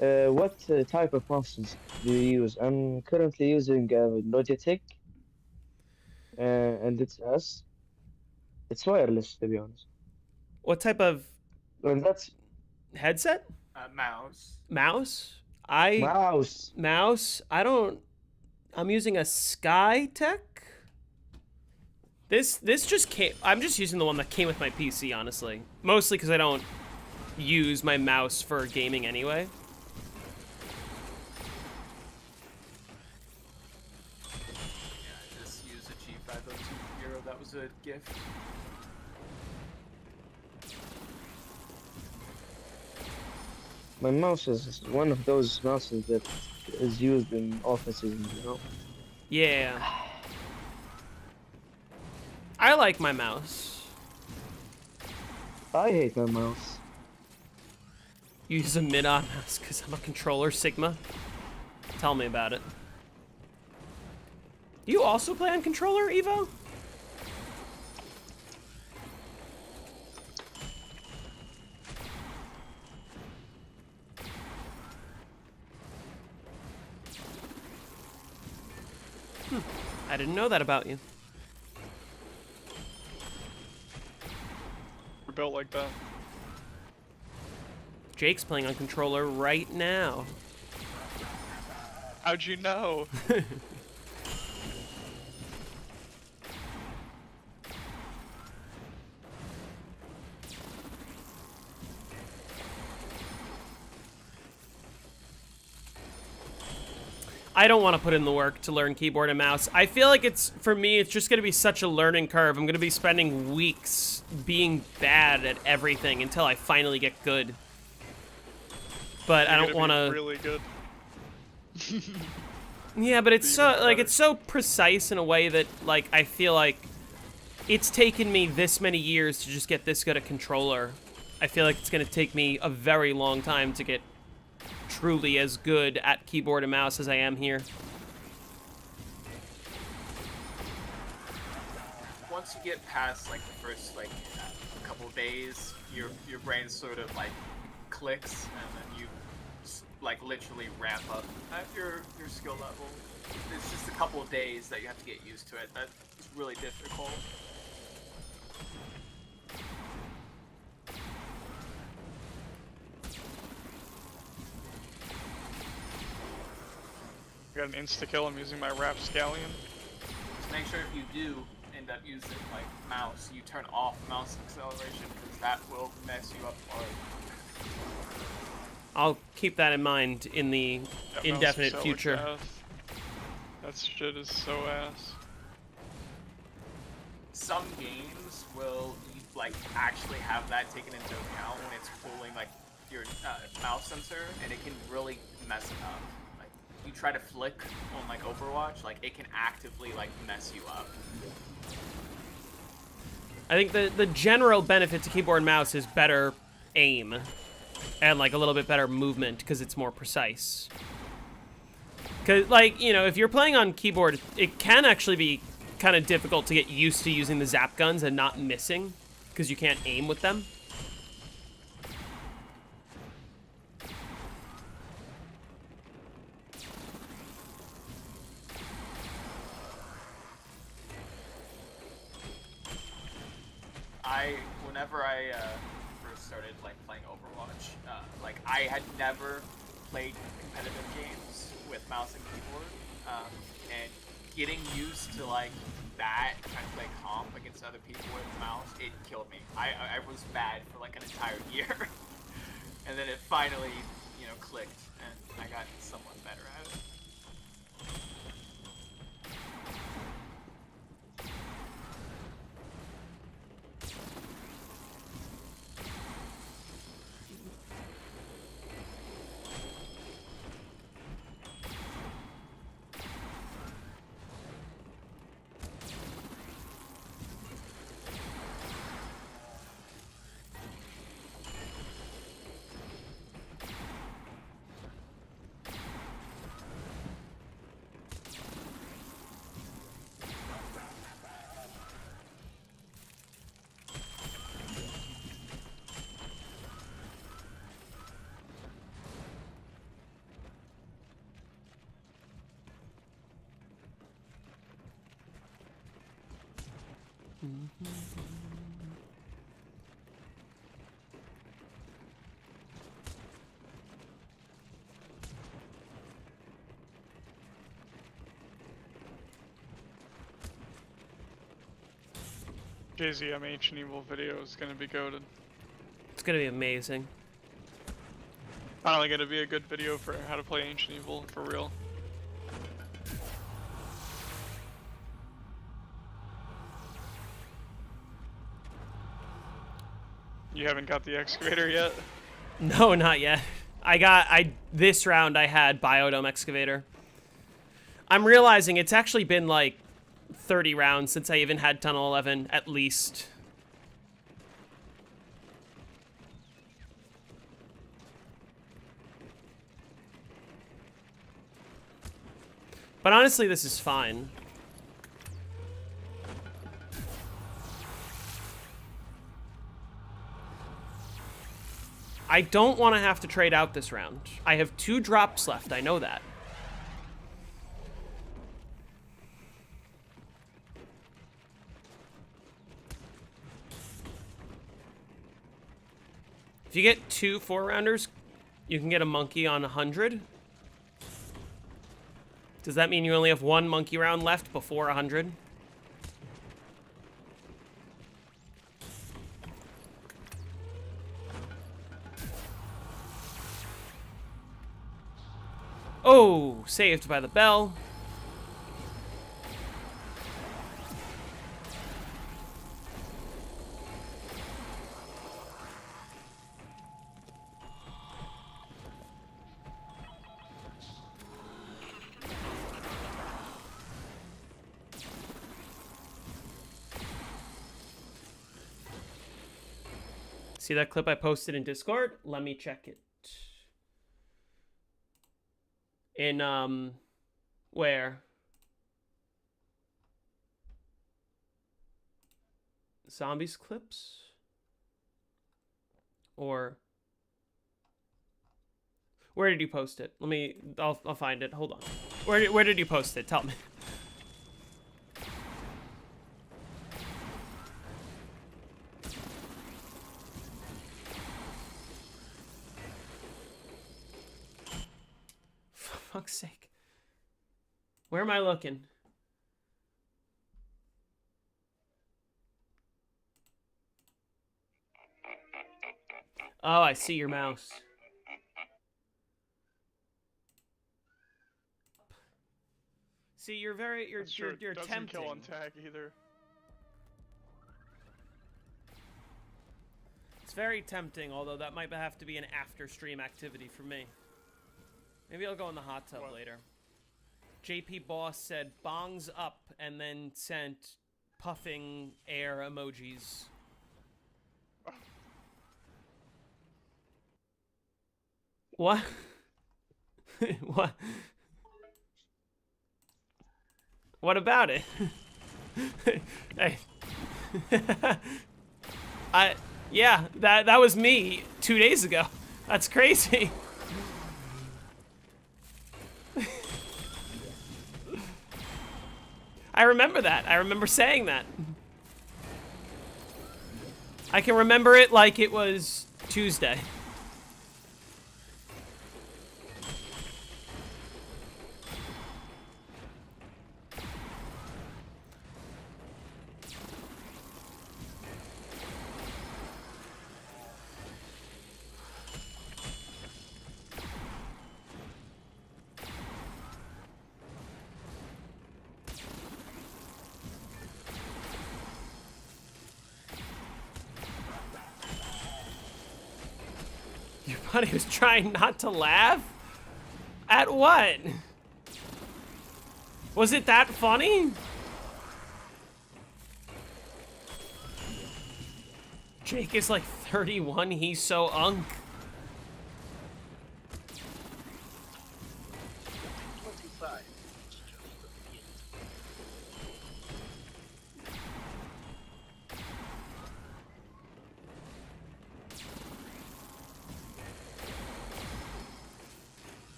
G: What type of mouses do you use? I'm currently using Logitech, and it's wireless, to be honest.
B: What type of
G: And that's
B: headset?
E: Mouse.
B: Mouse?
G: mouse.
B: I'm using a Skytech. This just came. I'm just using the one that came with my PC, honestly. Mostly because I don't use my mouse for gaming anyway.
E: I just used a G502 Hero. That was a gift.
G: My mouse is one of those mouses that is used in offices, you know.
B: Yeah. I like my mouse.
G: I hate my mouse.
B: You use a mid-on mouse because I'm a controller Sigma. Tell me about it. You also play on controller, Evo? I didn't know that about you.
A: We're built like that.
B: Jake's playing on controller right now.
A: How'd you know?
B: I don't want to put in the work to learn keyboard and mouse. I feel like for me, it's just going to be such a learning curve. I'm going to be spending weeks being bad at everything until I finally get good. But I don't want to...
A: really good.
B: Yeah, but it's so, like, it's so precise in a way that, like, I feel like it's taken me this many years to just get this good at controller. I feel like it's going to take me a very long time to get truly as good at keyboard and mouse as I am here.
E: Once you get past like the first like couple days, your brain sort of like clicks, and then you like literally ramp up at your skill level. It's just a couple of days that you have to get used to it. That's really difficult.
A: I got an insta-kill, I'm using my Rapscallion.
E: Just make sure if you do end up using like mouse, you turn off mouse acceleration, because that will mess you up hard.
B: I'll keep that in mind in the indefinite future.
A: That shit is so ass.
E: Some games will like actually have that taken into account when it's pulling like your mouse sensor, and it can really mess it up. Like you try to flick on like Overwatch, like it can actively like mess you up.
B: I think the general benefit to keyboard and mouse is better aim and like a little bit better movement because it's more precise. Because, like, you know, if you're playing on keyboard, it can actually be kind of difficult to get used to using the zap guns and not missing because you can't aim with them.
E: Whenever I first started like playing Overwatch, like I had never played competitive games with mouse and keyboard, and getting used to like that, trying to play comp against other people with mouse, it killed me. I was bad for like an entire year, and then it finally, you know, clicked, and I got somewhat better at it.
A: JZM Ancient Evil video is gonna be goated.
B: It's gonna be amazing.
A: Finally gonna be a good video for how to play Ancient Evil for real. You haven't got the excavator yet?
B: No, not yet. This round I had Biodome Excavator. I'm realizing it's actually been like 30 rounds since I even had Tunnel 11, at least. But honestly, this is fine. I don't want to have to trade out this round. I have 2 drops left, I know that. If you get 2 4-rounders, you can get a monkey on 100. Does that mean you only have 1 monkey round left before 100? Oh, saved by the bell. See that clip I posted in Discord? Let me check it. In, where? Zombies clips? Or where did you post it? I'll find it. Hold on. Where did you post it? Tell me. For fuck's sake. Where am I looking? Oh, I see your mouse. See, you're
A: Doesn't
B: tempting.
A: kill on tag either.
B: It's very tempting, although that might have to be an after stream activity for me. Maybe I'll go in the hot tub later. JP Boss said bongs up and then sent puffing air emojis. What? What? What about it? Hey. Yeah, that was me 2 days ago. That's crazy. I remember that. I remember saying that. I can remember it like it was Tuesday. Your buddy was trying not to laugh? At what? Was it that funny? Jake is like 31, he's so unk.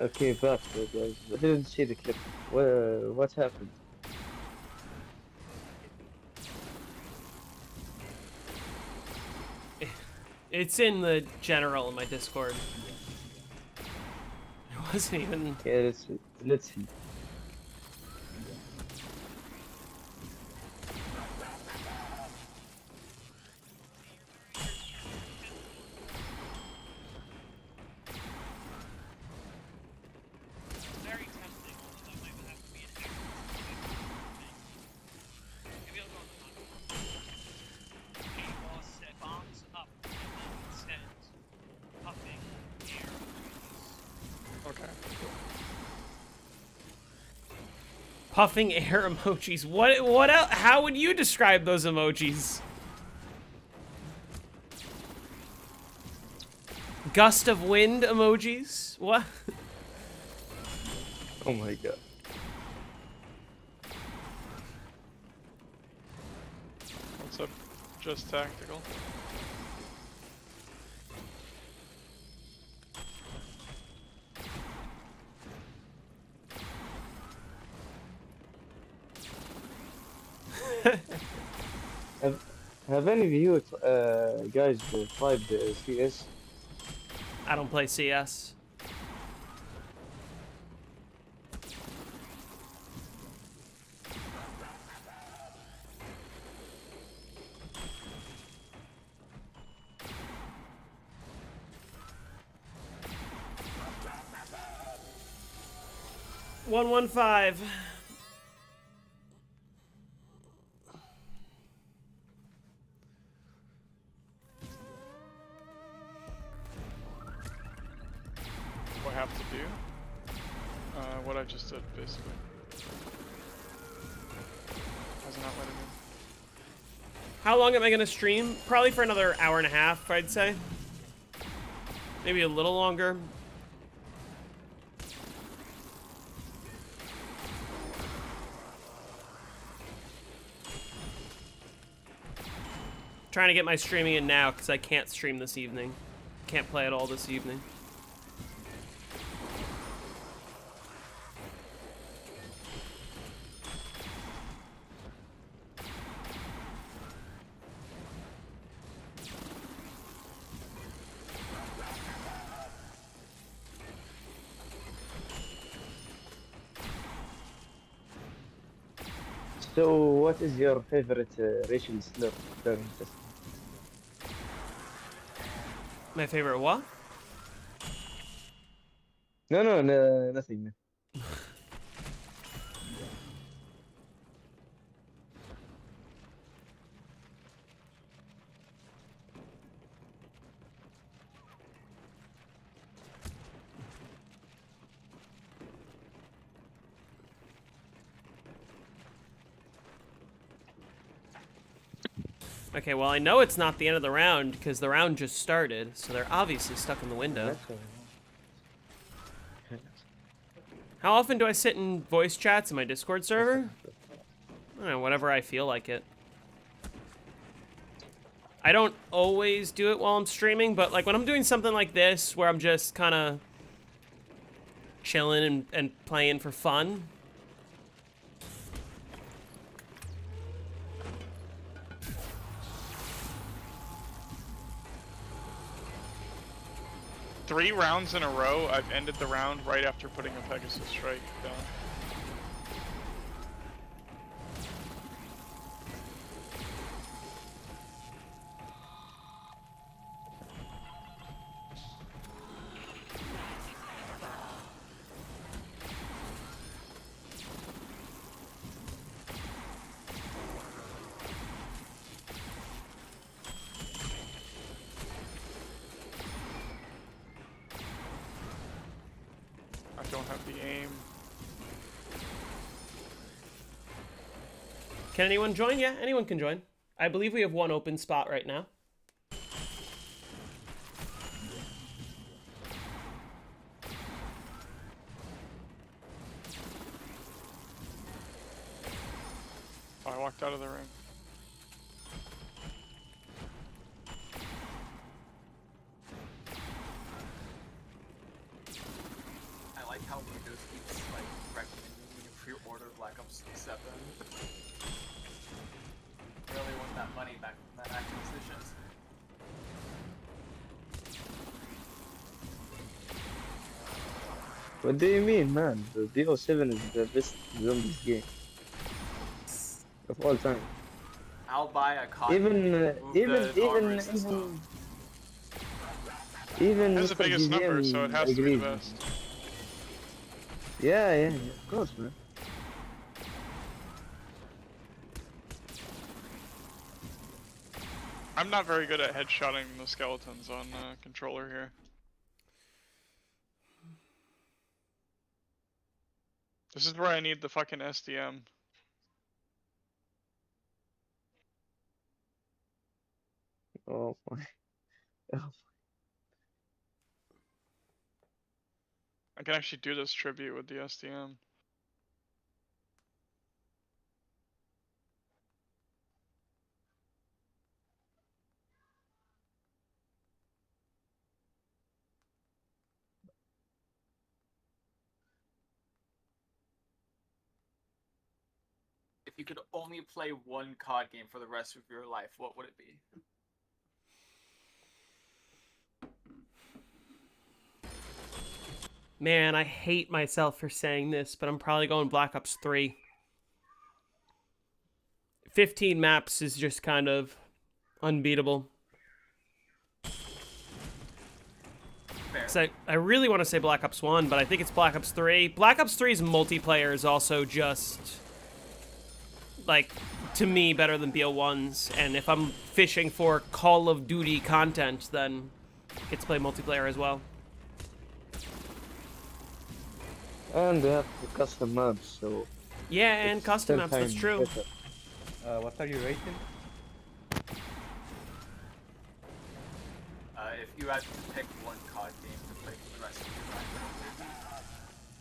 G: Okay, back there, guys. I didn't see the clip. What happened?
B: It's in the general in my Discord. It wasn't even...
G: Yeah, let's see.
B: Puffing air emojis. What else? How would you describe those emojis? Gust of wind emojis? What?
G: Oh my god.
A: What's up? Just tactical.
G: Have any of you guys tried the CS?
B: I don't play CS. 115.
A: What I have to do? What I just did, basically. Has not letting me.
B: How long am I gonna stream? Probably for another hour and a half, I'd say. Maybe a little longer. Trying to get my streaming in now because I can't stream this evening. Can't play at all this evening.
G: So, what is your favorite racial slur during this?
B: My favorite what?
G: No, nothing.
B: Okay, well I know it's not the end of the round because the round just started, so they're obviously stuck in the window.
G: That's all.
B: How often do I sit in voice chats in my Discord server? I don't know, whenever I feel like it. I don't always do it while I'm streaming, but like when I'm doing something like this where I'm just kind of chilling and playing for fun.
A: Three rounds in a row, I've ended the round right after putting a Pegasus Strike down. I don't have the aim.
B: Can anyone join? Yeah, anyone can join. I believe we have one open spot right now.
A: Oh, I walked out of the ring.
E: I like how Windows keeps like recommending you to pre-order Black Ops 7. Really want that money back from that acquisition.
G: What do you mean, man? The DO7 is the best zombies game of all time.
E: I'll buy a copy.
G: Even
A: It has the
G: Mr.
A: biggest number, so it has to be the
G: agrees.
A: best.
G: Yeah, of course, man.
A: I'm not very good at headshotting the skeletons on controller here. This is where I need the fucking SDM.
G: Oh my. Oh.
A: I can actually do this tribute with the SDM.
E: If you could only play one COD game for the rest of your life, what would it be?
B: Man, I hate myself for saying this, but I'm probably going Black Ops 3. 15 maps is just kind of unbeatable.
E: Fair.
B: because I really want to say Black Ops 1, but I think it's Black Ops 3. Black Ops 3's multiplayer is also just, like, to me, better than BO1's. And if I'm fishing for Call of Duty content, then I get to play multiplayer as well.
G: And they have the custom maps, so
B: Yeah, and
G: it's
B: custom
G: 10
B: maps, that's
G: times
B: true.
G: better.
H: What are you rating?
E: If you had to pick one COD game to play for the rest of your life.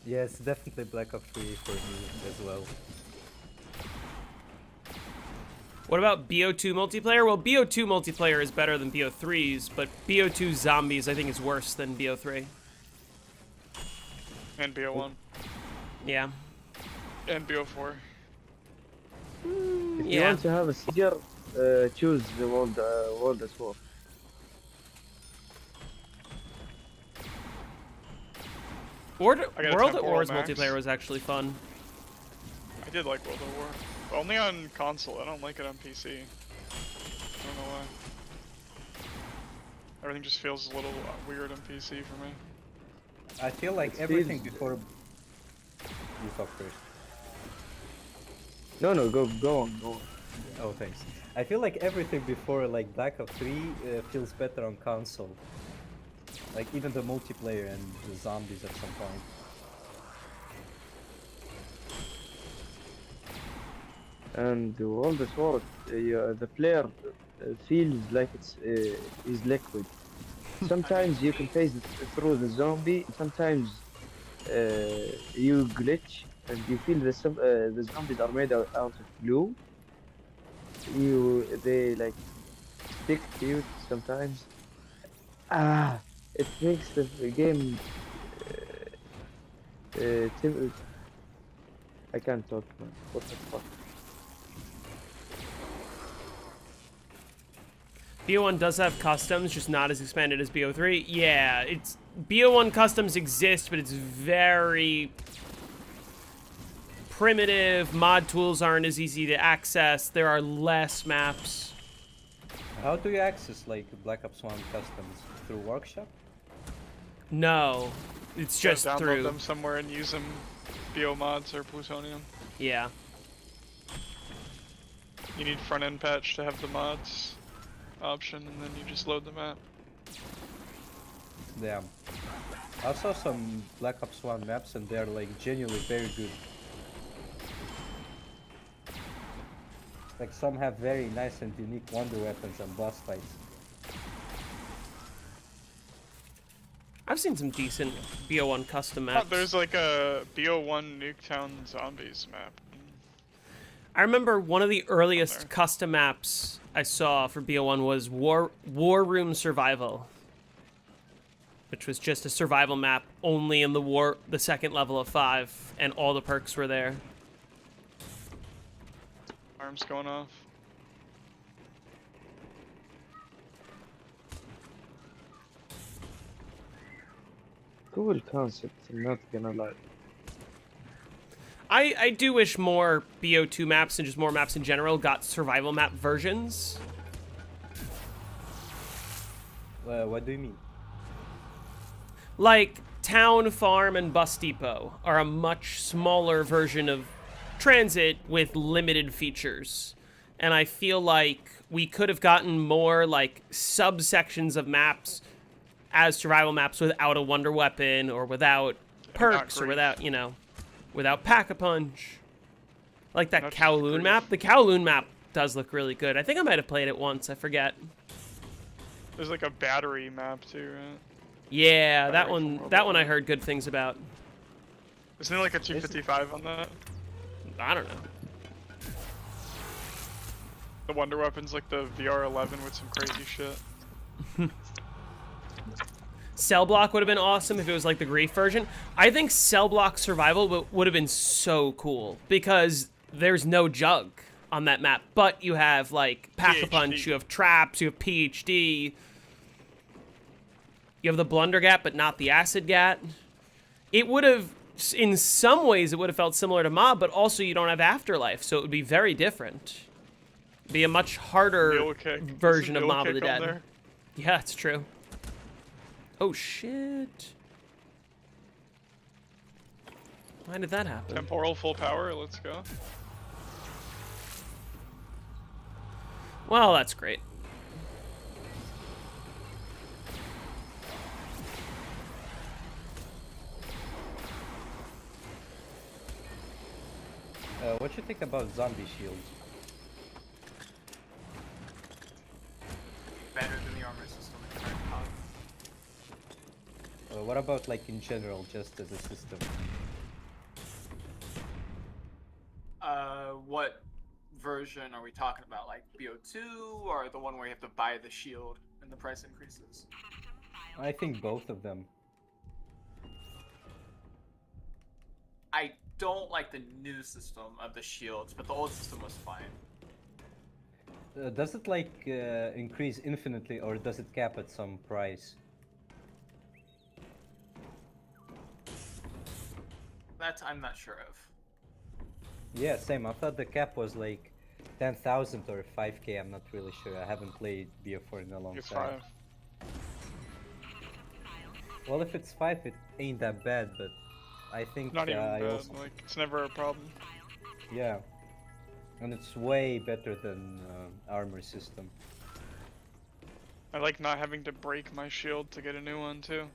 H: Yes, definitely Black Ops 3 for me as well.
B: What about BO2 multiplayer? Well, BO2 multiplayer is better than BO3's, but BO2 Zombies I think is worse than BO3.
A: And BO1.
B: Yeah.
A: And BO4.
G: If you
B: Yeah.
G: want to have a seizure, choose the World at War.
B: World
A: I got a
B: at
A: temporal
B: War's
A: max.
B: multiplayer was actually fun.
A: I did like World at War. But only on console. I don't like it on PC. I don't know why. Everything just feels a little weird on PC for me.
H: I feel like
G: It
H: everything
G: feels-
H: before... You talk first.
G: No, go on.
H: Oh, thanks. I feel like everything before like Black Ops 3 feels better on console. Like even the multiplayer and the zombies at some point.
G: And the World at War, the player feels like is liquid. Sometimes you can phase through the zombie. Sometimes you glitch and you feel the zombies are made out of glue. They like stick to you sometimes. It makes the game. I can't talk, man. What the fuck?
B: BO1 does have customs, just not as expanded as BO3. Yeah, it's BO1 customs exist, but it's very primitive. Mod tools aren't as easy to access. There are less maps.
H: How do you access like Black Ops 1 customs? Through Workshop?
B: No, it's just
A: download
B: through.
A: them somewhere and use them. BO mods or plutonium.
B: Yeah.
A: You need front end patch to have the mods option, and then you just load the map.
H: Yeah. I saw some Black Ops 1 maps and they're like genuinely very good. Like some have very nice and unique wonder weapons and boss fights.
B: I've seen some decent BO1 custom maps.
A: There's like a BO1 Nuketown Zombies map.
B: I remember one of the
A: there.
B: earliest custom maps I saw for BO1 was War Room Survival, which was just a survival map only in the second level of 5, and all the perks were there.
A: Arms going off.
G: Cool concept, I'm not gonna lie.
B: I do wish more BO2 maps and just more maps in general got survival map versions.
H: What do you mean?
B: Like, Town, Farm, and Bus Depot are a much smaller version of Transit with limited features. And I feel like we could have gotten more, like, subsections of maps as survival maps without a wonder weapon or without perks or without, you know, without Pack-a-Punch. Like that
A: Not just
B: Kowloon
A: grief.
B: map. The Kowloon map does look really good. I think I might have played it once. I forget.
A: There's like a battery map too, right?
B: Yeah, that
A: Battery from
B: one.
A: World
B: That
A: War
B: one I
A: One.
B: heard good things about.
A: Isn't there like a 255 on that?
B: I don't know.
A: The wonder weapon's like the VR11 with some crazy shit.
B: Cell Block would have been awesome if it was like the Grief version. I think Cell Block Survival would have been so cool because there's no jug on that map, but you have like Pack-a-Punch,
A: PhD.
B: you have traps, you have PhD, you have the Blunder Gat, but not the Acid Gat. It would have, in some ways, it would have felt similar to Mob, but also you don't have Afterlife, so it would be very different. Be a much harder
A: Mule kick.
B: version of
A: Mule
B: Mob of the
A: kick on
B: Dead.
A: there.
B: Yeah, it's true. Oh, shit. Why did that happen?
A: Temporal full power, let's go.
B: Well, that's great.
H: What you think about zombie shields?
E: Better than the armor system in current COD.
H: What about like in general, just as a system?
E: What version are we talking about? Like BO2 or the one where you have to buy the shield and the price increases?
H: I think both of them.
E: I don't like the new system of the shields, but the old system was fine.
H: Does it like increase infinitely, or does it cap at some price?
E: That I'm not sure of.
H: Yeah, same. I thought the cap was like 10,000 or 5k. I'm not really sure. I haven't played BO4 in a long
A: It's
H: time.
A: 5.
H: Well, if it's 5, it ain't that bad, but I think
A: Not even
H: I
A: bad,
H: also...
A: like, it's never a problem.
H: Yeah. And it's way better than armor system.
A: I like not having to break my shield to get a new one, too.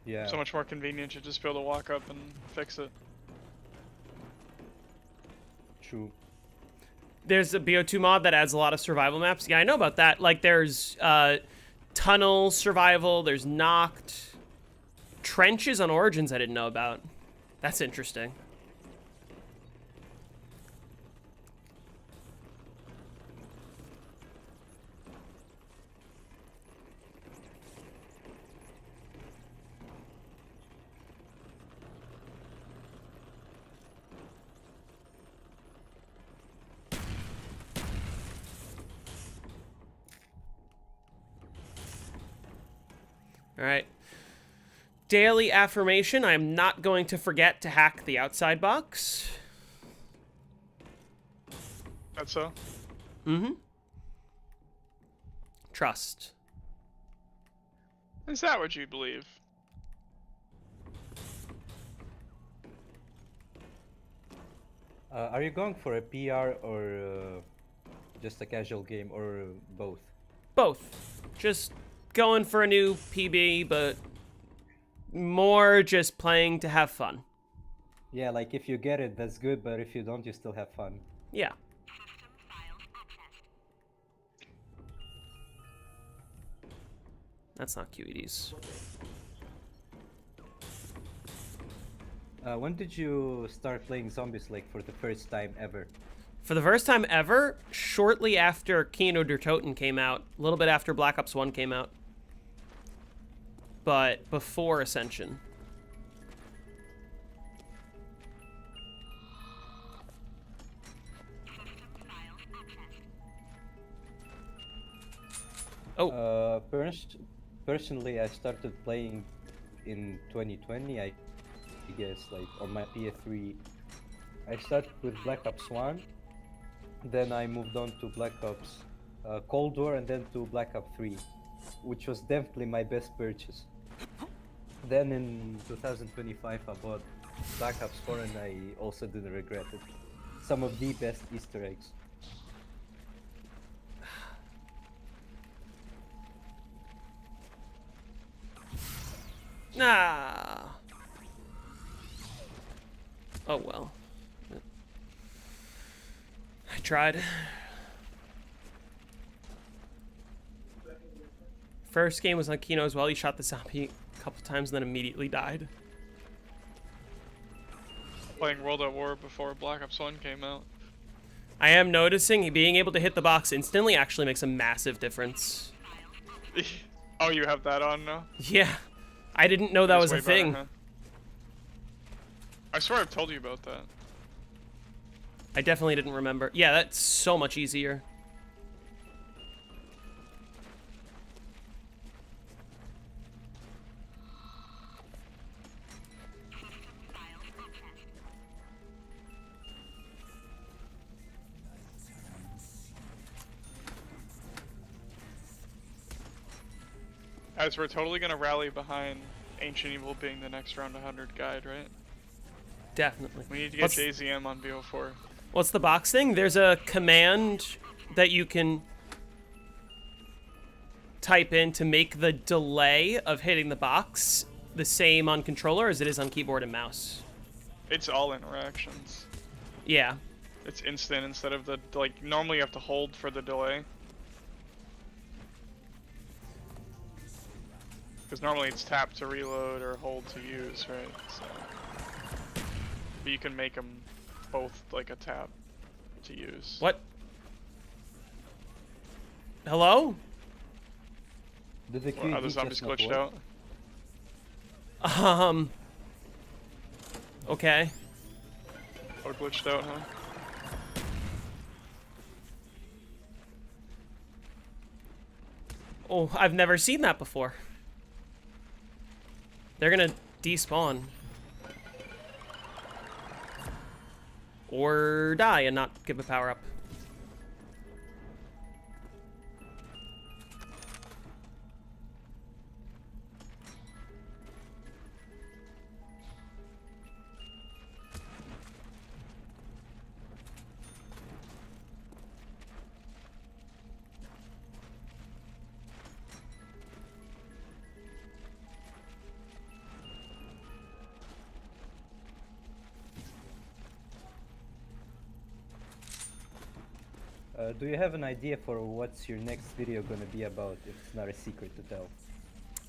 H: Yeah.
A: So much more convenient to just be able to walk up and fix it.
H: True.
B: There's a BO2 mod that adds a lot of survival maps. Yeah, I know about that. Like, there's tunnel survival, there's knocked. Trenches on Origins I didn't know about. That's interesting. All right. Daily affirmation. I am not going to forget to hack the outside box.
A: That's so?
B: Mm-hmm. Trust.
A: Is that what you believe?
H: Are you going for a PR or just a casual game, or both?
B: Both. Just going for a new PB, but more just playing to have fun.
H: Yeah, like if you get it, that's good, but if you don't, you still have fun.
B: Yeah. That's not QEDs.
H: When did you start playing zombies, like for the first time ever?
B: For the first time ever, shortly after Kino der Toten came out, a little bit after Black Ops 1 came out. But before Ascension. Oh.
H: Personally, I started playing in 2020, I guess, like on my PS3. I started with Black Ops 1, then I moved on to Black Ops Cold War, and then to Black Ops 3, which was definitely my best purchase. Then in 2025 I bought Black Ops 4, and I also didn't regret it. Some of the best Easter eggs.
B: Ah. Oh well. I tried. First game was on Kino as well. He shot the zombie a couple times and then immediately died.
A: Playing World at War before Black Ops 1 came out.
B: I am noticing being able to hit the box instantly actually makes a massive difference.
A: Oh, you have that on now?
B: Yeah. I didn't know that was a thing.
A: Better, huh? I swear I've told you about that.
B: I definitely didn't remember. Yeah, that's so much easier.
A: Guys, we're totally gonna rally behind Ancient Evil being the next round 100 guide, right?
B: Definitely.
A: We need to get JZM on BO4.
B: What's the box thing? There's a command that you can type in to make the delay of hitting the box the same on controller as it is on keyboard and mouse.
A: It's all interactions.
B: Yeah.
A: It's instant instead of the, like, normally you have to hold for the delay. Because normally it's tap to reload or hold to use, right? So, but you can make them both like a tap to use.
B: What? Hello?
H: Did the
A: Or other zombies glitched out?
B: Okay.
A: Or glitched out, huh?
B: Oh, I've never seen that before. They're gonna despawn. Or die and not give a power up.
H: Do you have an idea for what's your next video gonna be about, if it's not a secret to tell?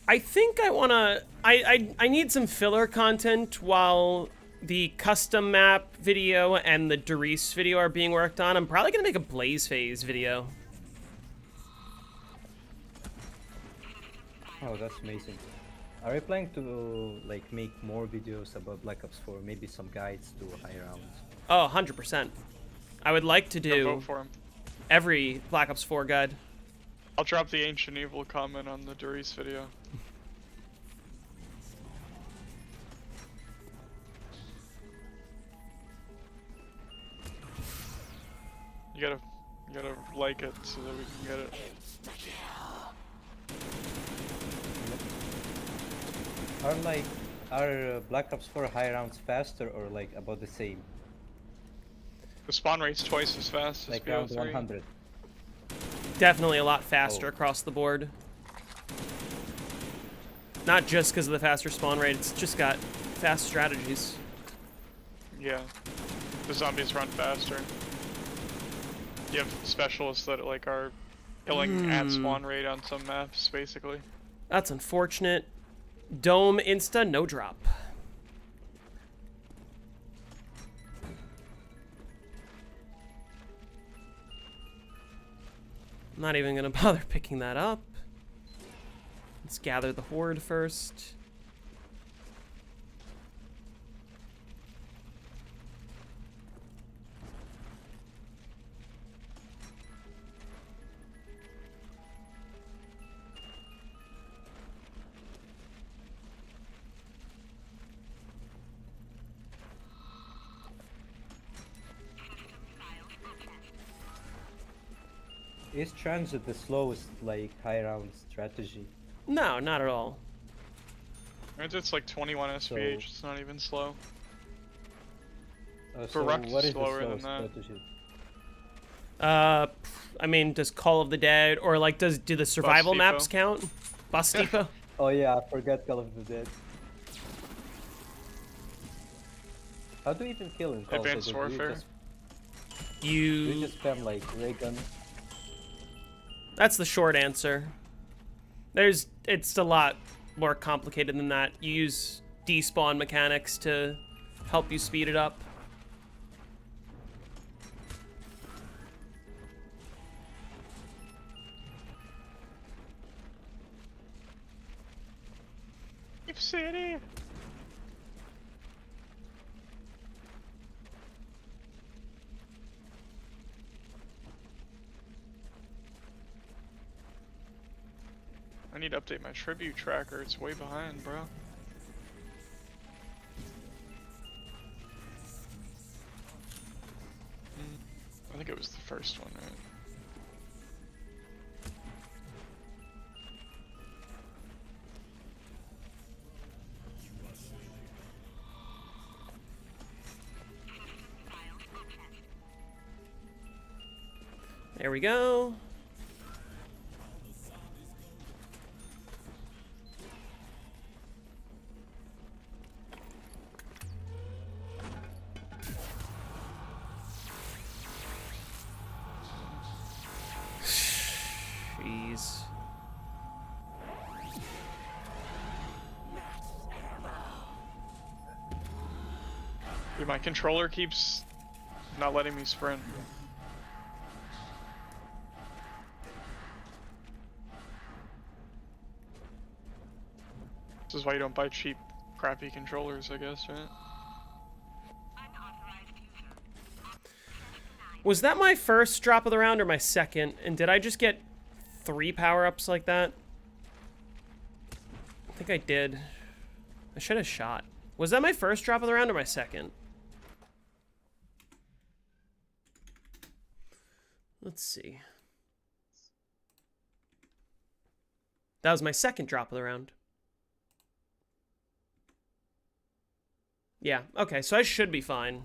B: I think I wanna... I need some filler content while the custom map video and the Doris video are being worked on. I'm probably gonna make a Blaze Phase video.
H: Oh, that's amazing. Are you planning to like make more videos about Black Ops 4, maybe some guides to high rounds?
B: Oh, 100%. I would like to
A: Go
B: do
A: vote for him.
B: every Black Ops 4 guide.
A: I'll drop the Ancient Evil comment on the Doris video. You gotta like it so that we can get it.
H: Are Black Ops 4 high rounds faster or like about the same?
A: The spawn rate's twice as fast as
H: Like round
A: BO3.
H: 100?
B: Definitely a lot faster
H: Oh.
B: across the board. Not just because of the faster spawn rate, it's just got fast strategies.
A: Yeah. The zombies run faster. You have specialists that like are killing at spawn rate on some maps, basically.
B: That's unfortunate. Dome insta, no drop. I'm not even gonna bother picking that up. Let's gather the horde first.
H: Is transit the slowest like high round strategy?
B: No, not at all.
A: It's like 21 SPH, it's not even slow.
H: So
A: Ruck is
H: what is the
A: slower than
H: slowest
A: that.
H: strategy?
B: I mean, does Call of the Dead or like do the survival
A: Depot.
B: maps count? Bus Depot?
H: Oh yeah, I forgot Call of the Dead. How do you even kill in Call of the Dead?
A: Advanced Warfare.
H: Do you
B: You.
H: just spam like ray gun?
B: That's the short answer. It's a lot more complicated than that. You use despawn mechanics to help you speed it up.
A: City. I need to update my tribute tracker, it's way behind, bro. I think it was the first one, right?
B: There we go. Jeez.
A: Dude, my controller keeps not letting me sprint. This is why you don't buy cheap, crappy controllers, I guess, right?
B: Was that my first drop of the round or my second? And did I just get 3 power-ups like that? I think I did. I should have shot. Was that my first drop of the round or my second? Let's see. That was my second drop of the round. Yeah, okay, so I should be fine.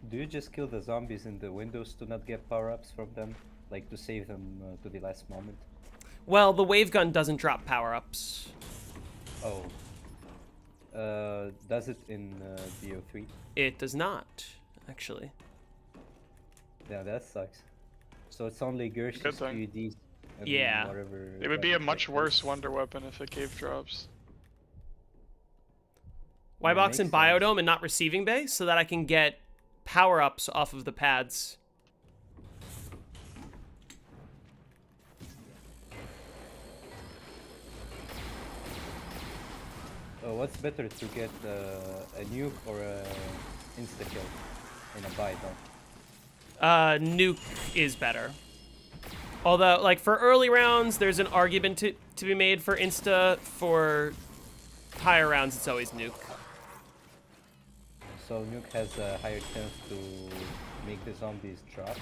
H: Do you just kill the zombies in the windows to not get power-ups from them? Like to save them to the last moment?
B: Well, the wave gun doesn't drop power-ups.
H: Oh. Does it in BO3?
B: It does not, actually.
H: Yeah, that sucks. So it's only Gersh's
A: Good thing.
H: PUDs and
B: Yeah.
H: whatever.
A: It would be a
H: weapons
A: much
H: they
A: worse
H: use.
A: wonder weapon if it gave drops.
B: Why box in
H: makes sense.
B: Biodome and not Receiving Bay? So that I can get power-ups off of the pads.
H: What's better to get a nuke or a insta-kill in a Biodome?
B: Nuke is better. Although, like, for early rounds, there's an argument to be made for insta. For higher rounds, it's always nuke.
H: So nuke has a higher chance to make the zombies drop.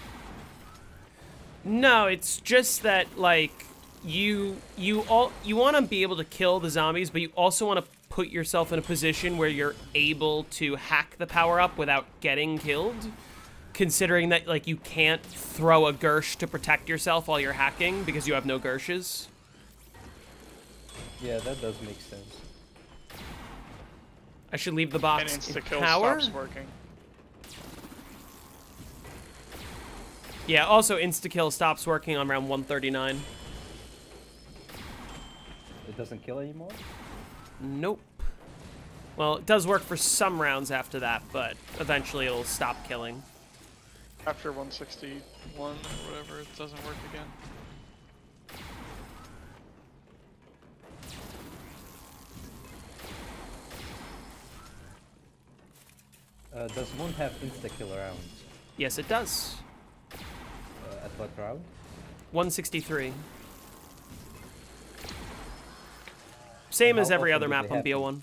B: No, it's just that, like, you want to be able to kill the zombies, but you also want to put yourself in a position where you're able to hack the power-up without getting killed. Considering that, like, you can't throw a Gersh to protect yourself while you're hacking because you have no Gershes.
H: Yeah, that does make sense.
B: I should leave the
A: And
B: box in
A: insta-kill
B: power.
A: stops working.
B: Yeah, also insta-kill stops working on round 139.
H: It doesn't kill anymore?
B: Nope. Well, it does work for some rounds after that, but eventually it'll stop killing.
A: After 161 or whatever, it doesn't work again.
H: Does Moon have insta-kill rounds?
B: Yes, it does.
H: At what round?
B: 163. Same
H: And
B: as
H: how
B: every
H: often
B: other
H: do
B: map
H: they
B: on
H: happen?
B: BO1.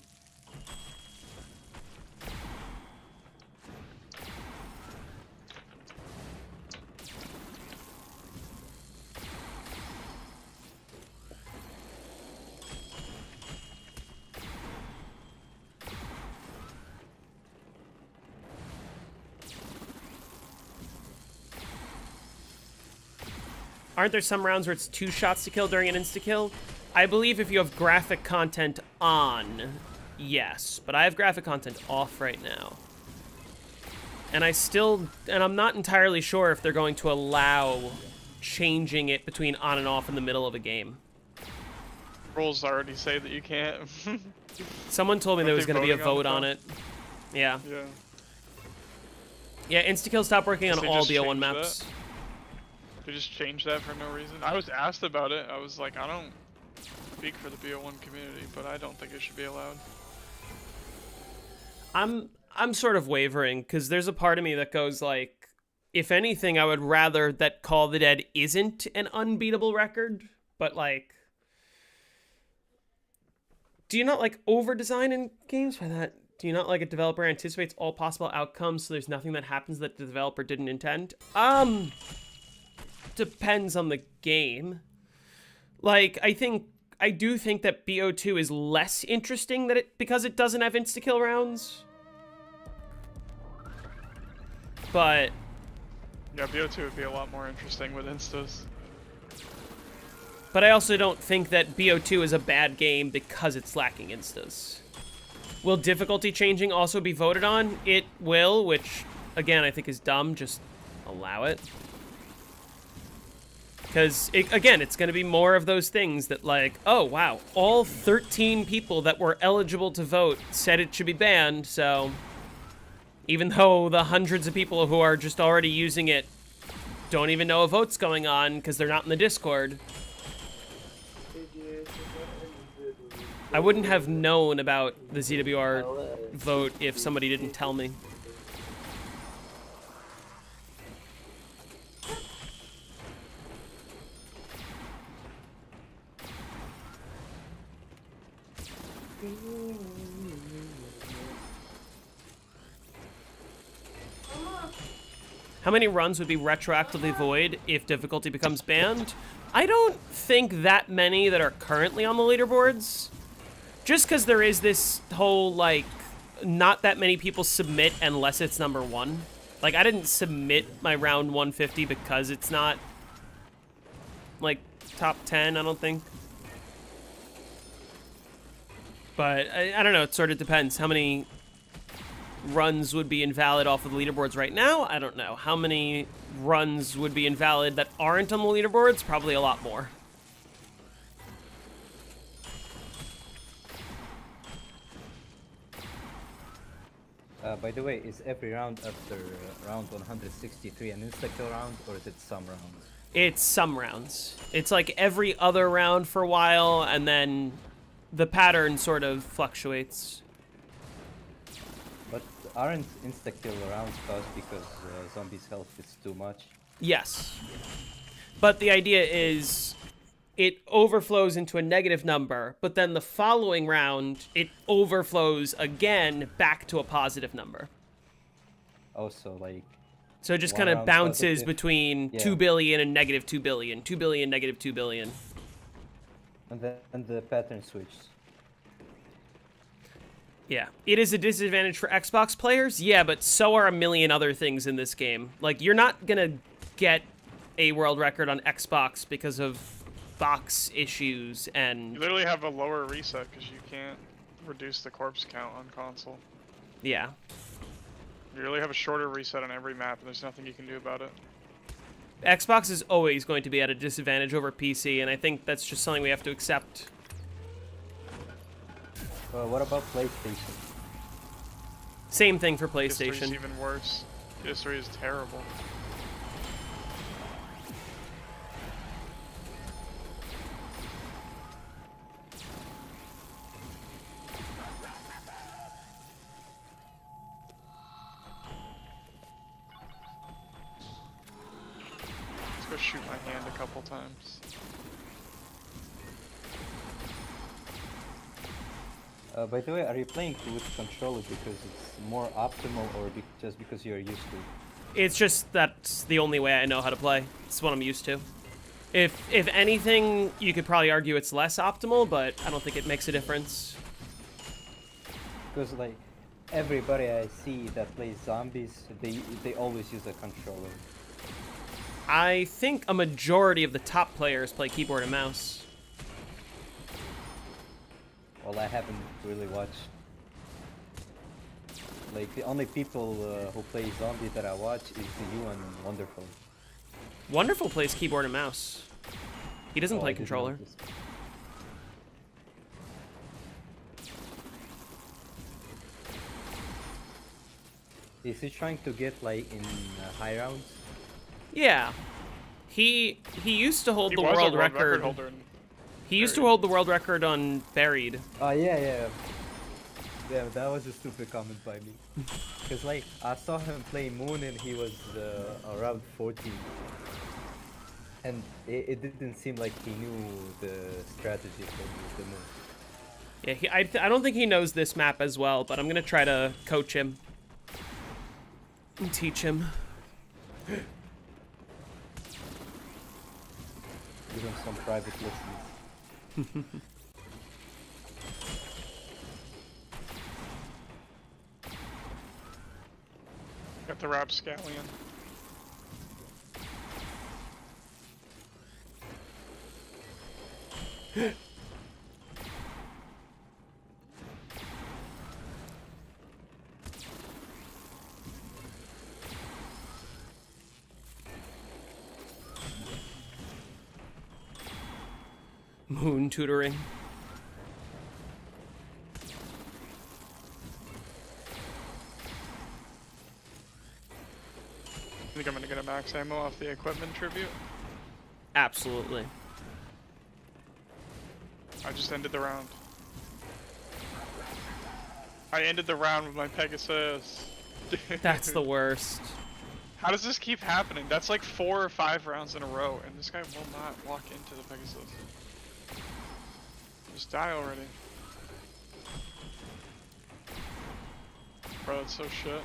B: Aren't there some rounds where it's 2 shots to kill during an insta-kill? I believe if you have graphic content on, yes. But I have graphic content off right now. And I'm not entirely sure if they're going to allow changing it between on and off in the middle of a game.
A: Rules already say that you can't.
B: Someone told me there was
A: Aren't they
B: going to be a
A: voting
B: vote on
A: the
B: it. Yeah.
A: Yeah.
B: Yeah, insta-kill stopped working on
A: They
B: all
A: just
B: BO1
A: changed
B: maps.
A: that? They just changed that for no reason. I was asked about it. I was like, I don't speak for the BO1 community, but I don't think it should be allowed.
B: I'm sort of wavering, because there's a part of me that goes like, if anything, I would rather that Call of the Dead isn't an unbeatable record, but like, do you not like over-design in games by that? Do you not like a developer anticipates all possible outcomes so there's nothing that happens that the developer didn't intend? Depends on the game. Like, I think I do think that BO2 is less interesting because it doesn't have insta-kill rounds. But
A: Yeah, BO2 would be a lot more interesting with instas.
B: I also don't think that BO2 is a bad game because it's lacking instas. Will difficulty changing also be voted on? It will, which, again, I think is dumb. Just allow it. Because, again, it's going to be more of those things that, like, oh, wow, all 13 people that were eligible to vote said it should be banned, so even though the hundreds of people who are just already using it don't even know a vote's going on because they're not in the Discord. I wouldn't have known about the ZWR vote if somebody didn't tell me. How many runs would be retroactively void if difficulty becomes banned? I don't think that many that are currently on the leaderboards. Just because there is this whole, like, not that many people submit unless it's number 1. Like, I didn't submit my round 150 because it's not, like, top 10, I don't think. But, I don't know, it sort of depends. How many runs would be invalid off of the leaderboards right now? I don't know. How many runs would be invalid that aren't on the leaderboards? Probably a lot more.
H: By the way, is every round after round 163 an insta-kill round, or is it some rounds?
B: It's some rounds. It's like every other round for a while, and then the pattern sort of fluctuates.
H: But aren't insta-kill rounds caused because zombies' health is too much?
B: Yes. But the idea is it overflows into a negative number, but then the following round, it overflows again back to a positive number.
H: Also, like...
B: So it just kind of bounces between 2 billion and negative 2 billion, 2 billion, negative 2 billion.
H: And then the pattern switches.
B: Yeah. It is a disadvantage for Xbox players, yeah, but so are a million other things in this game. Like, you're not gonna get a world record on Xbox because of box issues and...
A: You literally have a lower reset because you can't reduce the corpse count on console.
B: Yeah.
A: You really have a shorter reset on every map and there's nothing you can do about it.
B: Xbox is always going to be at a disadvantage over PC, and I think that's just something we have to accept.
H: What about PlayStation?
B: Same thing for
A: PS3 is
B: PlayStation.
A: even worse. PS3 is terrible. Let's go shoot my hand a couple times.
H: By the way, are you playing with controller because it's more optimal, or just because you're used to it?
B: It's just that's the only way I know how to play. It's what I'm used to. If anything, you could probably argue it's less optimal, but I don't think it makes a difference.
H: Because like everybody I see that plays zombies, they always use a controller.
B: I think a majority of the top players play keyboard and mouse.
H: Well, I haven't really watched. Like, the only people who play zombie that I watch is you and Wonderful.
B: Wonderful plays keyboard and mouse. He doesn't play controller.
H: Is he trying to get like in high rounds?
B: Yeah. He used to hold
A: He
B: the
A: was a
B: world
A: world record
B: record.
A: holder in
B: He used to hold the world record on Buried.
H: Oh yeah. Yeah, that was a stupid comment by me. Cause like I saw him play Moon and he was around 14, and it didn't seem like he knew the strategy for the Moon.
B: Yeah, I don't think he knows this map as well, but I'm gonna try to coach him and teach him.
H: Give him some private lessons.
A: Got the rapscallion.
B: Moon tutoring.
A: I think I'm gonna get a max ammo off the equipment tribute.
B: Absolutely.
A: I just ended the round. I ended the round with my Pegasus.
B: That's the worst.
A: How does this keep happening? That's like 4 or 5 rounds in a row, and this guy will not walk into the Pegasus. Just die already. Bro, that's so shit.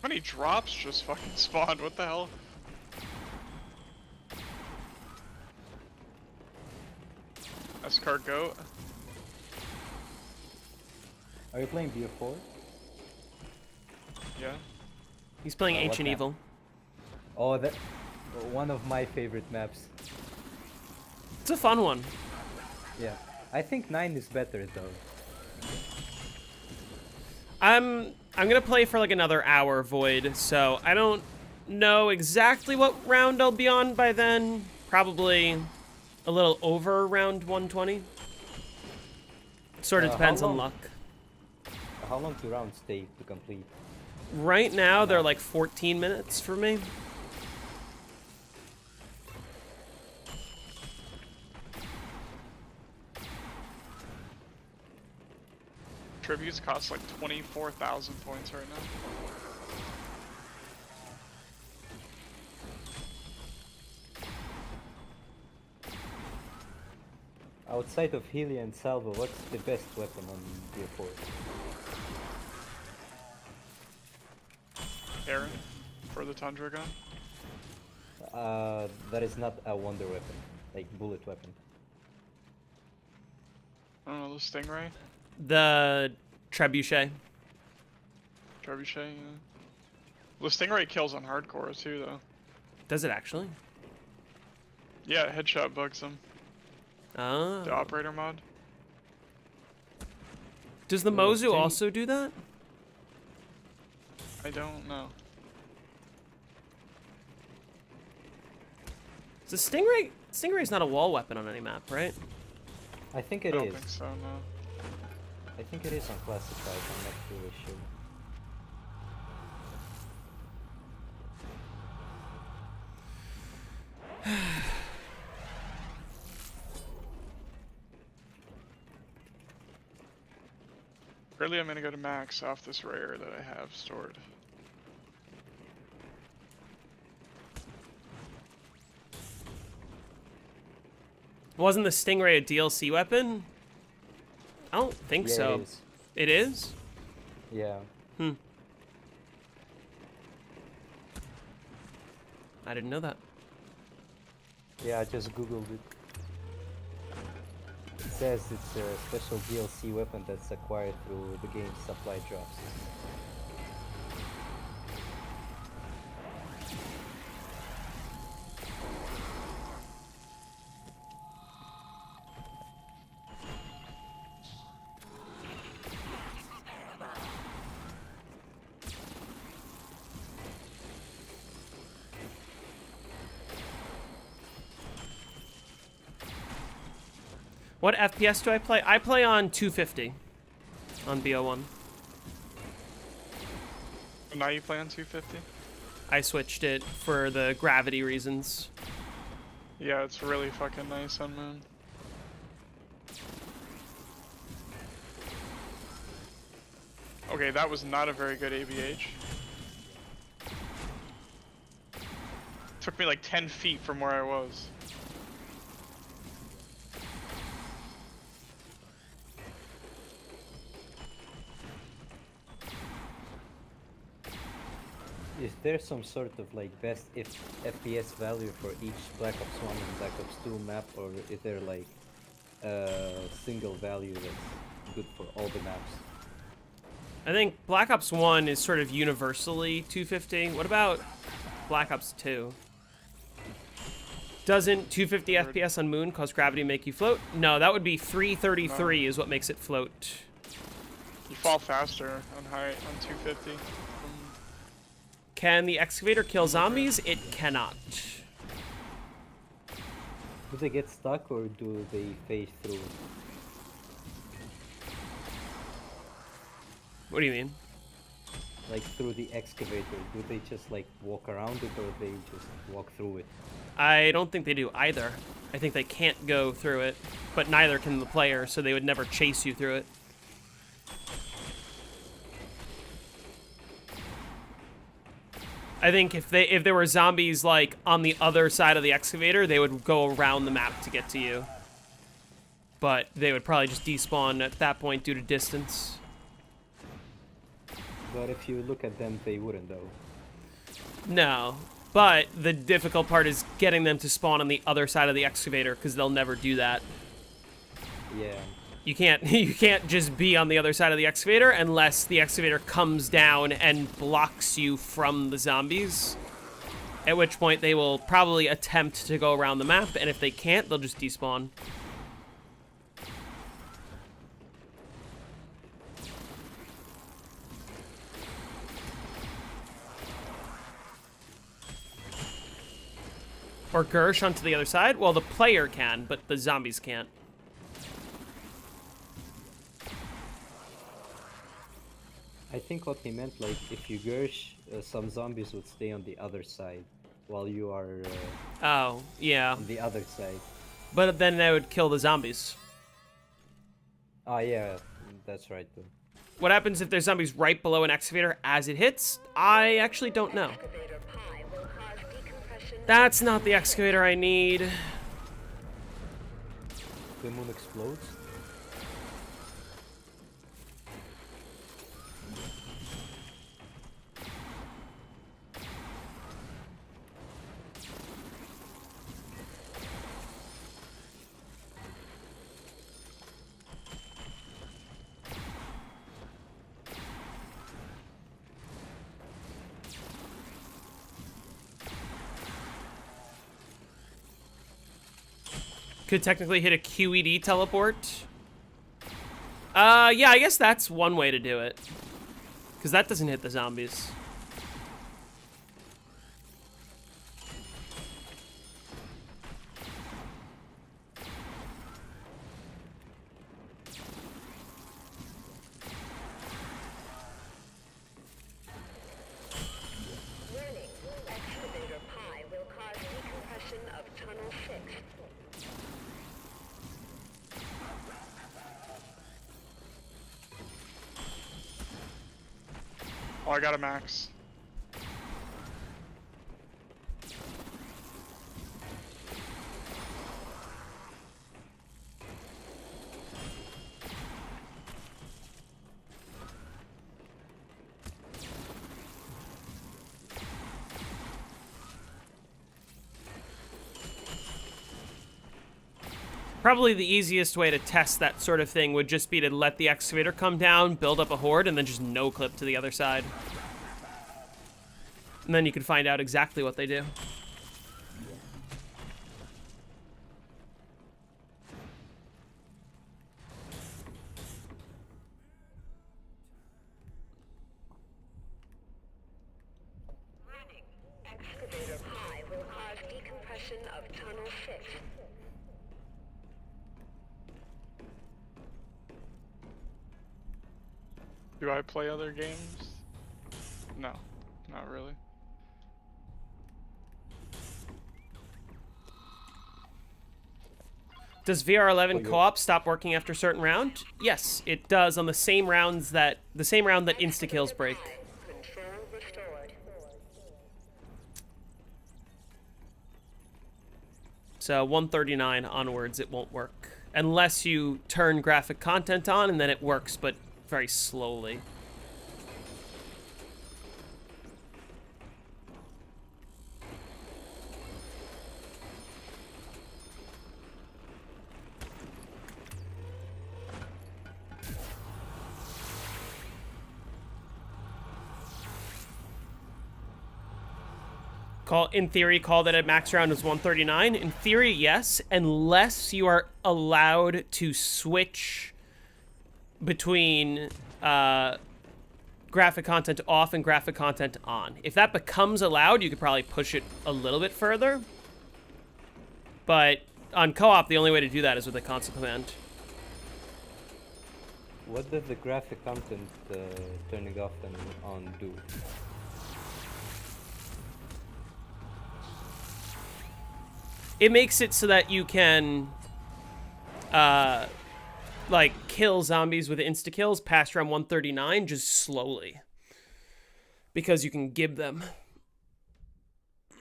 A: How many drops just fucking spawned? What the hell? Escort goat.
H: Are you playing BO4?
A: Yeah.
B: He's playing
H: What
B: Ancient
H: map?
B: Evil.
H: Oh, that one of my favorite maps.
B: It's a fun one.
H: Yeah, I think 9 is better though.
B: I'm gonna play for like another hour, Void, so I don't know exactly what round I'll be on by then. Probably a little over round 120. Sort of
H: How
B: depends on
H: long?
B: luck.
H: How long do rounds take to complete?
B: Right now, they're like 14 minutes for me.
A: Tributes cost like 24,000 points right now.
H: Outside of Healy and Salvo, what's the best weapon on BO4?
A: Aaron, for the Tundra gun.
H: That is not a wonder weapon, like bullet weapon.
A: I don't know, the Stingray?
B: The Trebuchet.
A: Trebuchet, yeah. The Stingray kills on hardcore too, though.
B: Does it actually?
A: Yeah, headshot bugs them.
B: Oh.
A: The operator mod.
B: Does the Mozu also do that?
A: I don't know.
B: The Stingray? Stingray's not a wall weapon on any map, right?
H: I think
A: I
H: it
A: don't
H: is.
A: think so, no.
H: I think it is on classified, I'm not really sure.
A: Really, I'm gonna go to max off this rare that I have stored.
B: Wasn't the Stingray a DLC weapon? I don't think
H: Yeah,
B: so.
H: it is.
B: It is?
H: Yeah.
B: Hmm. I didn't know that.
H: Yeah, I just googled it. It says it's a special DLC weapon that's acquired through the game's supply drops.
B: What FPS do I play? I play on 250 on BO1.
A: Now you play on 250?
B: I switched it for the gravity reasons.
A: Yeah, it's really fucking nice on Moon. Okay, that was not a very good ABH. Took me like 10 feet from where I was.
H: Is there some sort of like best FPS value for each Black Ops 1 and Black Ops 2 map, or is there like a single value that's good for all the maps?
B: I think Black Ops 1 is sort of universally 250. What about Black Ops 2? Doesn't 250 FPS on Moon cause gravity make you float? No, that would be 333 is what makes it float.
A: You fall faster on 250.
B: Can the excavator kill zombies? It cannot.
H: Do they get stuck or do they phase through?
B: What do you mean?
H: Like through the excavator, do they just like walk around it or they just walk through it?
B: I don't think they do either. I think they can't go through it, but neither can the player, so they would never chase you through it. I think if there were zombies like on the other side of the excavator, they would go around the map to get to you. But they would probably just despawn at that point due to distance.
H: But if you look at them, they wouldn't though.
B: No, but the difficult part is getting them to spawn on the other side of the excavator because they'll never do that.
H: Yeah.
B: You can't just be on the other side of the excavator unless the excavator comes down and blocks you from the zombies. At which point they will probably attempt to go around the map, and if they can't, they'll just despawn. Or Gersh onto the other side? Well, the player can, but the zombies can't.
H: I think what he meant, like, if you Gersh, some zombies would stay on the other side while you are
B: Oh, yeah.
H: on the other side.
B: But then they would kill the zombies.
H: Ah, yeah, that's right though.
B: What happens if there's zombies right below an excavator as it hits? I actually don't know.
C: Excavator pi will cause decompression.
B: That's not the excavator I need.
H: The moon explodes?
B: Could technically hit a QED teleport. Yeah, I guess that's one way to do it. Because that doesn't hit the zombies.
C: Warning, excavator pi will cause decompression of tunnel 6.
A: Oh, I got a max.
B: Probably the easiest way to test that sort of thing would just be to let the excavator come down, build up a horde, and then just no-clip to the other side. And then you can find out exactly what they do.
C: Warning, excavator pi will cause decompression of tunnel 6.
A: Do I play other games? No, not really.
B: Does VR11 co-op stop working after a certain round? Yes, it does on the same round that insta-kills break.
C: Control restored.
B: So 139 onwards, it won't work. Unless you turn graphic content on, and then it works, but very slowly. In theory, call that at max round is 139. In theory, yes, unless you are allowed to switch between graphic content off and graphic content on. If that becomes allowed, you could probably push it a little bit further. But on co-op, the only way to do that is with a console command.
H: What does the graphic content turning off and on do?
B: It makes it so that you can, like, kill zombies with insta-kills past round 139 just slowly. Because you can give them.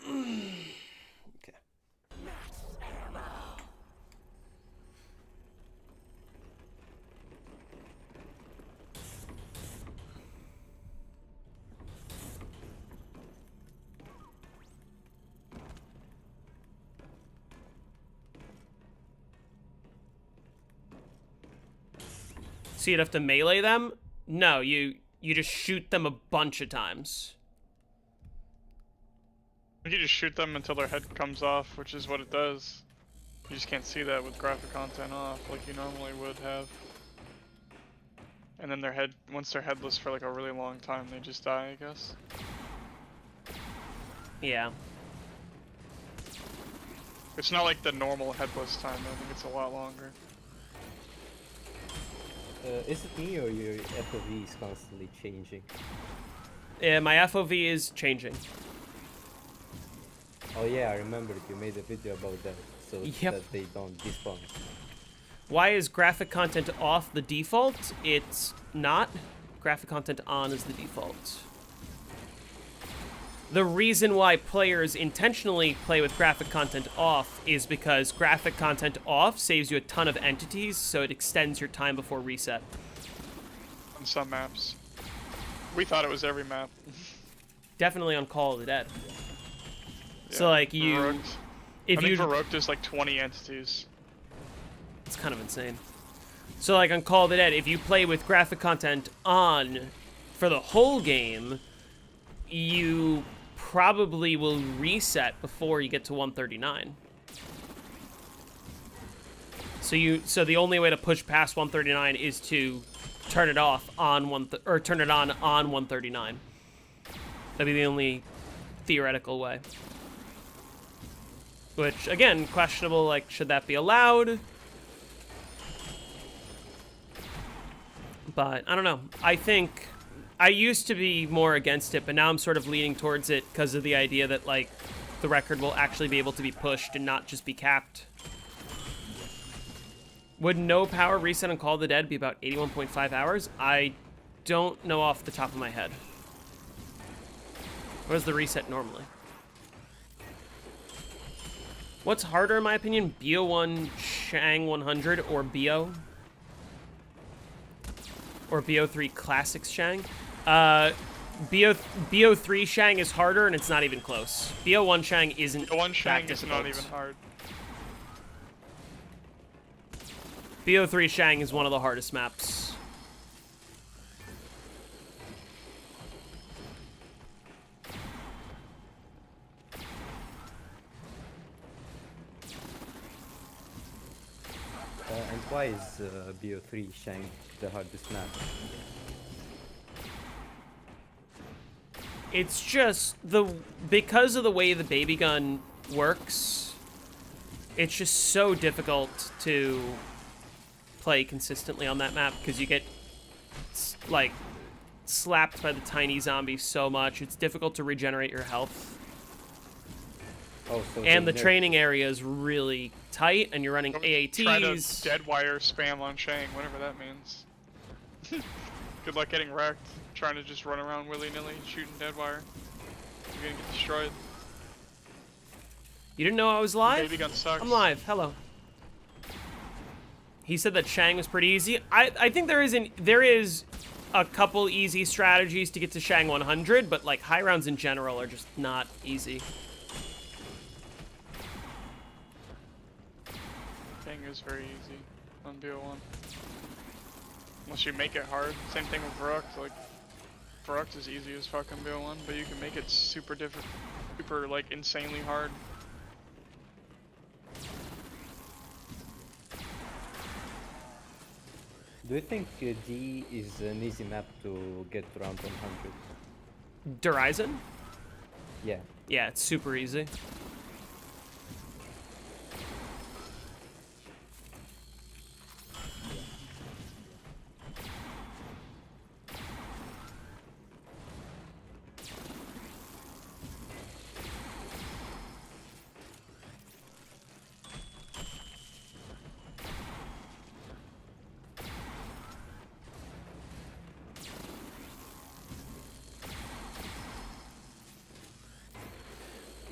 B: Okay. So you'd have to melee them? No, you just shoot them a bunch of times.
A: You just shoot them until their head comes off, which is what it does. You just can't see that with graphic content off like you normally would have. And then their head, once they're headless for like a really long time, they just die, I guess.
B: Yeah.
A: It's not like the normal headless time, I think it's a lot longer.
H: Is it me or your FOV is constantly changing?
B: Yeah, my FOV is changing.
H: Oh yeah, I remember you made a video about that, so
B: Yep.
H: that they don't despawn.
B: Why is graphic content off the default? It's not. Graphic content on is the default. The reason why players intentionally play with graphic content off is because graphic content off saves you a ton of entities, so it extends your time before reset.
A: On some maps. We thought it was every map.
B: Definitely on Call of the Dead.
A: Yeah,
B: So like you,
A: Verrückt.
B: if
A: I think
B: you,
A: Verrückt there's like 20 entities.
B: it's kind of insane. So like on Call of the Dead, if you play with graphic content on for the whole game, you probably will reset before you get to 139. So the only way to push past 139 is to turn it off on or turn it on 139. That'd be the only theoretical way. Which again, questionable, like should that be allowed? But I don't know. I think I used to be more against it, but now I'm sort of leaning towards it because of the idea that, like, the record will actually be able to be pushed and not just be capped. Would no power reset on Call of the Dead be about 81.5 hours? I don't know off the top of my head. What is the reset normally? What's harder, in my opinion? BO1 Shang 100 or BO? Or BO3 Classics Shang? BO3 Shang is harder, and it's not even close. BO1 Shang isn't
A: BO1 Shang
B: that
A: is
B: difficult.
A: not even hard.
B: BO3 Shang is one of the hardest maps.
H: And why is BO3 Shang the hardest map?
B: It's just because of the way the baby gun works, it's just so difficult to play consistently on that map because you get like slapped by the tiny zombies so much. It's difficult to regenerate your health.
H: Oh, so
B: And the
H: nerfed-
B: training area is really tight, and you're running
A: Don't Try to
B: AATs.
A: dead wire spam on Shang, whatever that means. Good luck getting wrecked. Trying to just run around willy-nilly shooting dead wire. You're gonna get destroyed.
B: You didn't know I was live?
A: Baby gun sucks.
B: I'm live. Hello. He said that Shang was pretty easy. I think there is a couple easy strategies to get to Shang 100, but like high rounds in general are just not easy.
A: Shang is very easy on BO1. Unless you make it hard. Same thing with Varrock. Like, Varrock is easy as fucking BO1, but you can make it super difficult, super like insanely hard.
H: Do you think D is an easy map to get to round 100?
B: Horizon?
H: Yeah.
B: Yeah, it's super easy.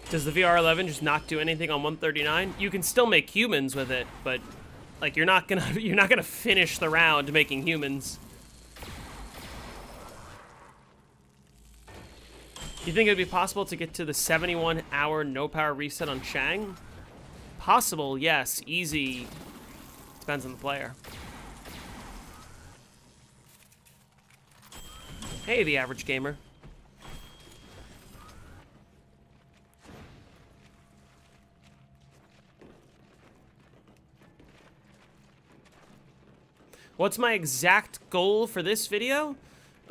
B: Does the VR11 just not do anything on 139? You can still make humans with it, but like you're not gonna finish the round making humans. You think it'd be possible to get to the 71-hour no power reset on Shang? Possible, yes. Easy. Depends on the player. Hey, the average gamer. What's my exact goal for this video?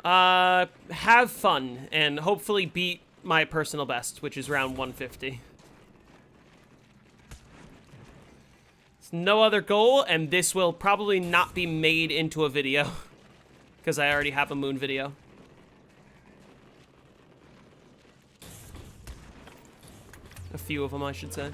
B: Have fun and hopefully beat my personal best, which is round 150. It's no other goal, and this will probably not be made into a video because I already have a moon video. A few of them, I should say.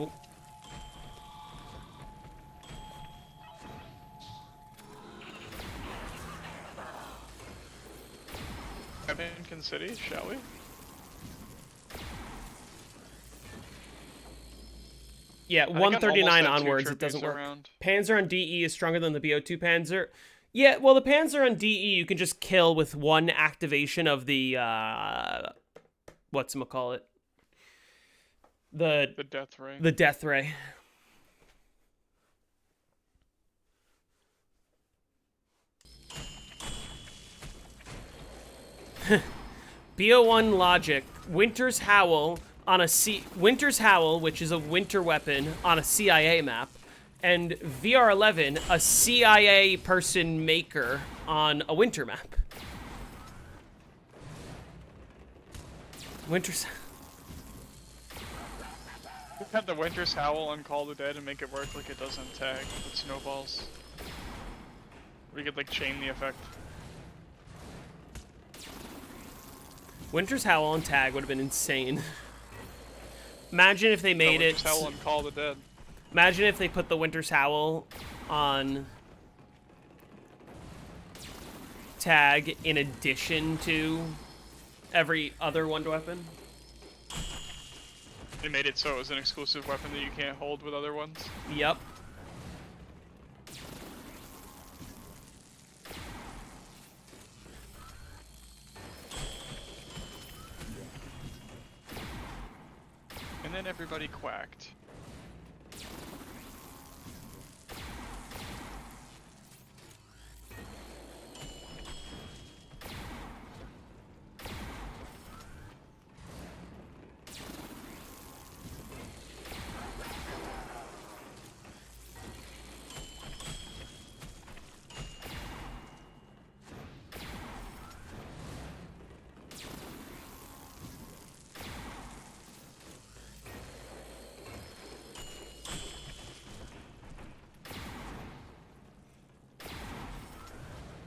B: Oh.
A: Abington City, shall we?
B: Yeah,
A: I think
B: 139
A: I'm almost at 2
B: onwards, it doesn't
A: trophies
B: work.
A: around.
B: Panzer on DE is stronger than the BO2 Panzer. Yeah, well, the Panzer on DE you can just kill with one activation of the, whatchamacallit?
A: The death ray.
B: The death ray. BO1 logic. Winter's Howl on a Winter's Howl, which is a winter weapon on a CIA map, and VR11, a CIA person maker on a winter map. Winter's.
A: We've had the Winter's Howl on Call of the Dead and make it work like it does on Tag with snowballs. We could like chain the effect.
B: Winter's Howl on Tag would have been insane. Imagine if they made it.
A: Winter's Howl on Call of the Dead.
B: Imagine if they put the Winter's Howl on Tag in addition to every other wonder weapon.
A: They made it so it was an exclusive weapon that you can't hold with other ones.
B: Yep.
A: And then everybody quacked.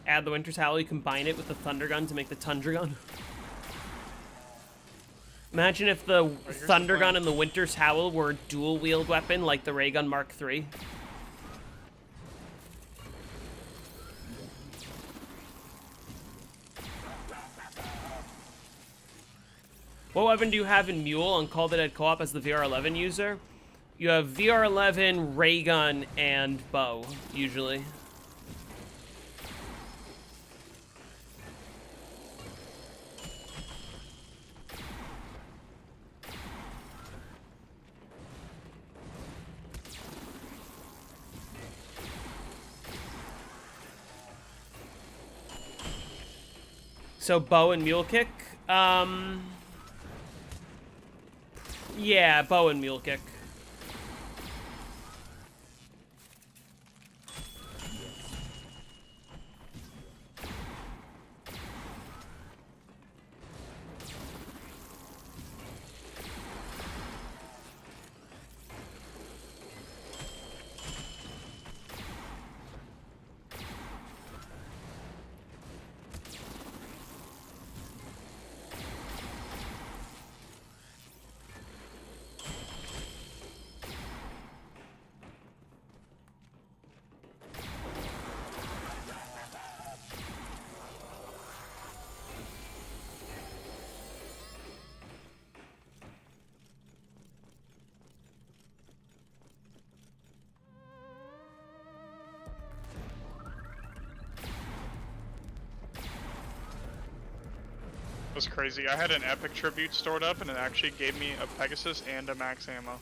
B: Add the Winter's Howl, you combine it with the Thunder Gun to make the Tundra Gun. Imagine if the
A: here's the
B: Thunder Gun
A: plan.
B: and the Winter's Howl were a dual-wield weapon like the Ray Gun Mark III. What weapon do you have in Mule on Call the Dead Co-op as the VR11 user? You have VR11, Ray Gun, and Bow, usually. So bow and mule kick? Yeah, bow and mule kick.
A: It was crazy. I had an epic tribute stored up and it actually gave me a Pegasus and a max ammo.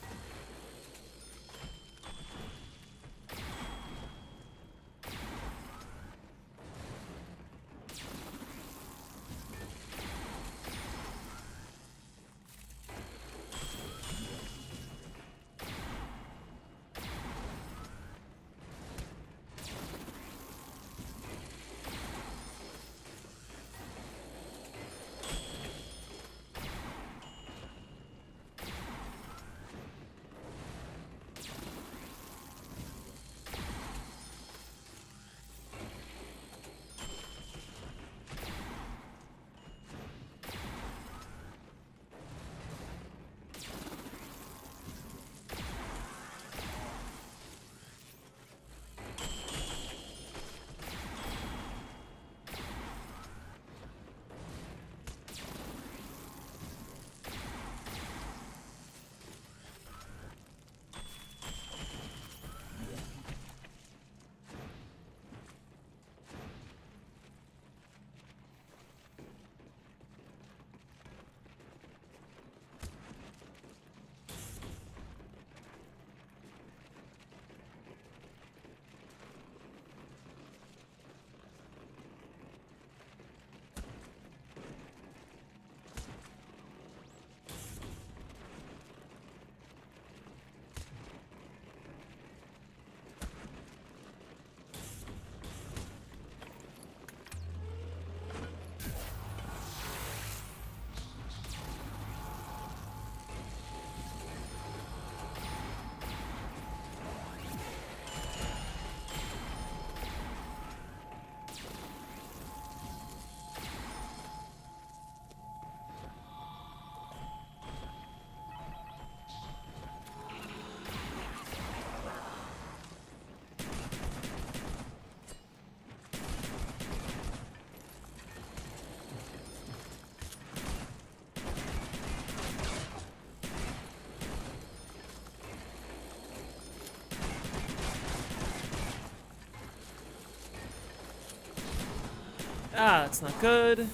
A: Ah, that's not good.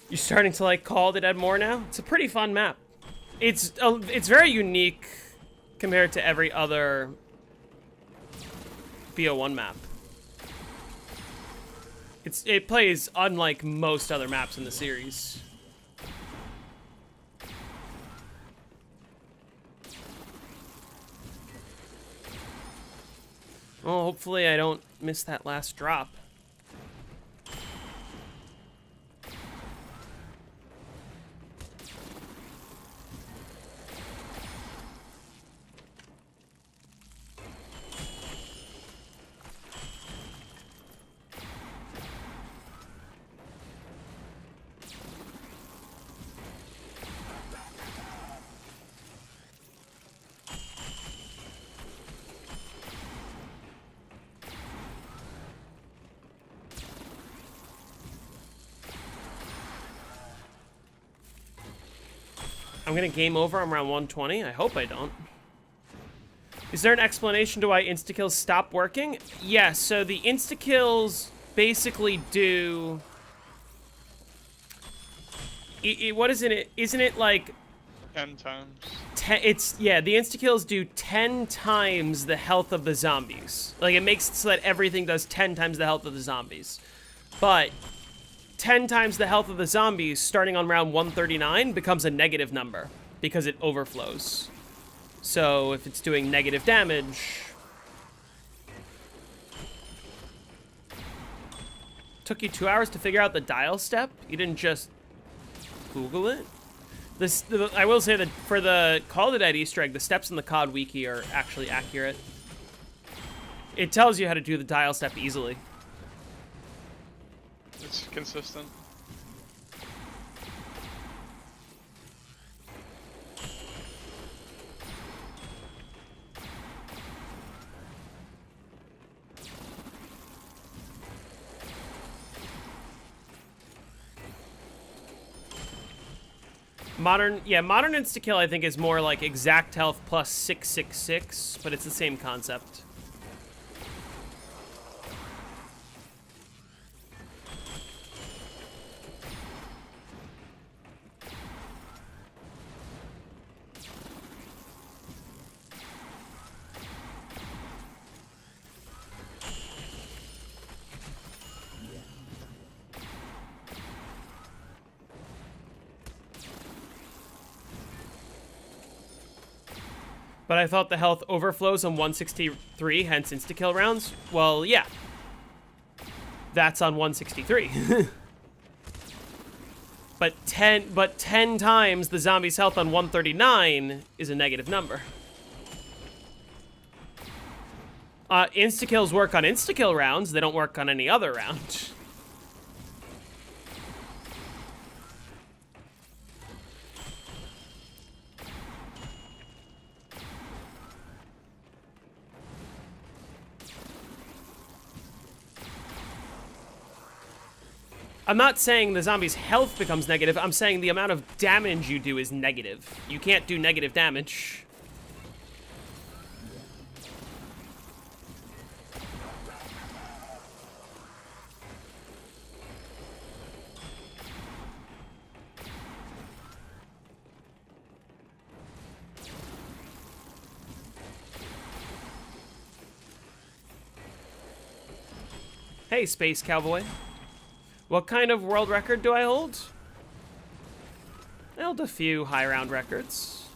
A: You're starting to like Call the Dead more now? It's a pretty fun map. It's very unique compared to every other BO1 map. It plays unlike most other maps in the series. Well, hopefully I don't miss that last drop.
B: I'm gonna game over on round 120. I hope I don't. Is there an explanation to why insta-kills stop working? Yes, so the insta-kills basically do... what isn't it? Isn't it like...
A: 10 times.
B: Yeah, the insta-kills do 10 times the health of the zombies. Like, it makes it so that everything does 10 times the health of the zombies. But 10 times the health of the zombies, starting on round 139, becomes a negative number because it overflows. So if it's doing negative damage... Took you 2 hours to figure out the dial step? You didn't just Google it? I will say that for the Call of the Dead Easter egg, the steps in the COD wiki are actually accurate. It tells you how to do the dial step easily.
A: It's consistent.
B: Modern insta-kill I think is more like exact health plus 666, but it's the same concept. But I thought the health overflows on 163, hence insta-kill rounds. Well, yeah. That's on 163. But 10 times the zombie's health on 139 is a negative number. Insta-kills work on insta-kill rounds. They don't work on any other round. I'm not saying the zombie's health becomes negative. I'm saying the amount of damage you do is negative. You can't do negative damage. Hey, Space Cowboy. What kind of world record do I hold? I hold a few high round records.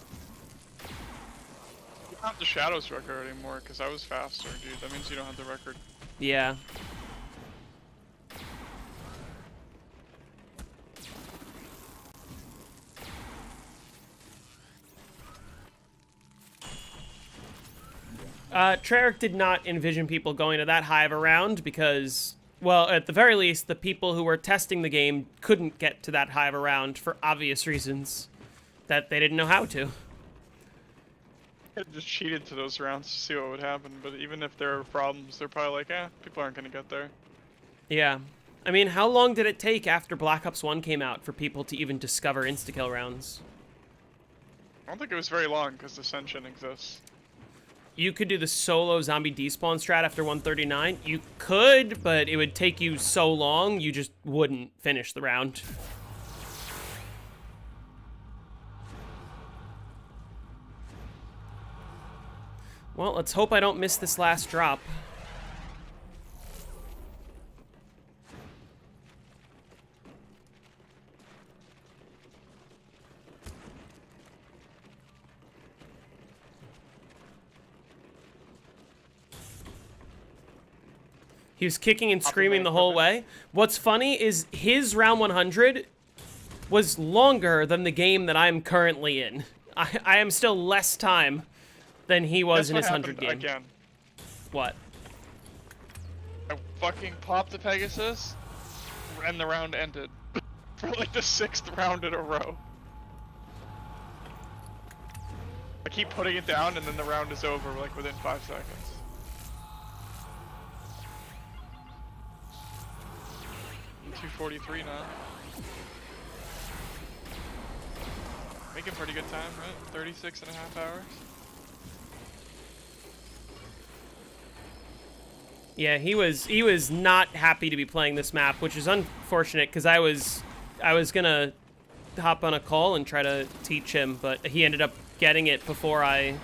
A: You don't have the Shadows record anymore, because I was faster, dude. That means you don't have the record.
B: Yeah. Treyarch did not envision people going to that high of a round because... Well, at the very least, the people who were testing the game couldn't get to that high of a round for obvious reasons. That they didn't know how to.
A: I just cheated to those rounds to see what would happen, but even if there are problems, they're probably like, people aren't gonna get there.
B: Yeah. I mean, how long did it take after Black Ops 1 came out for people to even discover insta-kill rounds?
A: I don't think it was very long, because Ascension exists.
B: You could do the solo zombie despawn strat after 139. You could, but it would take you so long, you just wouldn't finish the round. Well, let's hope I don't miss this last drop. He was kicking and screaming the whole way. What's funny is his round 100 was longer than the game that I'm currently in. I am still less time than he was in his 100 game.
A: Again.
B: What?
A: I fucking popped the Pegasus, and the round ended. For like the 6th round in a row. I keep putting it down, and then the round is over like within 5 seconds. I'm 243 now. Making pretty good time, right? 36.5 hours.
B: Yeah, he was not happy to be playing this map, which is unfortunate because I was gonna hop on a call and try to teach him, but he ended up getting it before I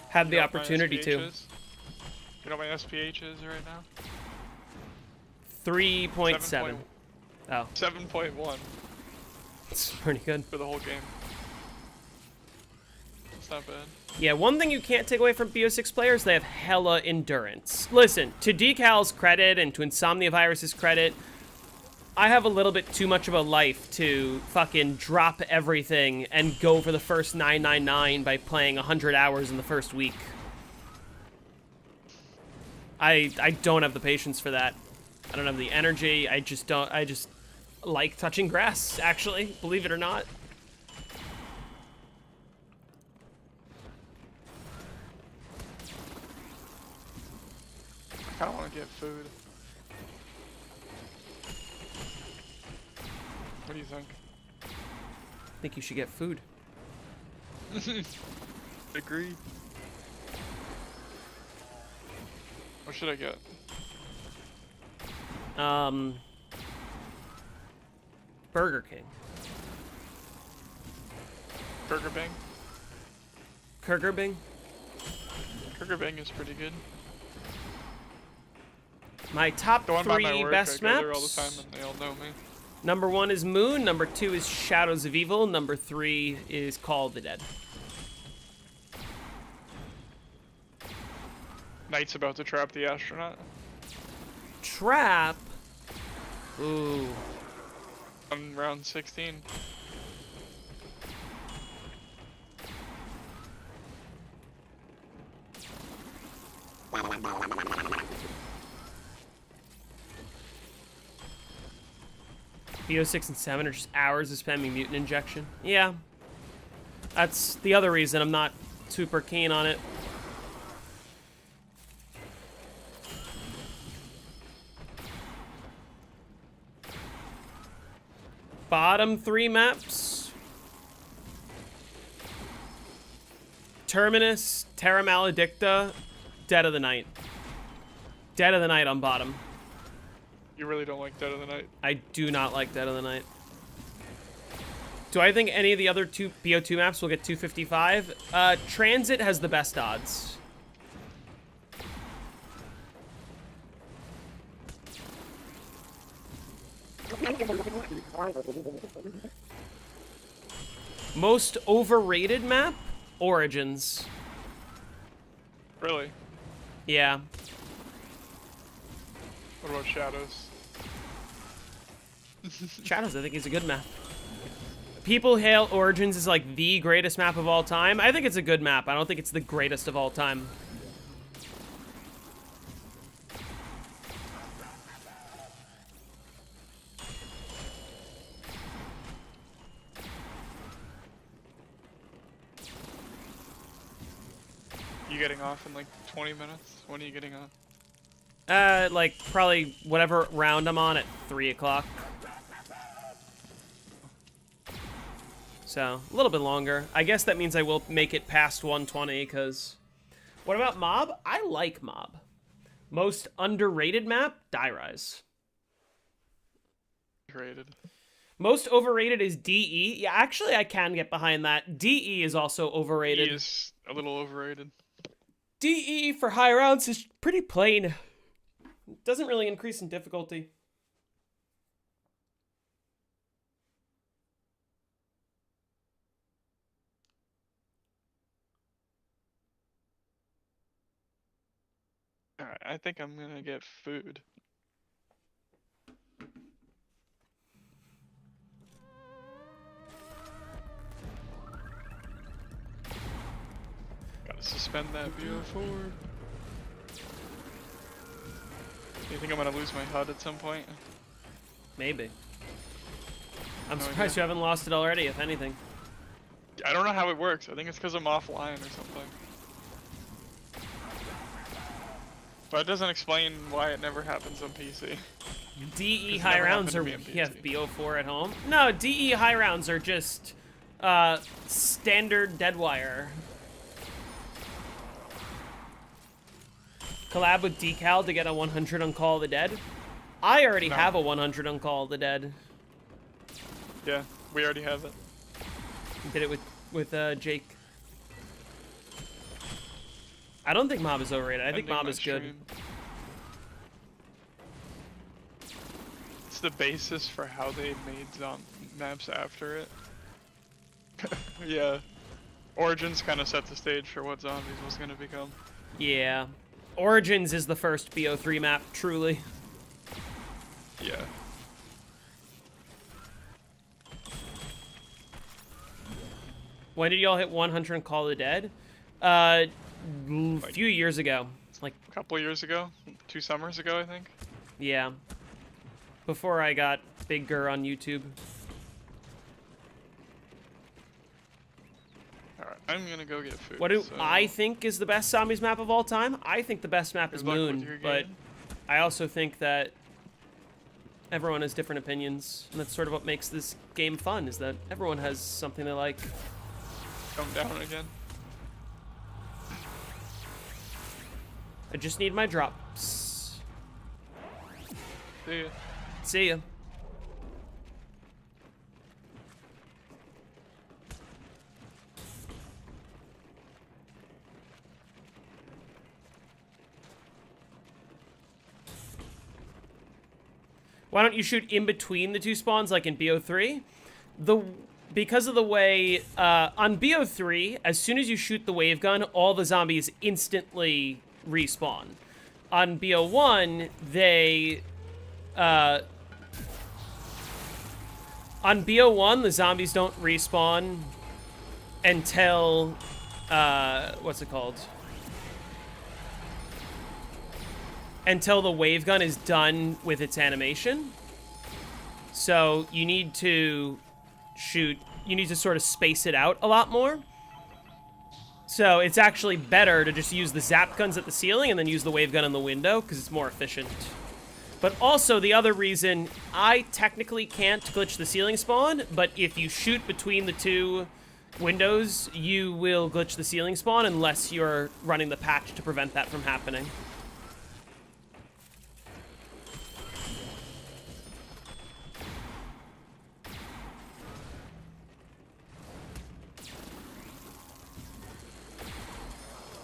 B: had the opportunity to.
A: You know what my SPH is right now?
B: 3.7. Oh,
A: 7.1
B: it's pretty good.
A: for the whole game. It's not bad.
B: Yeah, one thing you can't take away from BO6 players, they have hella endurance. Listen, to Decal's credit and to Insomnia Virus's credit, I have a little bit too much of a life to fucking drop everything and go for the first 999 by playing 100 hours in the first week. I don't have the patience for that. I don't have the energy. I just like touching grass, actually, believe it or not.
A: I kinda wanna get food. What do you think?
B: I think you should get food.
A: Agreed. What should I get?
B: Burger King.
A: Burger Bang?
B: Kurger Bing?
A: Burger Bang is pretty good.
B: My top
A: The one by my
B: three
A: work,
B: best
A: I go
B: maps.
A: there all the time and they all know me.
B: Number 1 is Moon. Number 2 is Shadows of Evil. Number 3 is Call of the Dead.
A: Knight's about to trap the astronaut.
B: Trap. Ooh.
A: On round 16.
B: BO6 and 7 are just hours of spamming mutant injection. Yeah. That's the other reason I'm not super keen on it. Bottom 3 maps. Terminus, Terra Maledicta, Dead of the Night. Dead of the Night on bottom.
A: You really don't like Dead of the Night.
B: I do not like Dead of the Night. Do I think any of the other two BO2 maps will get 255? Transit has the best odds. Most overrated map? Origins.
A: Really?
B: Yeah.
A: What about Shadows?
B: Shadows, I think, is a good map. People hail Origins as like the greatest map of all time. I think it's a good map. I don't think it's the greatest of all time.
A: You getting off in like 20 minutes? When are you getting off?
B: Like probably whatever round I'm on at 3 o'clock. So, a little bit longer. I guess that means I will make it past 120, because... What about Mob? I like Mob. Most underrated map? Die Rise.
A: Rated.
B: Most overrated is DE. Yeah, actually, I can get behind that. DE is also overrated.
A: He is a little overrated.
B: DE for high rounds is pretty plain. It doesn't really increase in difficulty.
A: Alright, I think I'm gonna get food. Gotta suspend that BO4. You think I'm gonna lose my HUD at some point?
B: Maybe. I'm
A: No
B: surprised
A: idea.
B: you haven't lost it already, if anything.
A: I don't know how it works. I think it's because I'm offline or something. But it doesn't explain why it never happens on PC.
B: DE
A: It's
B: high
A: never
B: rounds
A: happened
B: are
A: to me on
B: you have
A: PC.
B: BO4 at home. No, DE high rounds are just Standard Deadwire. Collab with Decal to get a 100 on Call of the Dead. I already have a 100 on Call of the Dead.
A: Yeah, we already have it.
B: Did it with Jake. I don't think Mob is overrated. I think
A: Ending
B: Mob
A: my
B: is good.
A: stream. It's the basis for how they made maps after it. Yeah. Origins kind of set the stage for what Zombies was going to become.
B: Yeah. Origins is the first BO3 map, truly.
A: Yeah.
B: When did y'all hit 100 and Call of the Dead? A few years ago. Like,
A: A couple years ago? 2 summers ago, I think?
B: yeah. Before I got bigger on YouTube.
A: Alright, I'm going to go get food.
B: What do
A: so-
B: I think is the best Zombies map of all time? I think the best map is
A: Good luck with
B: Moon,
A: your
B: but
A: game.
B: I also think that everyone has different opinions, and that's sort of what makes this game fun, is that everyone has something they like.
A: Come down again.
B: I just need my drops.
A: See ya.
B: See ya. Why don't you shoot in between the two spawns like in BO3? Because of the way, on BO3, as soon as you shoot the wave gun, all the zombies instantly respawn. On BO1, on BO1, the zombies don't respawn until, what's it called? Until the wave gun is done with its animation. So you need to sort of space it out a lot more. So it's actually better to just use the zap guns at the ceiling and then use the wave gun in the window, because it's more efficient. But also, the other reason, I technically can't glitch the ceiling spawn, but if you shoot between the two windows, you will glitch the ceiling spawn unless you're running the patch to prevent that from happening.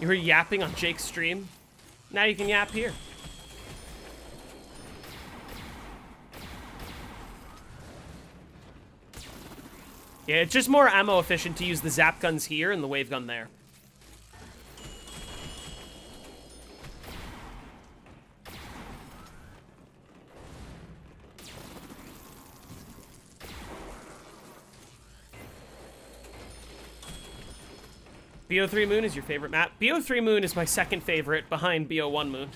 B: You were yapping on Jake's stream. Now you can yap here. Yeah, it's just more ammo efficient to use the zap guns here and the wave gun there. BO3 Moon is your favorite map? BO3 Moon is my second favorite behind BO1 Moon.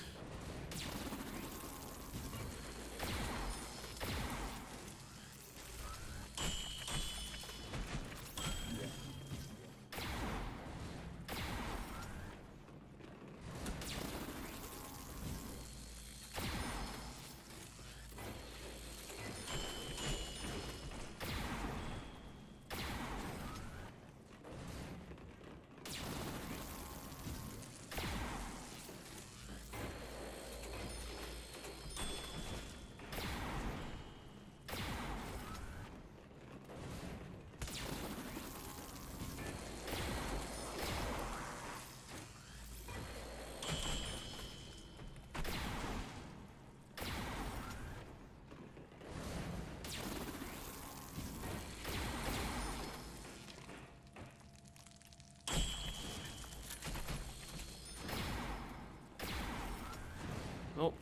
B: Oh.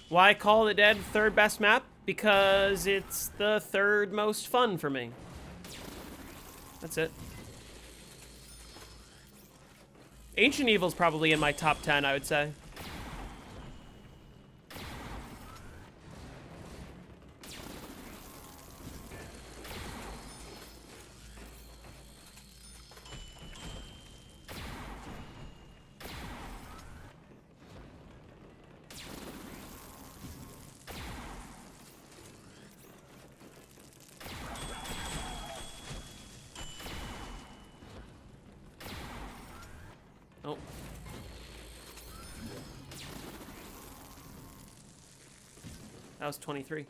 B: Why Call of the Dead third best map? Because it's the third most fun for me. That's it. Ancient Evil's probably in my top 10, I would say. That was 23.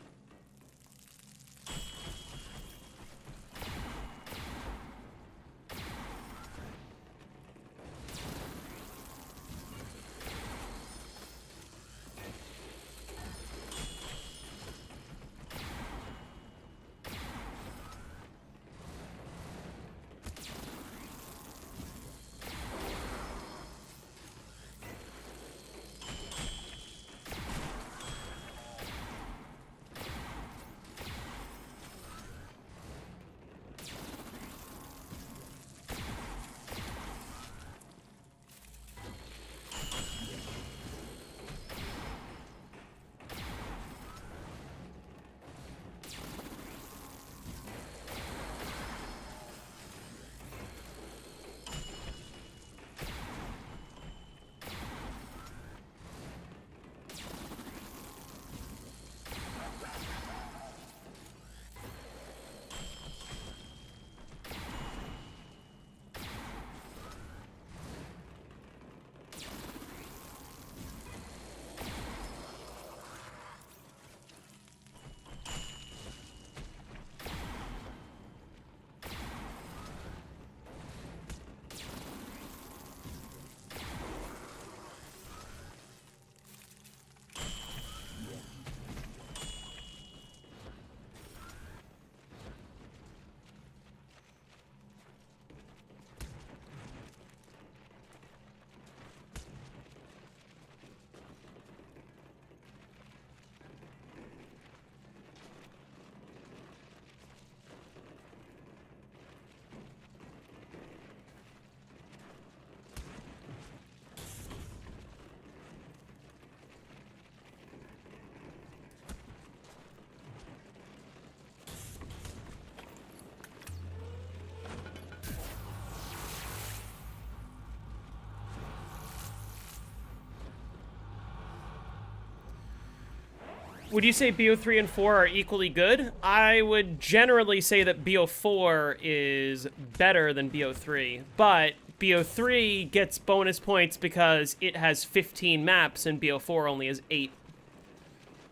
B: Would you say BO3 and 4 are equally good? I would generally say that BO4 is better than BO3, but BO3 gets bonus points because it has 15 maps and BO4 only has 8.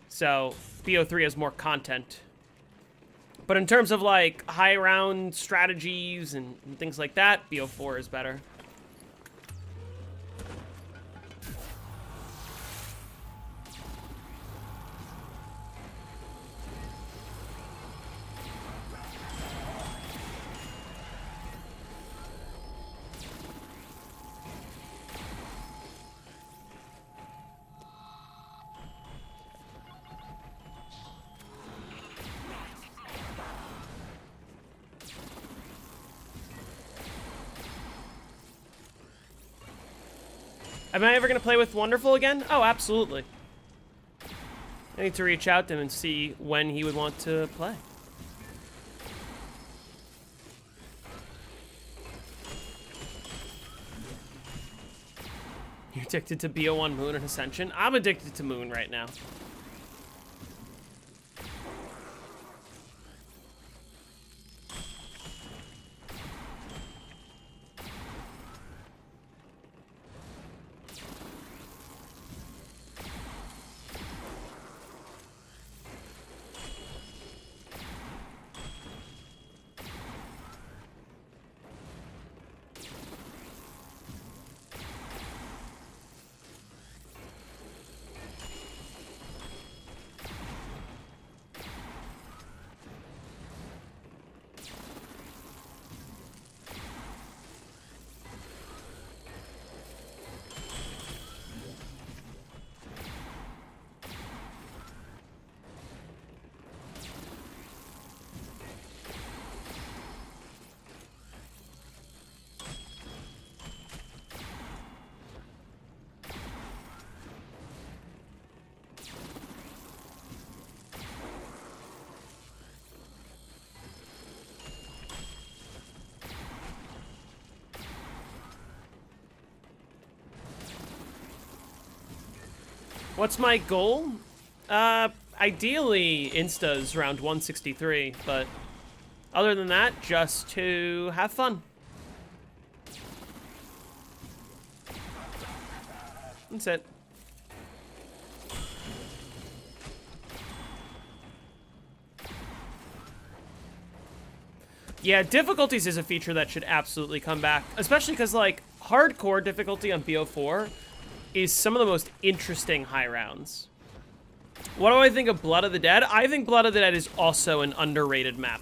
B: So BO3 has more content. But in terms of like high round strategies and things like that, BO4 is better. Am I ever going to play with Wonderful again? Oh, absolutely. I need to reach out to him and see when he would want to play. You're addicted to BO1 Moon and Ascension? I'm addicted to Moon right now. What's my goal? Ideally, Insta's around 163, but other than that, just to have fun. That's it. Yeah, difficulties is a feature that should absolutely come back, especially because, like, hardcore difficulty on BO4 is some of the most interesting high rounds. What do I think of Blood of the Dead? I think Blood of the Dead is also an underrated map.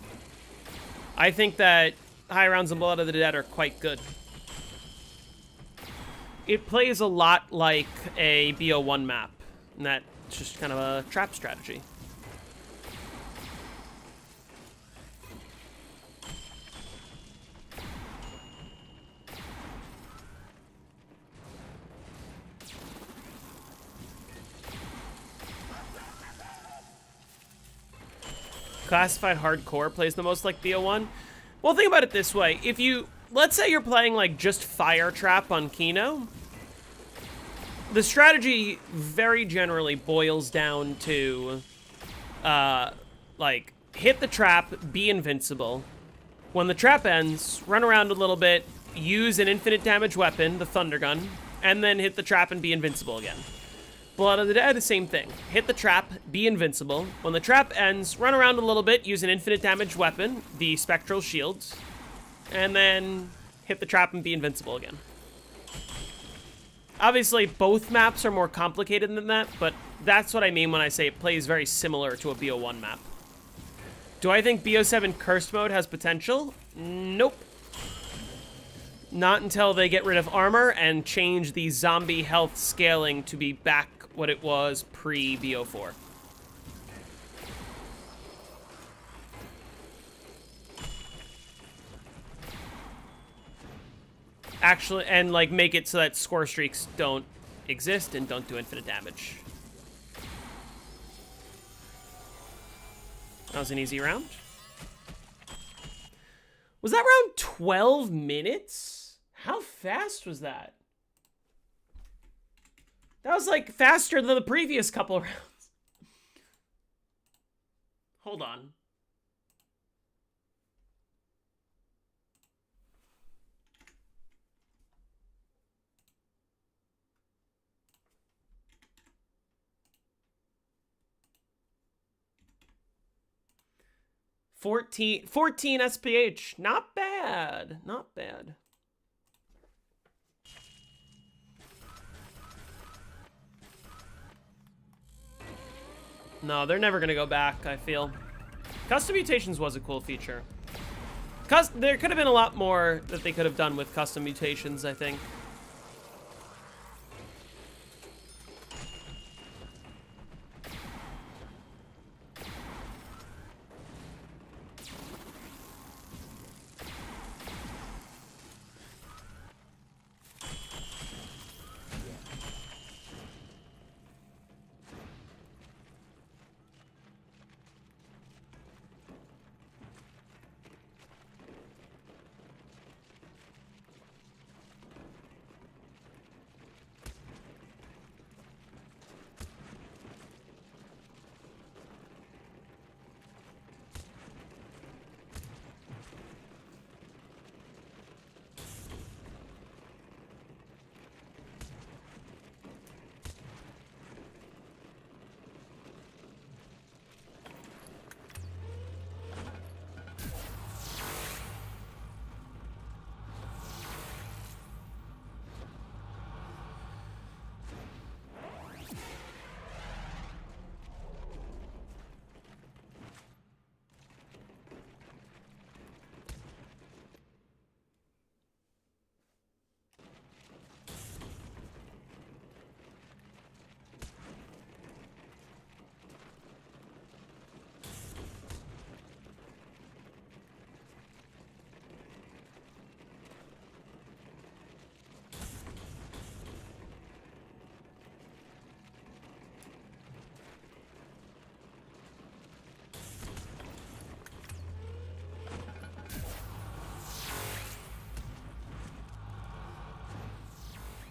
B: I think that high rounds in Blood of the Dead are quite good. It plays a lot like a BO1 map, and that's just kind of a trap strategy. Classified hardcore plays the most like BO1. Well, think about it this way. If you, let's say you're playing like just fire trap on Kino, the strategy very generally boils down to, like, hit the trap, be invincible. When the trap ends, run around a little bit, use an infinite damage weapon, the Thunder Gun, and then hit the trap and be invincible again. Blood of the Dead, the same thing. Hit the trap, be invincible. When the trap ends, run around a little bit, use an infinite damage weapon, the Spectral Shields, and then hit the trap and be invincible again. Obviously, both maps are more complicated than that, but that's what I mean when I say it plays very similar to a BO1 map. Do I think BO7 Cursed Mode has potential? Nope. Not until they get rid of armor and change the zombie health scaling to be back what it was pre-BO4. Actually, and like make it so that score streaks don't exist and don't do infinite damage. That was an easy round. Was that round 12 minutes? How fast was that? That was like faster than the previous couple rounds. Hold on. Fourteen SPH. Not bad. Not bad. No, they're never going to go back, I feel. Custom mutations was a cool feature. There could have been a lot more that they could have done with custom mutations, I think.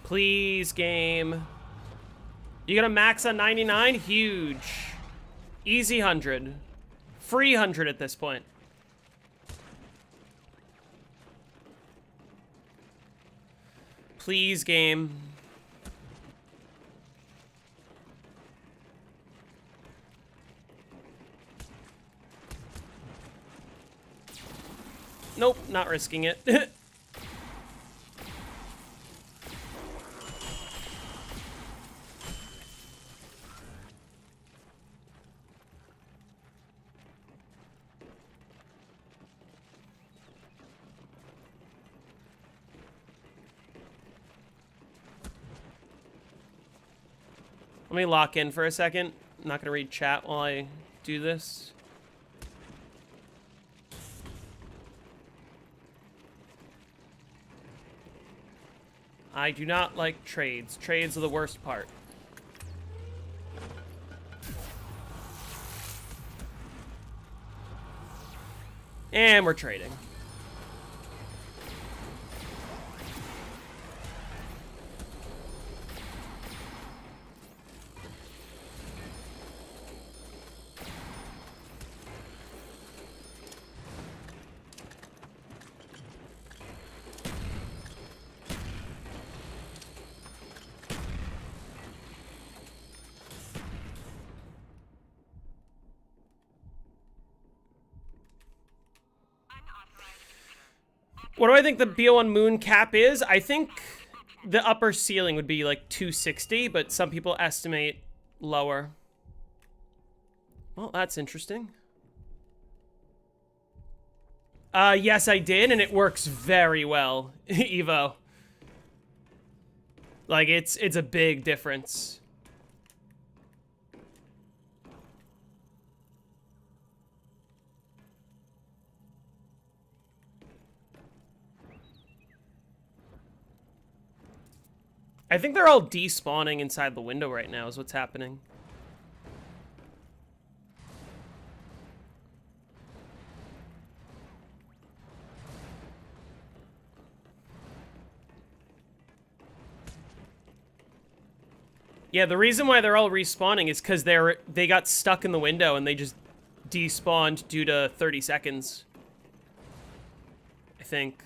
B: Please, game. You got a max on 99? Huge. Easy 100. Free 100 at this point. Please, game. Nope, not risking it. Let me lock in for a second. I'm not gonna read chat while I do this. I do not like trades. Trades are the worst part. And we're trading. What do I think the BO1 moon cap is? I think the upper ceiling would be like 260, but some people estimate lower. Well, that's interesting. Yes, I did, and it works very well, Evo. Like, it's a big difference. I think they're all despawning inside the window right now is what's happening. Yeah, the reason why they're all respawning is because they got stuck in the window and they just despawned due to 30 seconds. I think.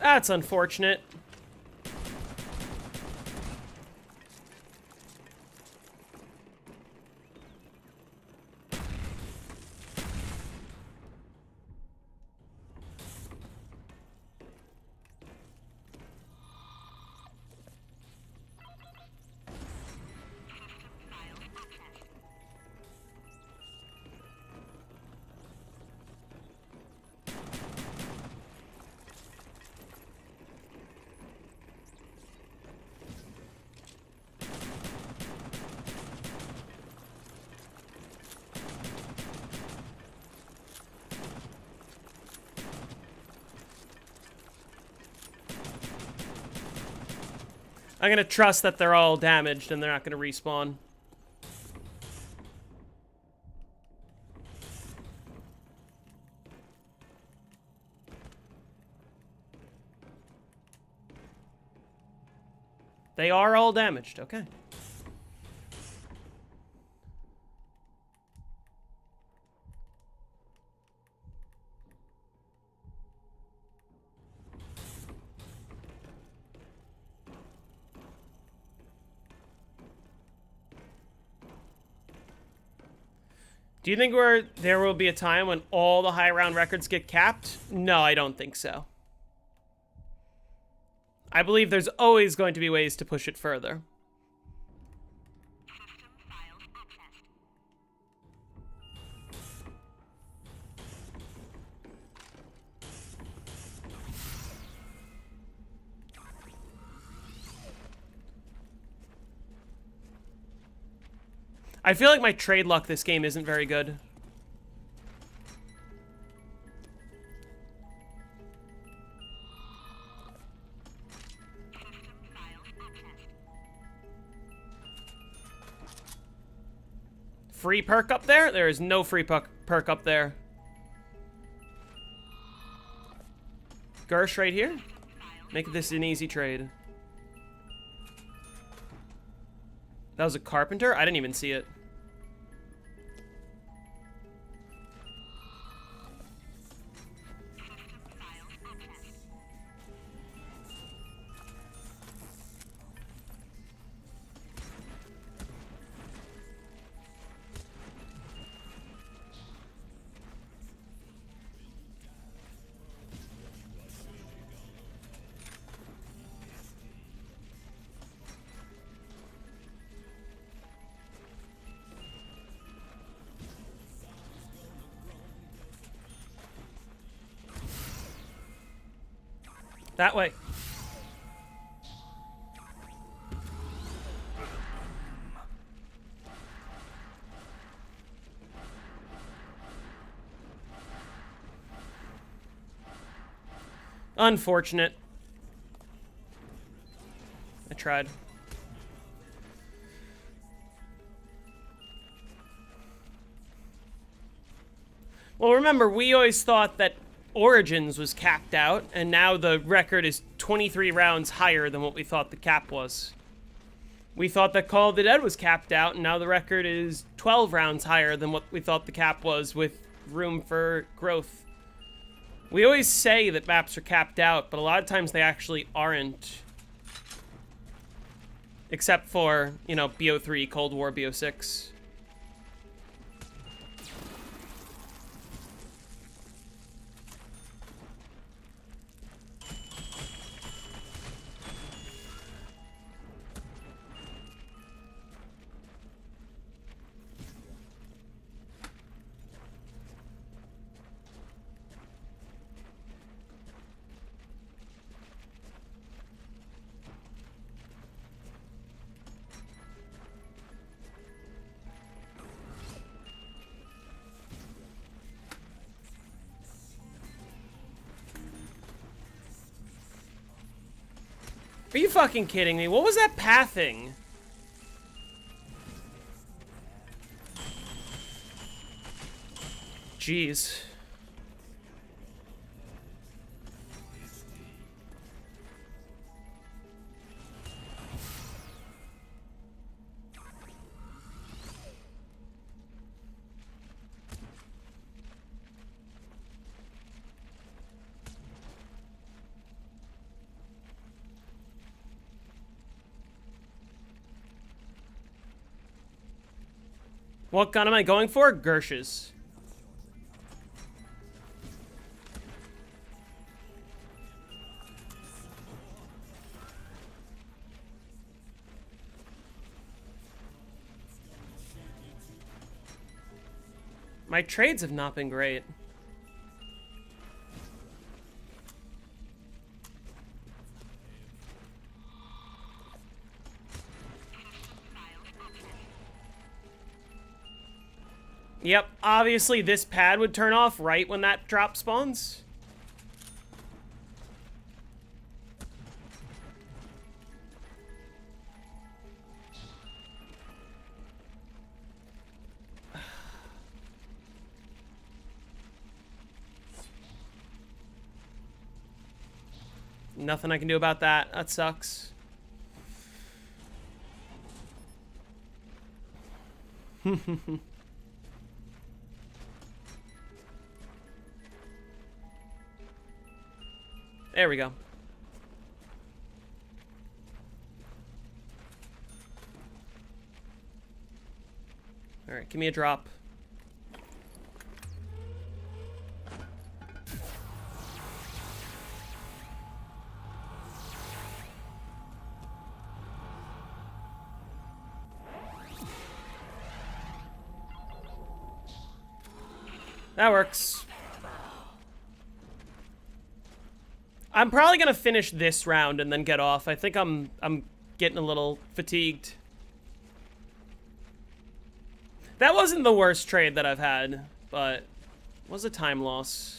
B: That's unfortunate. I'm gonna trust that they're all damaged and they're not gonna respawn. They are all damaged, okay. Do you think there will be a time when all the high round records get capped? No, I don't think so. I believe there's always going to be ways to push it further. I feel like my trade luck this game isn't very good. Free perk up there? There is no free perk up there. Gersh right here. Make this an easy trade. That was a carpenter? I didn't even see it. That way. Unfortunate. I tried. Well, remember, we always thought that Origins was capped out, and now the record is 23 rounds higher than what we thought the cap was. We thought that Call of the Dead was capped out, and now the record is 12 rounds higher than what we thought the cap was, with room for growth. We always say that maps are capped out, but a lot of times they actually aren't. Except for, you know, BO3, Cold War, BO6. Are you fucking kidding me? What was that pathing? Jeez. What gun am I going for? Gersh's. My trades have not been great. Yep, obviously this pad would turn off right when that drop spawns. Nothing I can do about that. That sucks. There we go. All right, give me a drop. That works. I'm probably gonna finish this round and then get off. I think I'm getting a little fatigued. That wasn't the worst trade that I've had, but was a time loss.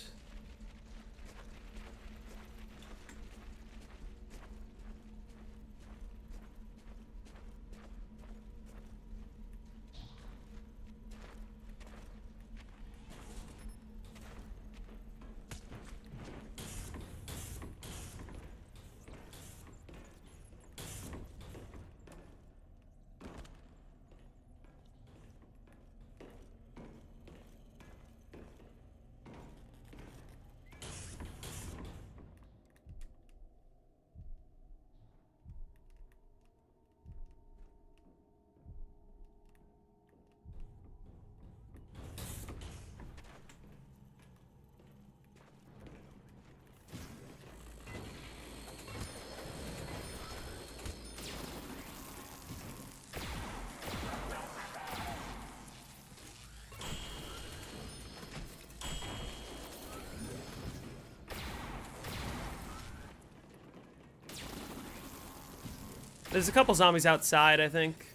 B: There's a couple zombies outside, I think.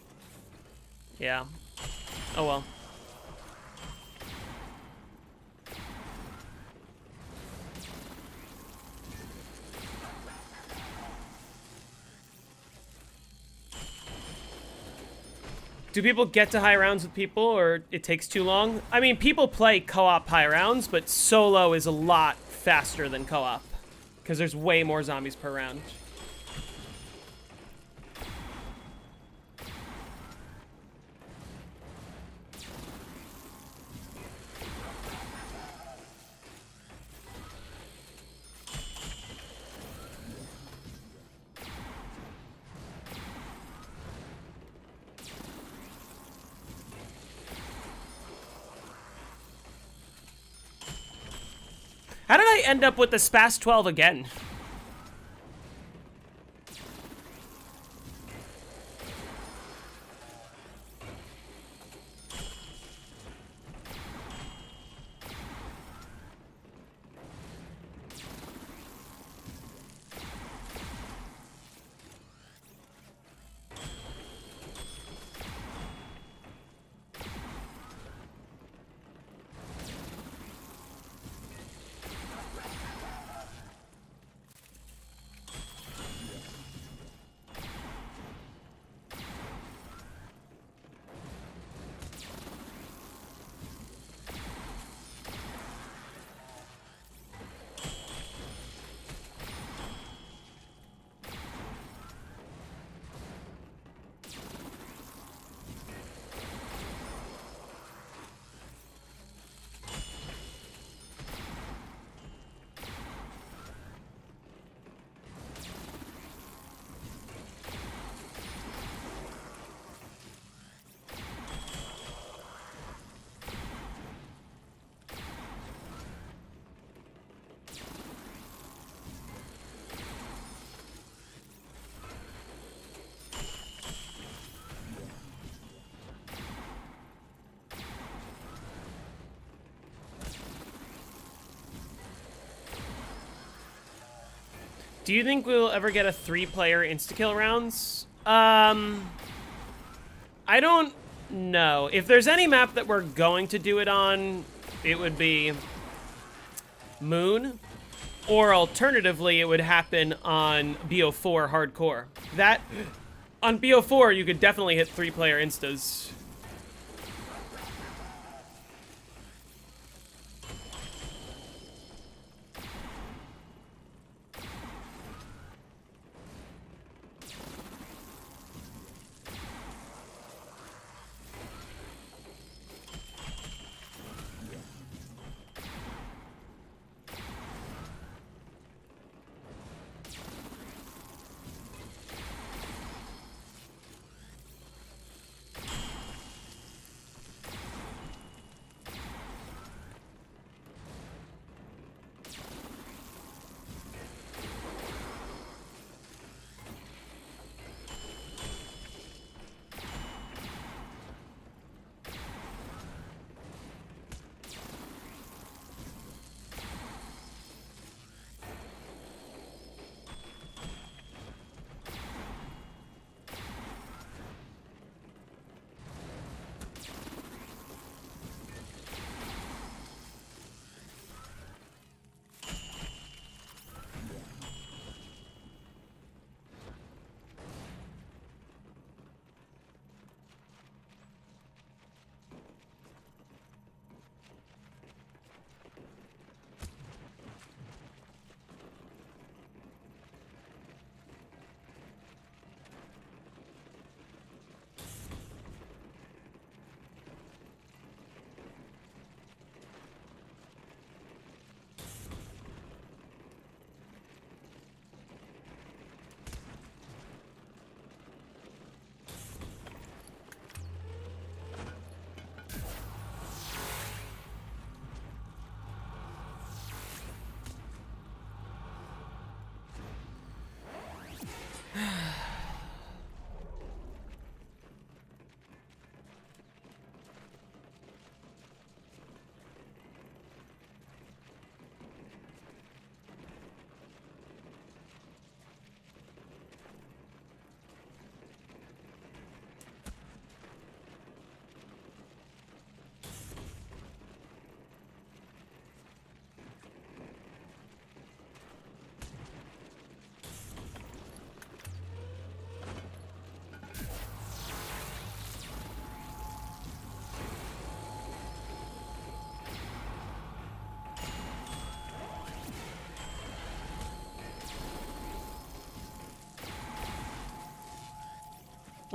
B: Yeah. Oh well. Do people get to high rounds with people, or it takes too long? I mean, people play co-op high rounds, but solo is a lot faster than co-op. Because there's way more zombies per round. How did I end up with the SPAS 12 again? Do you think we'll ever get a 3-player insta-kill rounds? I don't know. If there's any map that we're going to do it on, it would be Moon. Or alternatively, it would happen on BO4 Hardcore. That, on BO4, you could definitely hit 3-player instas.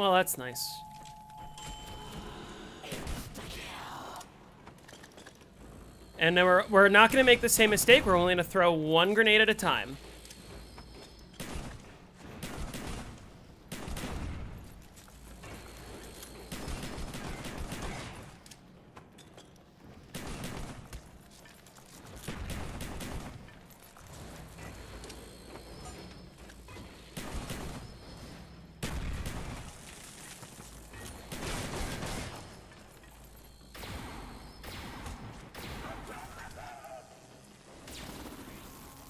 B: Well, that's nice. And then we're not going to make the same mistake. We're only going to throw one grenade at a time.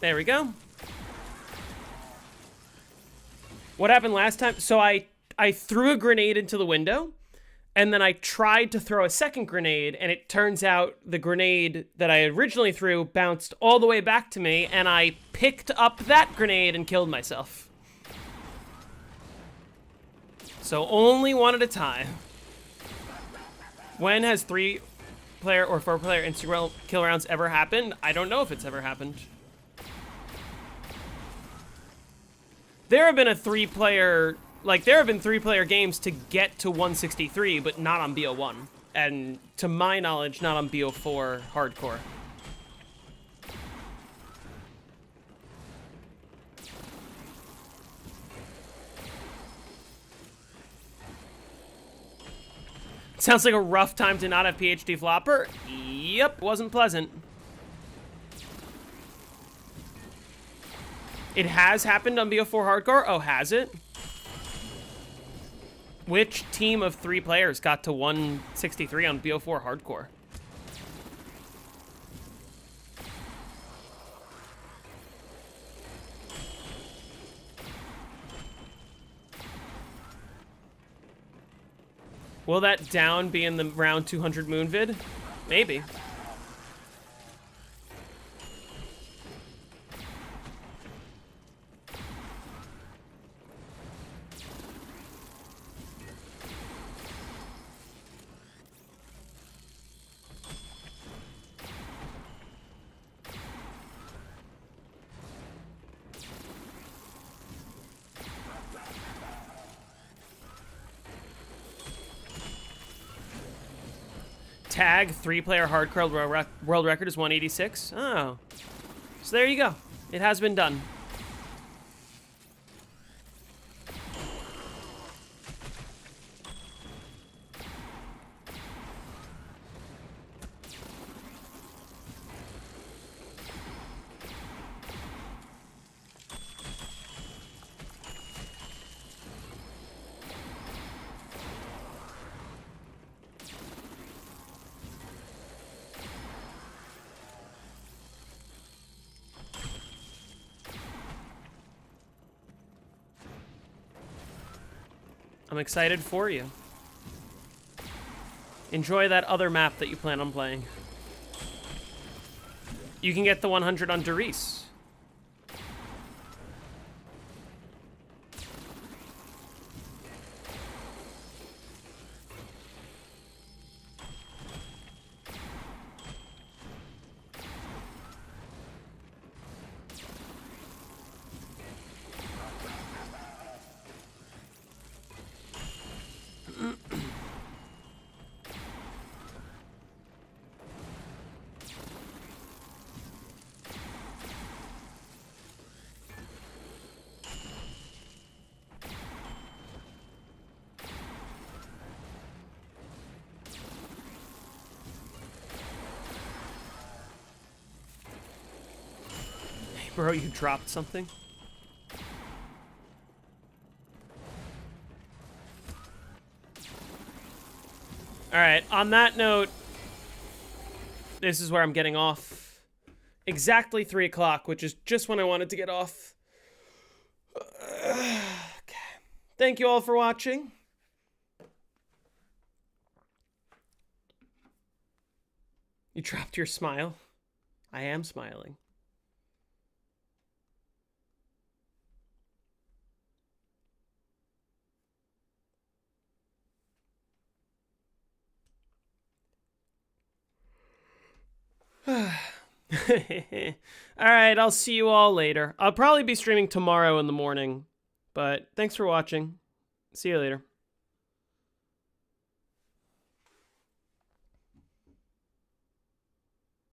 B: There we go. What happened last time? So I threw a grenade into the window, and then I tried to throw a second grenade, and it turns out the grenade that I originally threw bounced all the way back to me, and I picked up that grenade and killed myself. So only one at a time. When has 3-player or 4-player Instagram kill rounds ever happened? I don't know if it's ever happened. There have been a 3-player, like, there have been 3-player games to get to 163, but not on BO1. And to my knowledge, not on BO4 hardcore. Sounds like a rough time to not have PhD Flopper. Yep, wasn't pleasant. It has happened on BO4 Hardcore? Oh, has it? Which team of 3 players got to 163 on BO4 Hardcore? Will that down be in the round 200 moon vid? Maybe. Tag 3-player hardcore world record is 186. Oh. So there you go. It has been done. I'm excited for you. Enjoy that other map that you plan on playing. You can get the 100 on Doris. Bro, you dropped something? Alright, on that note, this is where I'm getting off. Exactly 3 o'clock, which is just when I wanted to get off. Okay. Thank you all for watching. You dropped your smile? I am smiling. Alright, I'll see you all later. I'll probably be streaming tomorrow in the morning, but thanks for watching. See you later.